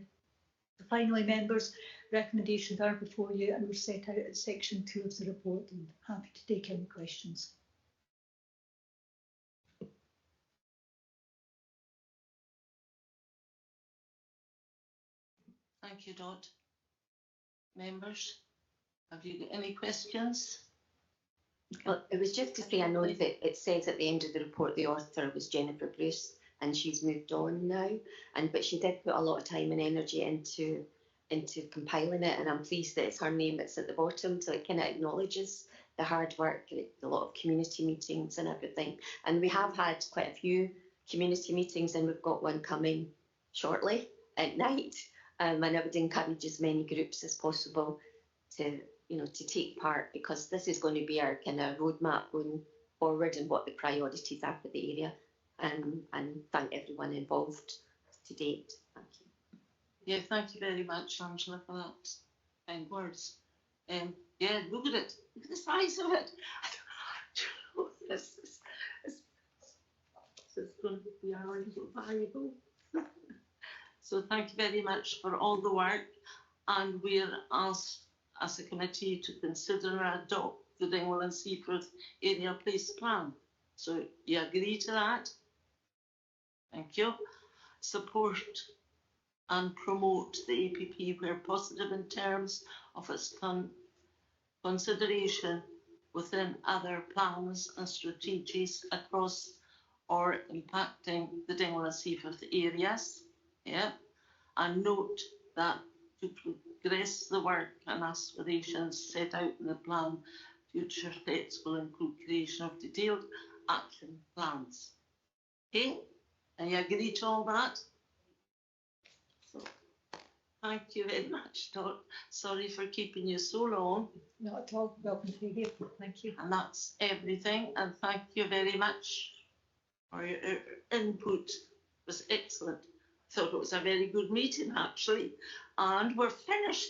Finally, members, recommendations are before you and were set out at section 2 of the report, and happy to take any questions. Thank you, Dot. Members, have you got any questions? Well, it was just to say, I know that it says at the end of the report the author was Jennifer Bruce, and she's moved on now, but she did put a lot of time and energy into compiling it, and I'm pleased that it's her name that's at the bottom, so it kind of acknowledges the hard work, a lot of community meetings and everything. And we have had quite a few community meetings, and we've got one coming shortly at night. And I would encourage as many groups as possible to take part, because this is going to be our kind of roadmap going forward and what the priorities are for the area. And thank everyone involved to date. Thank you. Yeah, thank you very much, Angela, for that kind words. Yeah, look at it. Look at the size of it. This is going to be our little Bible. So thank you very much for all the work, and we're asked as a committee to consider and adopt the Dingwall and Seaforth Area Place Plan. So you agree to that? Thank you. Support and promote the APP where positive in terms of its consideration within other plans and strategies across or impacting the Dingwall and Seaforth areas. Yeah, and note that to progress the work and aspirations set out in the plan, future steps will include creation of detailed action plans. Okay, and you agree to all that? So, thank you very much, Dot. Sorry for keeping you so long. Not at all. Welcome to the airport. Thank you. And that's everything. And thank you very much for your input. It was excellent. Thought it was a very good meeting, actually. And we're finished.